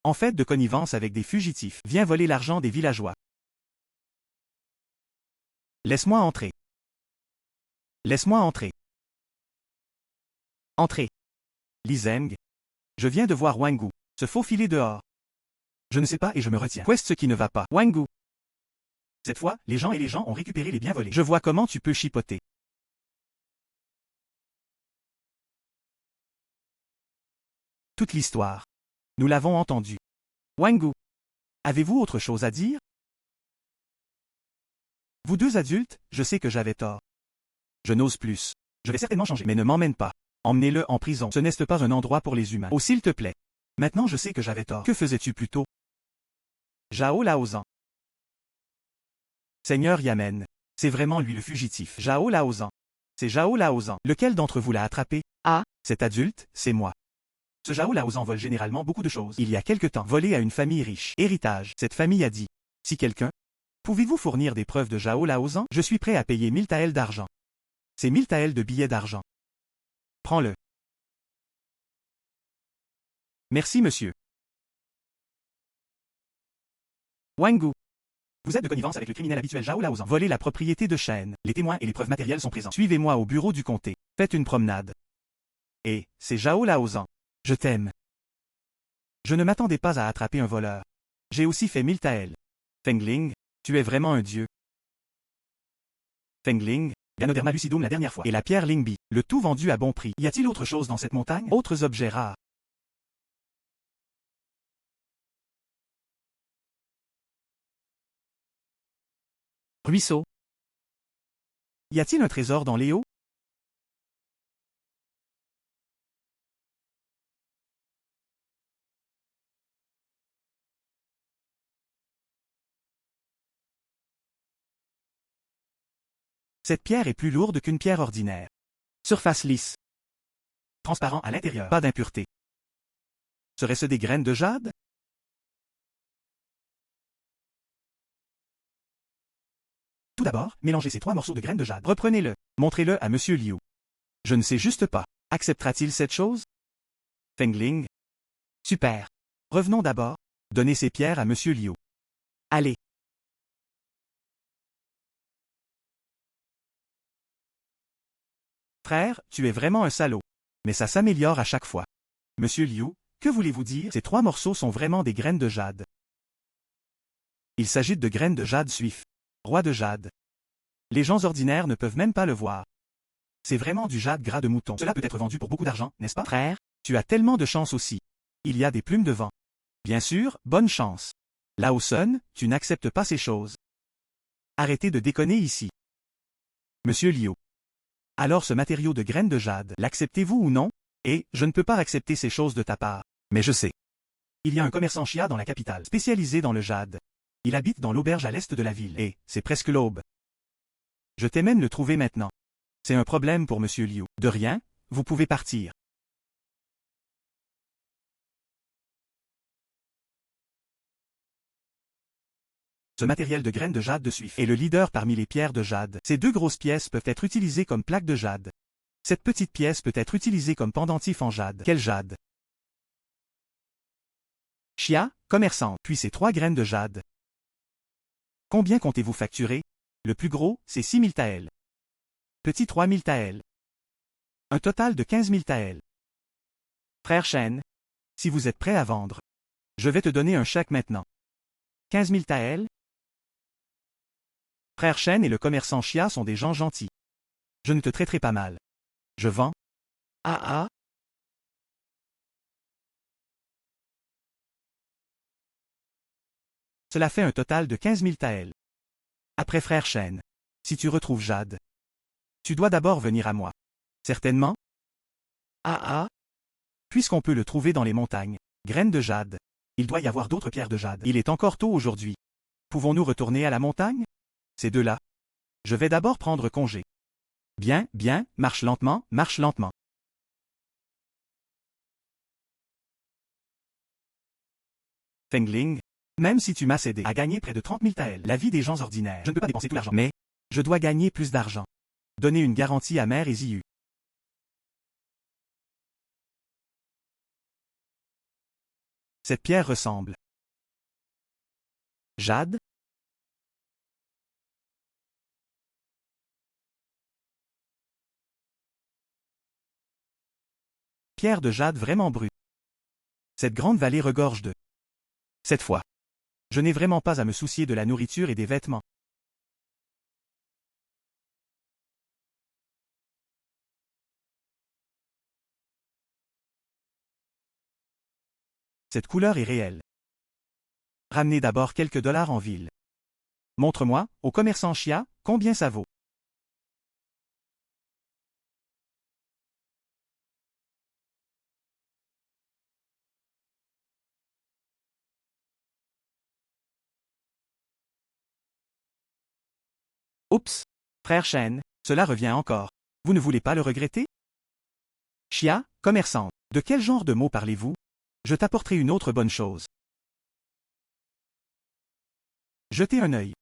En fait de connivence avec des fugitifs. Viens voler l'argent des villageois. Laisse-moi entrer. Laisse-moi entrer. Entrez. Li Zeng. Je viens de voir Wang Gu se faufiler dehors. Je ne sais pas et je me retiens. Qu'est-ce qui ne va pas? Wang Gu. Cette fois, les gens ont récupéré les biens volés. Je vois comment tu peux chipoter. Toute l'histoire. Nous l'avons entendu. Wang Gu. Avez-vous autre chose à dire? Vous 2 adultes, je sais que j'avais tort. Je n'ose plus. Je vais certainement changer. Mais ne m'emmène pas. Emmenez-le en prison. Ce n'est pas un endroit pour les humains. Oh, s'il te plaît. Maintenant je sais que j'avais tort. Que faisais-tu plus tôt? Zhao Laozan. Seigneur Yamen. C'est vraiment lui le fugitif. Zhao Laozan. C'est Zhao Laozan. Lequel d'entre vous l'a attrapé? Ah. Cet adulte, c'est moi. Ce Zhao Laozan vole généralement beaucoup de choses. Il y a quelque temps, volé à une famille riche. Héritage. Cette famille a dit. Si quelqu'un. Pouvez-vous fournir des preuves de Zhao Laozan? Je suis prêt à payer 1000 taels d'argent. C'est 1000 taels de billets d'argent. Prends-le. Merci monsieur. Wang Gu. Vous êtes de connivence avec le criminel habituel Zhao Laozan. Voler la propriété de Shen. Les témoins et les preuves matérielles sont présents. Suivez-moi au bureau du comté. Faites une promenade. Et, c'est Zhao Laozan. Je t'aime. Je ne m'attendais pas à attraper un voleur. J'ai aussi fait 1000 taels. Fengling, tu es vraiment un dieu. Fengling, Ganoderma lucidum la dernière fois. Et la pierre Lingbi, le tout vendu à bon prix. Y a-t-il autre chose dans cette montagne? Autres objets rares. Ruisseau. Y a-t-il un trésor dans les eaux? Cette pierre est plus lourde qu'une pierre ordinaire. Surface lisse. Transparent à l'intérieur. Pas d'impureté. Serait-ce des graines de jade? Tout d'abord, mélangez ces 3 morceaux de graines de jade. Reprenez-le. Montrez-le à Monsieur Liu. Je ne sais juste pas. Acceptera-t-il cette chose? Fengling. Super. Revenons d'abord. Donnez ces pierres à Monsieur Liu. Allez. Frère, tu es vraiment un salaud. Mais ça s'améliore à chaque fois. Monsieur Liu, que voulez-vous dire? Ces 3 morceaux sont vraiment des graines de jade. Il s'agit de graines de jade suif. Roi de jade. Les gens ordinaires ne peuvent même pas le voir. C'est vraiment du jade gras de mouton. Cela peut être vendu pour beaucoup d'argent, n'est-ce pas? Frère. Tu as tellement de chance aussi. Il y a des plumes de vent. Bien sûr, bonne chance. Lao Sun, tu n'acceptes pas ces choses. Arrêtez de déconner ici. Monsieur Liu. Alors ce matériau de graines de jade, l'acceptez-vous ou non? Et, je ne peux pas accepter ces choses de ta part. Mais je sais. Il y a un commerçant Xia dans la capitale, spécialisé dans le jade. Il habite dans l'auberge à l'est de la ville, et, c'est presque l'aube. Je t'emmène le trouver maintenant. C'est un problème pour Monsieur Liu. De rien, vous pouvez partir. Ce matériel de graines de jade de suif est le leader parmi les pierres de jade. Ces 2 grosses pièces peuvent être utilisées comme plaques de jade. Cette petite pièce peut être utilisée comme pendentif en jade. Quel jade? Xia, commerçant, puis ces 3 graines de jade. Combien comptez-vous facturer? Le plus gros, c'est 6 000 taels. Petit 3 000 taels. Un total de 15 000 taels. Frère Shen, si vous êtes prêt à vendre, je vais te donner un chèque maintenant. 15 000 taels? Frère Shen et le commerçant Xia sont des gens gentils. Je ne te traiterai pas mal. Je vends. Ah ah. Cela fait un total de 15 000 taels. Après frère Shen, si tu retrouves Jade, tu dois d'abord venir à moi. Certainement? Ah ah. Puisqu'on peut le trouver dans les montagnes. Graines de jade. Il doit y avoir d'autres pierres de jade. Il est encore tôt aujourd'hui. Pouvons-nous retourner à la montagne? Ces 2-là. Je vais d'abord prendre congé. Bien, bien, marche lentement, marche lentement. Fengling, même si tu m'as cédé à gagner près de 30 000 taels, la vie des gens ordinaires, je ne peux pas dépenser tout l'argent. Mais, je dois gagner plus d'argent. Donner une garantie à Mère et Ziyu. Cette pierre ressemble. Jade? Pierre de jade vraiment brute. Cette grande vallée regorge de. Cette fois. Je n'ai vraiment pas à me soucier de la nourriture et des vêtements. Cette couleur est réelle. Ramenez d'abord quelques dollars en ville. Montre-moi, au commerçant Xia, combien ça vaut. Oups! Frère Shen, cela revient encore. Vous ne voulez pas le regretter? Xia, commerçant, de quel genre de mots parlez-vous? Je t'apporterai une autre bonne chose. Jetez un œil.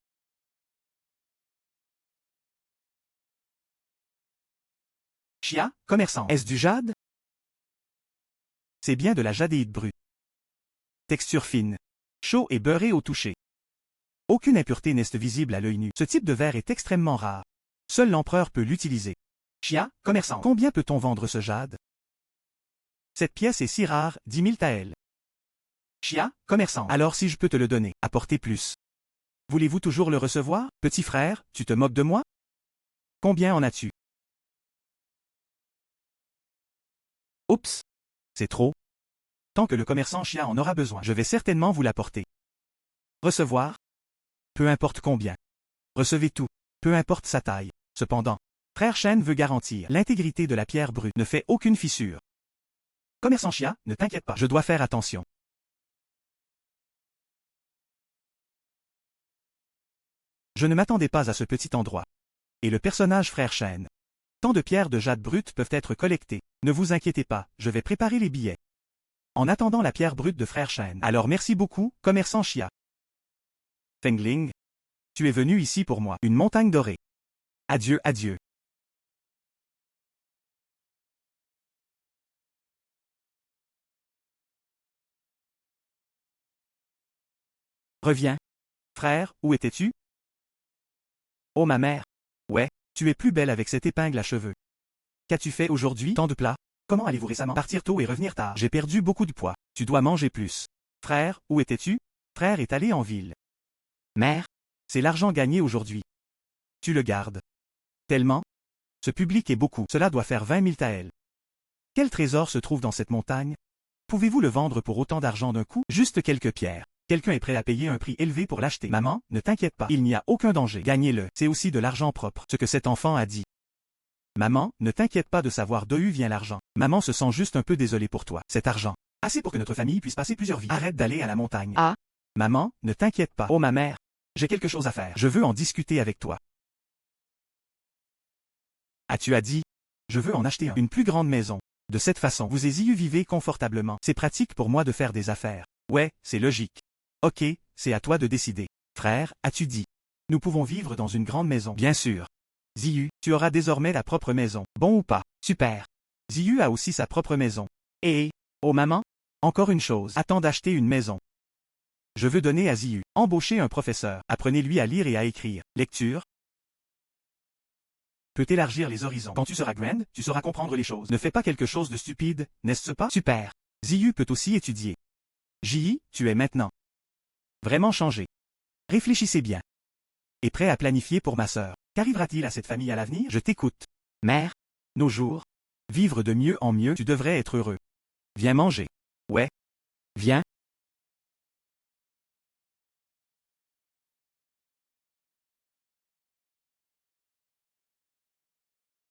Xia, commerçant, est-ce du jade? C'est bien de la jadéite brute. Texture fine. Chaud et beurré au toucher. Aucune impureté n'est visible à l'œil nu. Ce type de verre est extrêmement rare. Seul l'empereur peut l'utiliser. Xia, commerçant, combien peut-on vendre ce jade? Cette pièce est si rare, 10 000 taels. Xia, commerçant, alors si je peux te le donner, apportez plus. Voulez-vous toujours le recevoir? Petit frère, tu te moques de moi? Combien en as-tu? Oups! C'est trop. Tant que le commerçant Xia en aura besoin, je vais certainement vous l'apporter. Recevoir? Peu importe combien. Recevez tout, peu importe sa taille. Cependant, Frère Chen veut garantir l'intégrité de la pierre brute, ne fait aucune fissure. Commerçant Chia, ne t'inquiète pas, je dois faire attention. Je ne m'attendais pas à ce petit endroit. Et le personnage Frère Chen. Tant de pierres de jade brute peuvent être collectées. Ne vous inquiétez pas, je vais préparer les billets. En attendant la pierre brute de Frère Chen. Alors merci beaucoup, commerçant Chia. Fengling, tu es venu ici pour moi, une montagne dorée. Adieu, adieu. Reviens. Frère, où étais-tu? Oh ma mère. Ouais, tu es plus belle avec cette épingle à cheveux. Qu'as-tu fait aujourd'hui? Tant de plats. Comment allez-vous récemment? Partir tôt et revenir tard. J'ai perdu beaucoup de poids. Tu dois manger plus. Frère, où étais-tu? Frère est allé en ville. Mère, c'est l'argent gagné aujourd'hui. Tu le gardes. Tellement? Ce public est beaucoup. Cela doit faire 20 000 taels. Quel trésor se trouve dans cette montagne? Pouvez-vous le vendre pour autant d'argent d'un coup? Juste quelques pierres. Quelqu'un est prêt à payer un prix élevé pour l'acheter. Maman, ne t'inquiète pas. Il n'y a aucun danger. Gagnez-le. C'est aussi de l'argent propre. Ce que cet enfant a dit. Maman, ne t'inquiète pas de savoir d'où vient l'argent. Maman se sent juste un peu désolée pour toi. Cet argent. Assez pour que notre famille puisse passer plusieurs vies. Arrête d'aller à la montagne. Ah. Maman, ne t'inquiète pas. Oh ma mère. J'ai quelque chose à faire. Je veux en discuter avec toi. Tu as dit? Je veux en acheter une plus grande maison. De cette façon, vous y vivez confortablement. C'est pratique pour moi de faire des affaires. Ouais, c'est logique. Ok, c'est à toi de décider. Frère, as-tu dit? Nous pouvons vivre dans une grande maison. Bien sûr. Ziyu, tu auras désormais ta propre maison. Bon ou pas? Super. Ziyu a aussi sa propre maison. Et, oh maman? Encore une chose. Attends d'acheter une maison. Je veux donner à Ziyu. Embaucher un professeur. Apprenez-lui à lire et à écrire. Lecture. Peut élargir les horizons. Quand tu seras grand, tu sauras comprendre les choses. Ne fais pas quelque chose de stupide, n'est-ce pas? Super. Ziyu peut aussi étudier. Ji, tu es maintenant vraiment changé. Réfléchissez bien. Et prêt à planifier pour ma sœur. Qu'arrivera-t-il à cette famille à l'avenir? Je t'écoute. Mère, nos jours. Vivre de mieux en mieux, tu devrais être heureux. Viens manger. Ouais. Viens.